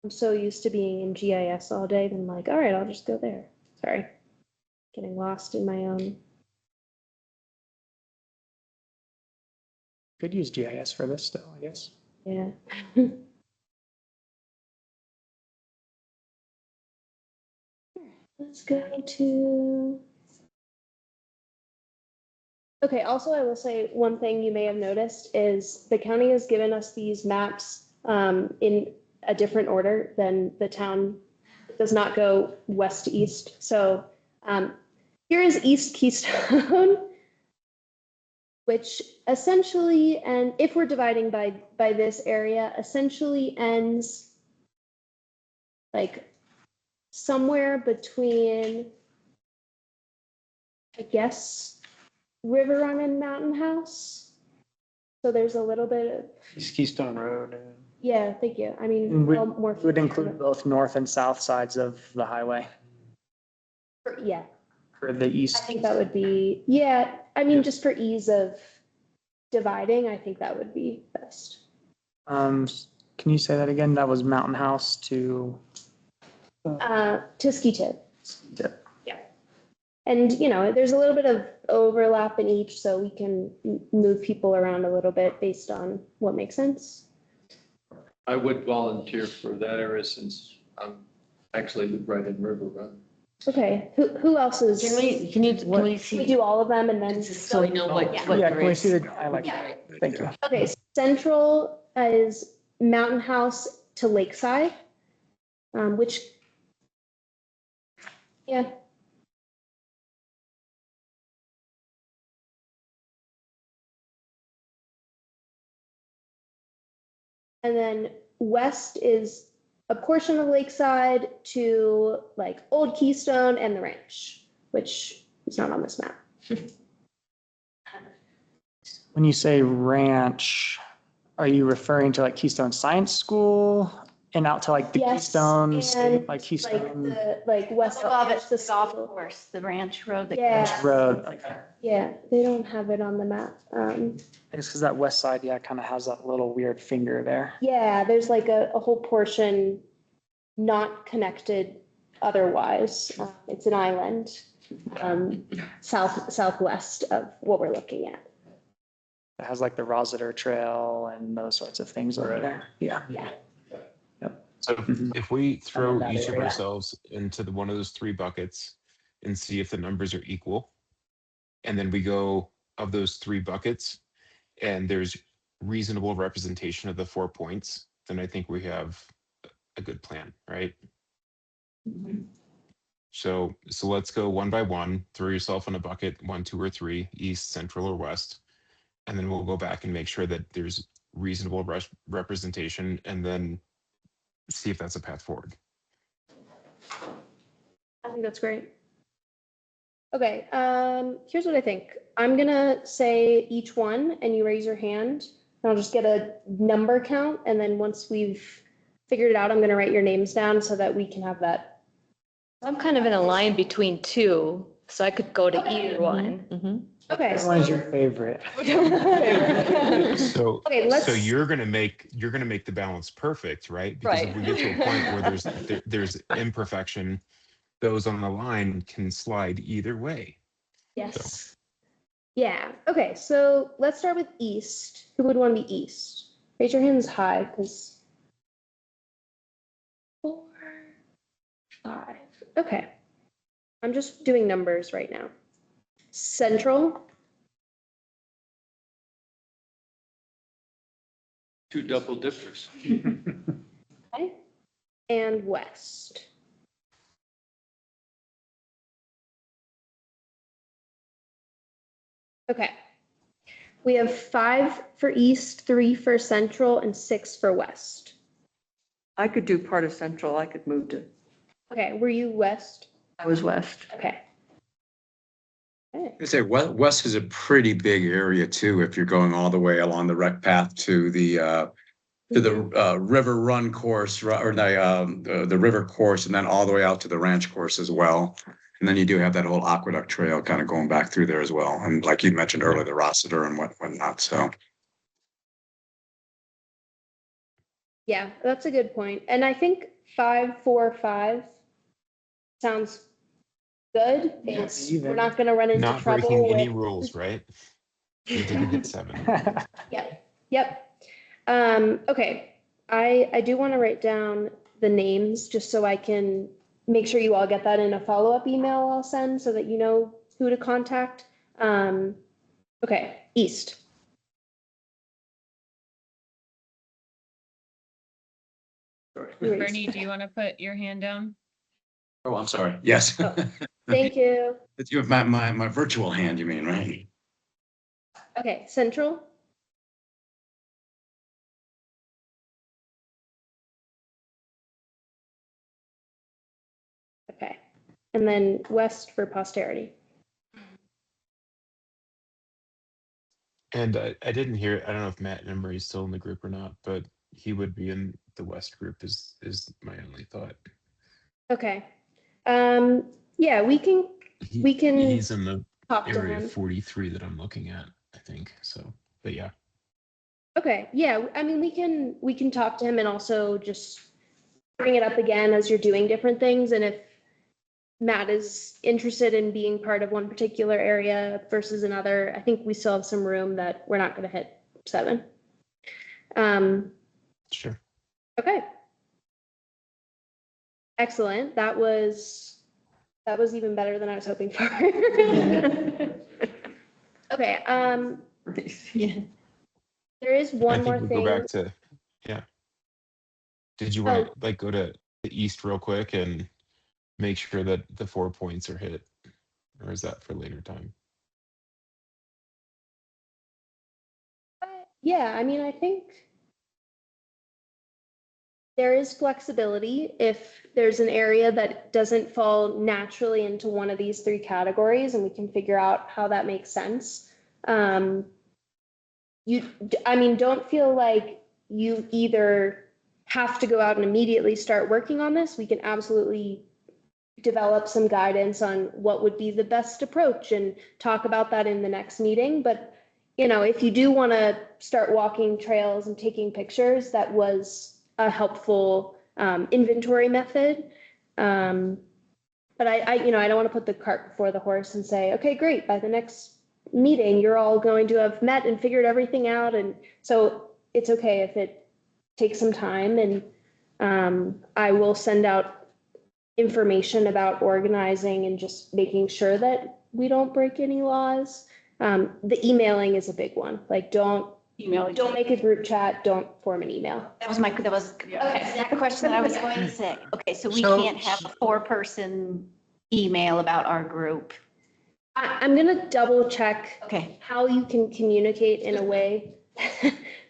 I'm so used to being in GIS all day, then I'm like, all right, I'll just go there. Sorry. Getting lost in my own. Could use GIS for this still, I guess. Yeah. Let's go to. Okay, also I will say one thing you may have noticed is the county has given us these maps in a different order than the town. It does not go west to east. So here is East Keystone, which essentially, and if we're dividing by this area, essentially ends like somewhere between, I guess, River Run and Mountain House. So there's a little bit of, East Keystone Road. yeah, thank you. I mean, And well, more. would include both north and south sides of the highway Yeah, for the east. I think that would be, yeah, I mean, just for ease of dividing, I think that would be best. Can you say that again? That was Mountain House to. To Ski Tip. Tip. Yeah. And, you know, there's a little bit of overlap in each, so we can move people around a little bit based on what makes sense. I would volunteer for that area since I'm actually live right in River Run. Okay, who else is? Can we We see? do all of them and then. So we know what Yeah, there can we is. see the, I like that. Thank you. Okay, Central is Mountain House to Lakeside, which, yeah. And then west is a portion of Lakeside to like Old Keystone and the ranch, which is not on this map. When you say ranch, are you referring to like Keystone Science School and out to like the Yes, Keystone, and like Keystone Like west Above of it, the the golf school. course, the ranch road. Yeah. Road? Okay. Yeah, they don't have it on the map. It's because that west side, yeah, kind of has that little weird finger there. Yeah, there's like a whole portion not connected otherwise. It's an island, southwest of what we're looking at. It has like the Rossiter Trail and those sorts of things over there. Yeah. Yeah. So if we throw that each of area. ourselves into one of those 3 buckets and see if the numbers are equal, and then we go of those 3 buckets and there's reasonable representation of the 4 points, then I think we have a good plan, right? So let's go one by one, throw yourself in a bucket, 1, 2, or 3, east, central, or west. And then we'll go back and make sure that there's reasonable representation and then see if that's a path forward. I think that's great. Okay, here's what I think. I'm gonna say each one and you raise your hand. And I'll just get a number count, and then once we've figured it out, I'm gonna write your names down so that we can have that. I'm kind of in a line between two, so I could go to either one. Okay. Which one's your favorite? So, Okay, let's. so you're gonna make the balance perfect, right? Because if we get to a point where there's imperfection, those on the line can slide either way. Yes. Yeah, okay, so let's start with east. Who would want to be east? Raise your hands high, because 4, 5, okay. I'm just doing numbers right now. Central, 2 double dippers. okay, and west. Okay. We have 5 for east, 3 for central, and 6 for west. I could do part of central. I could move to, Okay, were you west? I was west. Okay. Okay. I'd say west is a pretty big area too, if you're going all the way along the rec path to the river run course, or the river course, and then all the way out to the ranch course as well. And then you do have that whole aqueduct trail kind of going back through there as well. And like you mentioned earlier, the Rossiter and whatnot, so. Yeah, that's a good point. And I think 5, 4, 5 sounds good. We're not gonna run into Not trouble breaking any with. rules, right? You didn't hit 7. Yep. Okay, I do want to write down the names just so I can make sure you all get that in a follow-up email I'll send so that you know who to contact. Okay, east. Bernie, do you want to put your hand down? Oh, I'm sorry. Yes. Thank you. You have my virtual hand, you mean, right? Okay, central. Okay, and then west for posterity. And I didn't hear, I don't know if Matt Emery is still in the group or not, but he would be in the West group is my only thought. Okay. Yeah, we can He's in the talk to area him. 43 that I'm looking at, I think. So, but yeah. Okay, yeah, I mean, we can talk to him and also just bring it up again as you're doing different things. And if Matt is interested in being part of one particular area versus another, I think we still have some room that we're not going to hit 7. Sure. Okay. Excellent. That was even better than I was hoping for. Okay. Yeah. There is I one think more we thing. go back to, yeah. Did you want to like go to the east real quick and make sure that the 4 points are hit? Or is that for later time? Yeah, I mean, I think there is flexibility if there's an area that doesn't fall naturally into one of these 3 categories, and we can figure out how that makes sense. I mean, don't feel like you either have to go out and immediately start working on this. We can absolutely develop some guidance on what would be the best approach and talk about that in the next meeting. But, you know, if you do want to start walking trails and taking pictures, that was a helpful inventory method. But I don't want to put the cart before the horse and say, okay, great, by the next meeting, you're all going to have met and figured everything out. And so it's okay if it takes some time, and I will send out information about organizing and just making sure that we don't break any laws. The emailing is a big one. Like, don't Email. Don't make a group chat, don't form an email. That was the exact question that I was going to say. Okay, so we So- can't have a 4-person email about our group. I'm gonna double check Okay. how you can communicate in a way,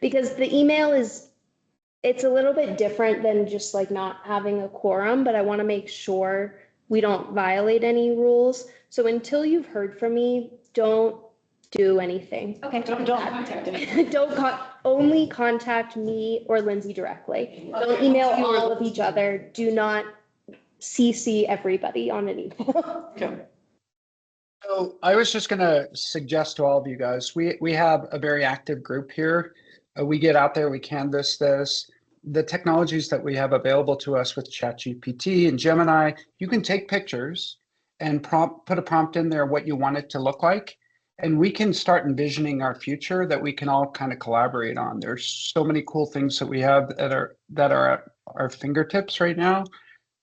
because the email it's a little bit different than just like not having a quorum, but I want to make sure we don't violate any rules. So until you've heard from me, don't do anything. Okay. Don't contact me. Only contact me or Lindsay directly. Don't email all of each other. Do not CC everybody on an email. Okay. So I was just gonna suggest to all of you guys, we have a very active group here. We get out there, we canvas this. The technologies that we have available to us with ChatGPT and Gemini, you can take pictures and put a prompt in there what you want it to look like. And we can start envisioning our future that we can all kind of collaborate on. There's so many cool things that we have that are at our fingertips right now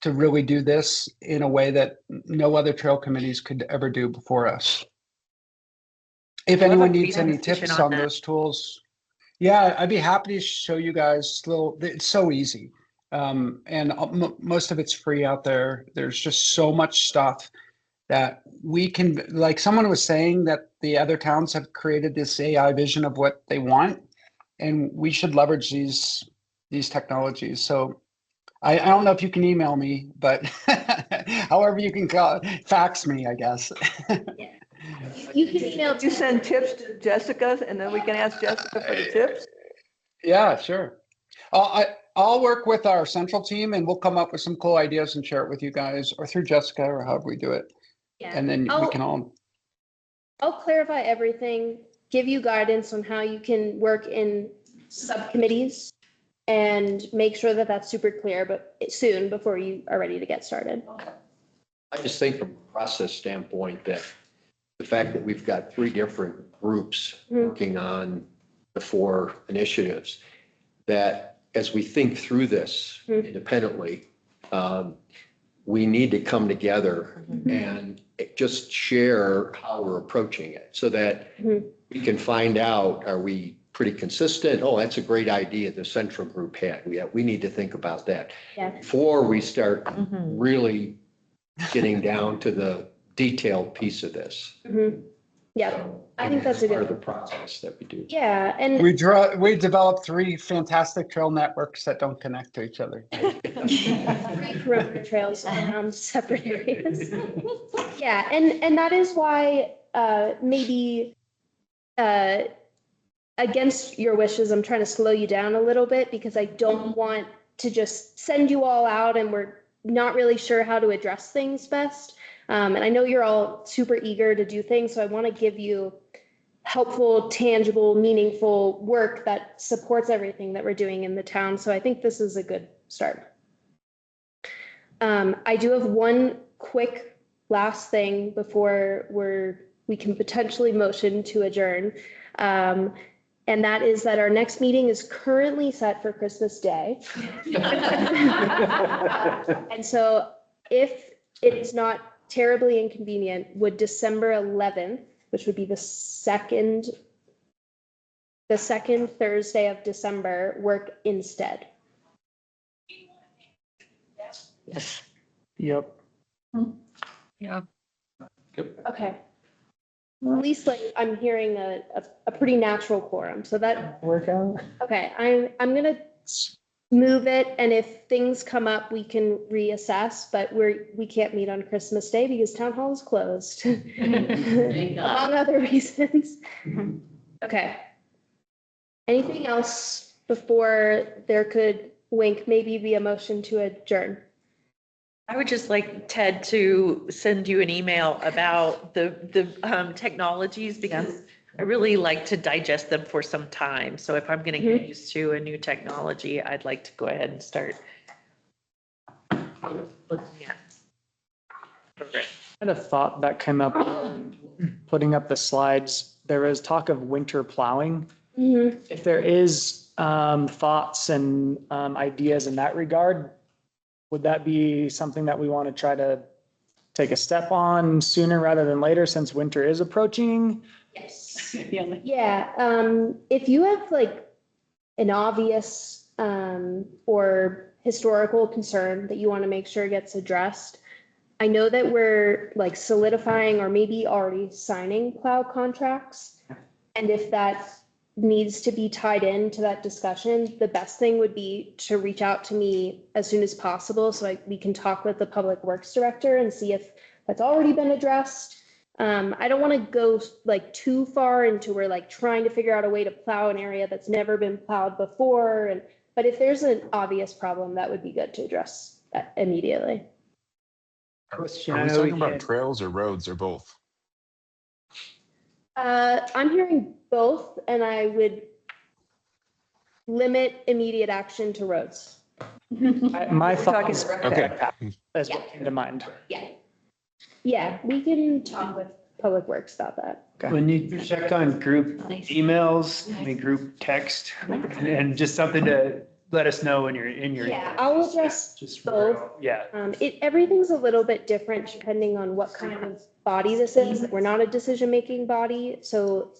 to really do this in a way that no other trail committees could ever do before us. If anyone needs any tips on those tools, yeah, I'd be happy to show you guys. It's so easy. And most of it's free out there. There's just so much stuff that we can, like someone was saying that the other towns have created this AI vision of what they want, and we should leverage these technologies. So I don't know if you can email me, but however you can fax me, I guess. You can email. You send tips to Jessica and then we can ask Jessica for the tips? Yeah, sure. I'll work with our central team and we'll come up with some cool ideas and share it with you guys, or through Jessica, or however we do it. Yeah. And then we can all. I'll clarify everything, give you guidance on how you can work in subcommittees and make sure that that's super clear, but soon before you are ready to get started. I just think from a process standpoint that the fact that we've got 3 different groups working on the 4 initiatives, that as we think through this independently, we need to come together and just share how we're approaching it so that we can find out, are we pretty consistent? Oh, that's a great idea the central group had. We need to think about that before we start really getting down to the detailed piece of this. Yeah, I think that's a part of good. the process that we do. Yeah, and We developed 3 fantastic trail networks that don't connect to each other. perimeter trails around separate areas. Yeah, and that is why maybe against your wishes, I'm trying to slow you down a little bit, because I don't want to just send you all out and we're not really sure how to address things best. And I know you're all super eager to do things, so I want to give you helpful, tangible, meaningful work that supports everything that we're doing in the town. So I think this is a good start. I do have one quick last thing before we can potentially motion to adjourn. And that is that our next meeting is currently set for Christmas Day. And so if it is not terribly inconvenient, would December 11th, which would be the second Thursday of December, work instead? Yes. Yep. Yeah. Okay. At least like I'm hearing a pretty natural quorum, so that Work out. okay. I'm gonna move it, and if things come up, we can reassess. But we can't meet on Christmas Day because town hall is closed, among other reasons. Okay. Anything else before there could maybe be a motion to adjourn? I would just like Ted to send you an email about the technologies, because I really like to digest them for some time. So if I'm going to get used to a new technology, I'd like to go ahead and start looking at. I had a thought that came up putting up the slides. There was talk of winter plowing. If there is thoughts and ideas in that regard, would that be something that we want to try to take a step on sooner rather than later, since winter is approaching? Yes. Yeah. Yeah, if you have like an obvious or historical concern that you want to make sure gets addressed, I know that we're like solidifying or maybe already signing plow contracts. And if that needs to be tied into that discussion, the best thing would be to reach out to me as soon as possible so we can talk with the Public Works Director and see if that's already been addressed. I don't want to go like too far into we're like trying to figure out a way to plow an area that's never been plowed before. But if there's an obvious problem, that would be good to address that immediately. Question, Are I we know talking we about can't- trails or roads or both? I'm hearing both, and I would limit immediate action to roads. My thought is Okay. that's what came to mind. Yeah, we can talk with Public Works about that. When you check on group emails, I mean, group text, and just something to let us know when you're in your. Yeah, I'll address Just both. Yeah. Everything's a little bit different depending on what kind of body this is. We're not a decision-making body, so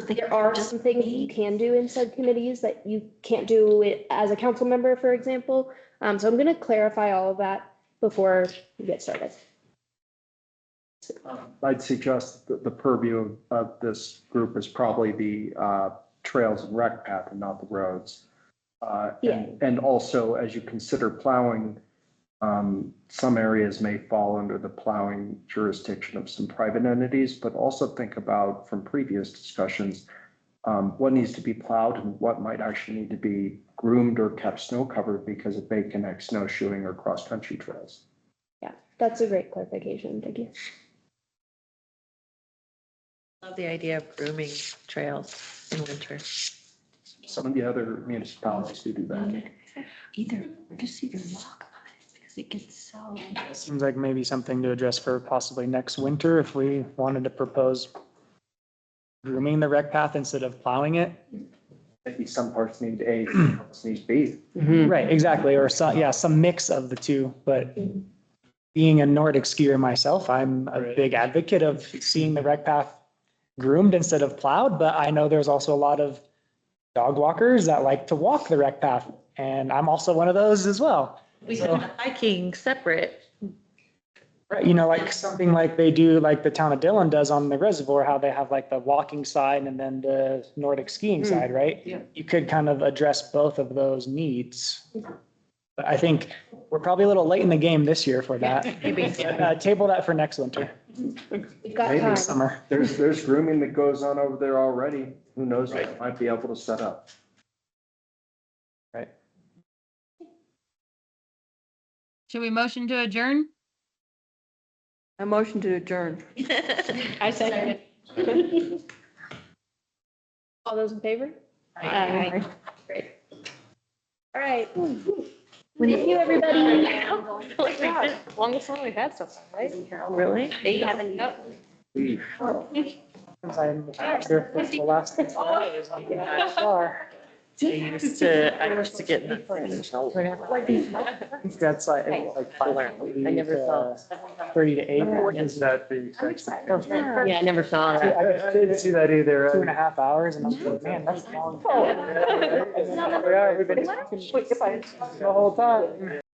there are some things you can do in subcommittees that you can't do it as a council member, for example. So I'm gonna clarify all of that before we get started. I'd suggest that the purview of this group is probably the trails and rec path and not the roads. And also, as you consider plowing, some areas may fall under the plowing jurisdiction of some private entities, but also think about from previous discussions, what needs to be plowed and what might actually need to be groomed or kept snow covered because it may connect snowshoeing or cross-country trails. Yeah, that's a great clarification. Thank you. Love the idea of grooming trails in winter. Some of the other municipalities do that. Either walk on it because it gets so. Seems like maybe something to address for possibly next winter if we wanted to propose grooming the rec path instead of plowing it. Maybe some parts need A, some parts need B. Right, exactly, or some mix of the two, but being a Nordic skier myself, I'm a big advocate of seeing the rec path groomed instead of plowed, but I know there's also a lot of dog walkers that like to walk the rec path, and I'm also one of those as well. We have hiking separate. Right, like something like they do, like the town of Dillon does on the reservoir, how they have like the walking side and then the Nordic skiing side, right? Yeah. You could kind of address both of those needs. But I think we're probably a little late in the game this year for that. Table that for next winter. We've got Maybe time. Summer. There's grooming that goes on over there already. Who knows what might be able to set up. Right. Should we motion to adjourn? A motion to adjourn. I second. All those in favor? Aye. Great. All right. Thank you, everybody. Longest one we've had so far, right? Really? They haven't. Since I'm here for the last 6 hours, I'm getting that far. I used to get in that. I think that's like 30 to 8. Is that the? Yeah, I never saw I that. didn't see that either. 2.5 hours and I'm like, man, that's long. Yeah, we've been the whole time.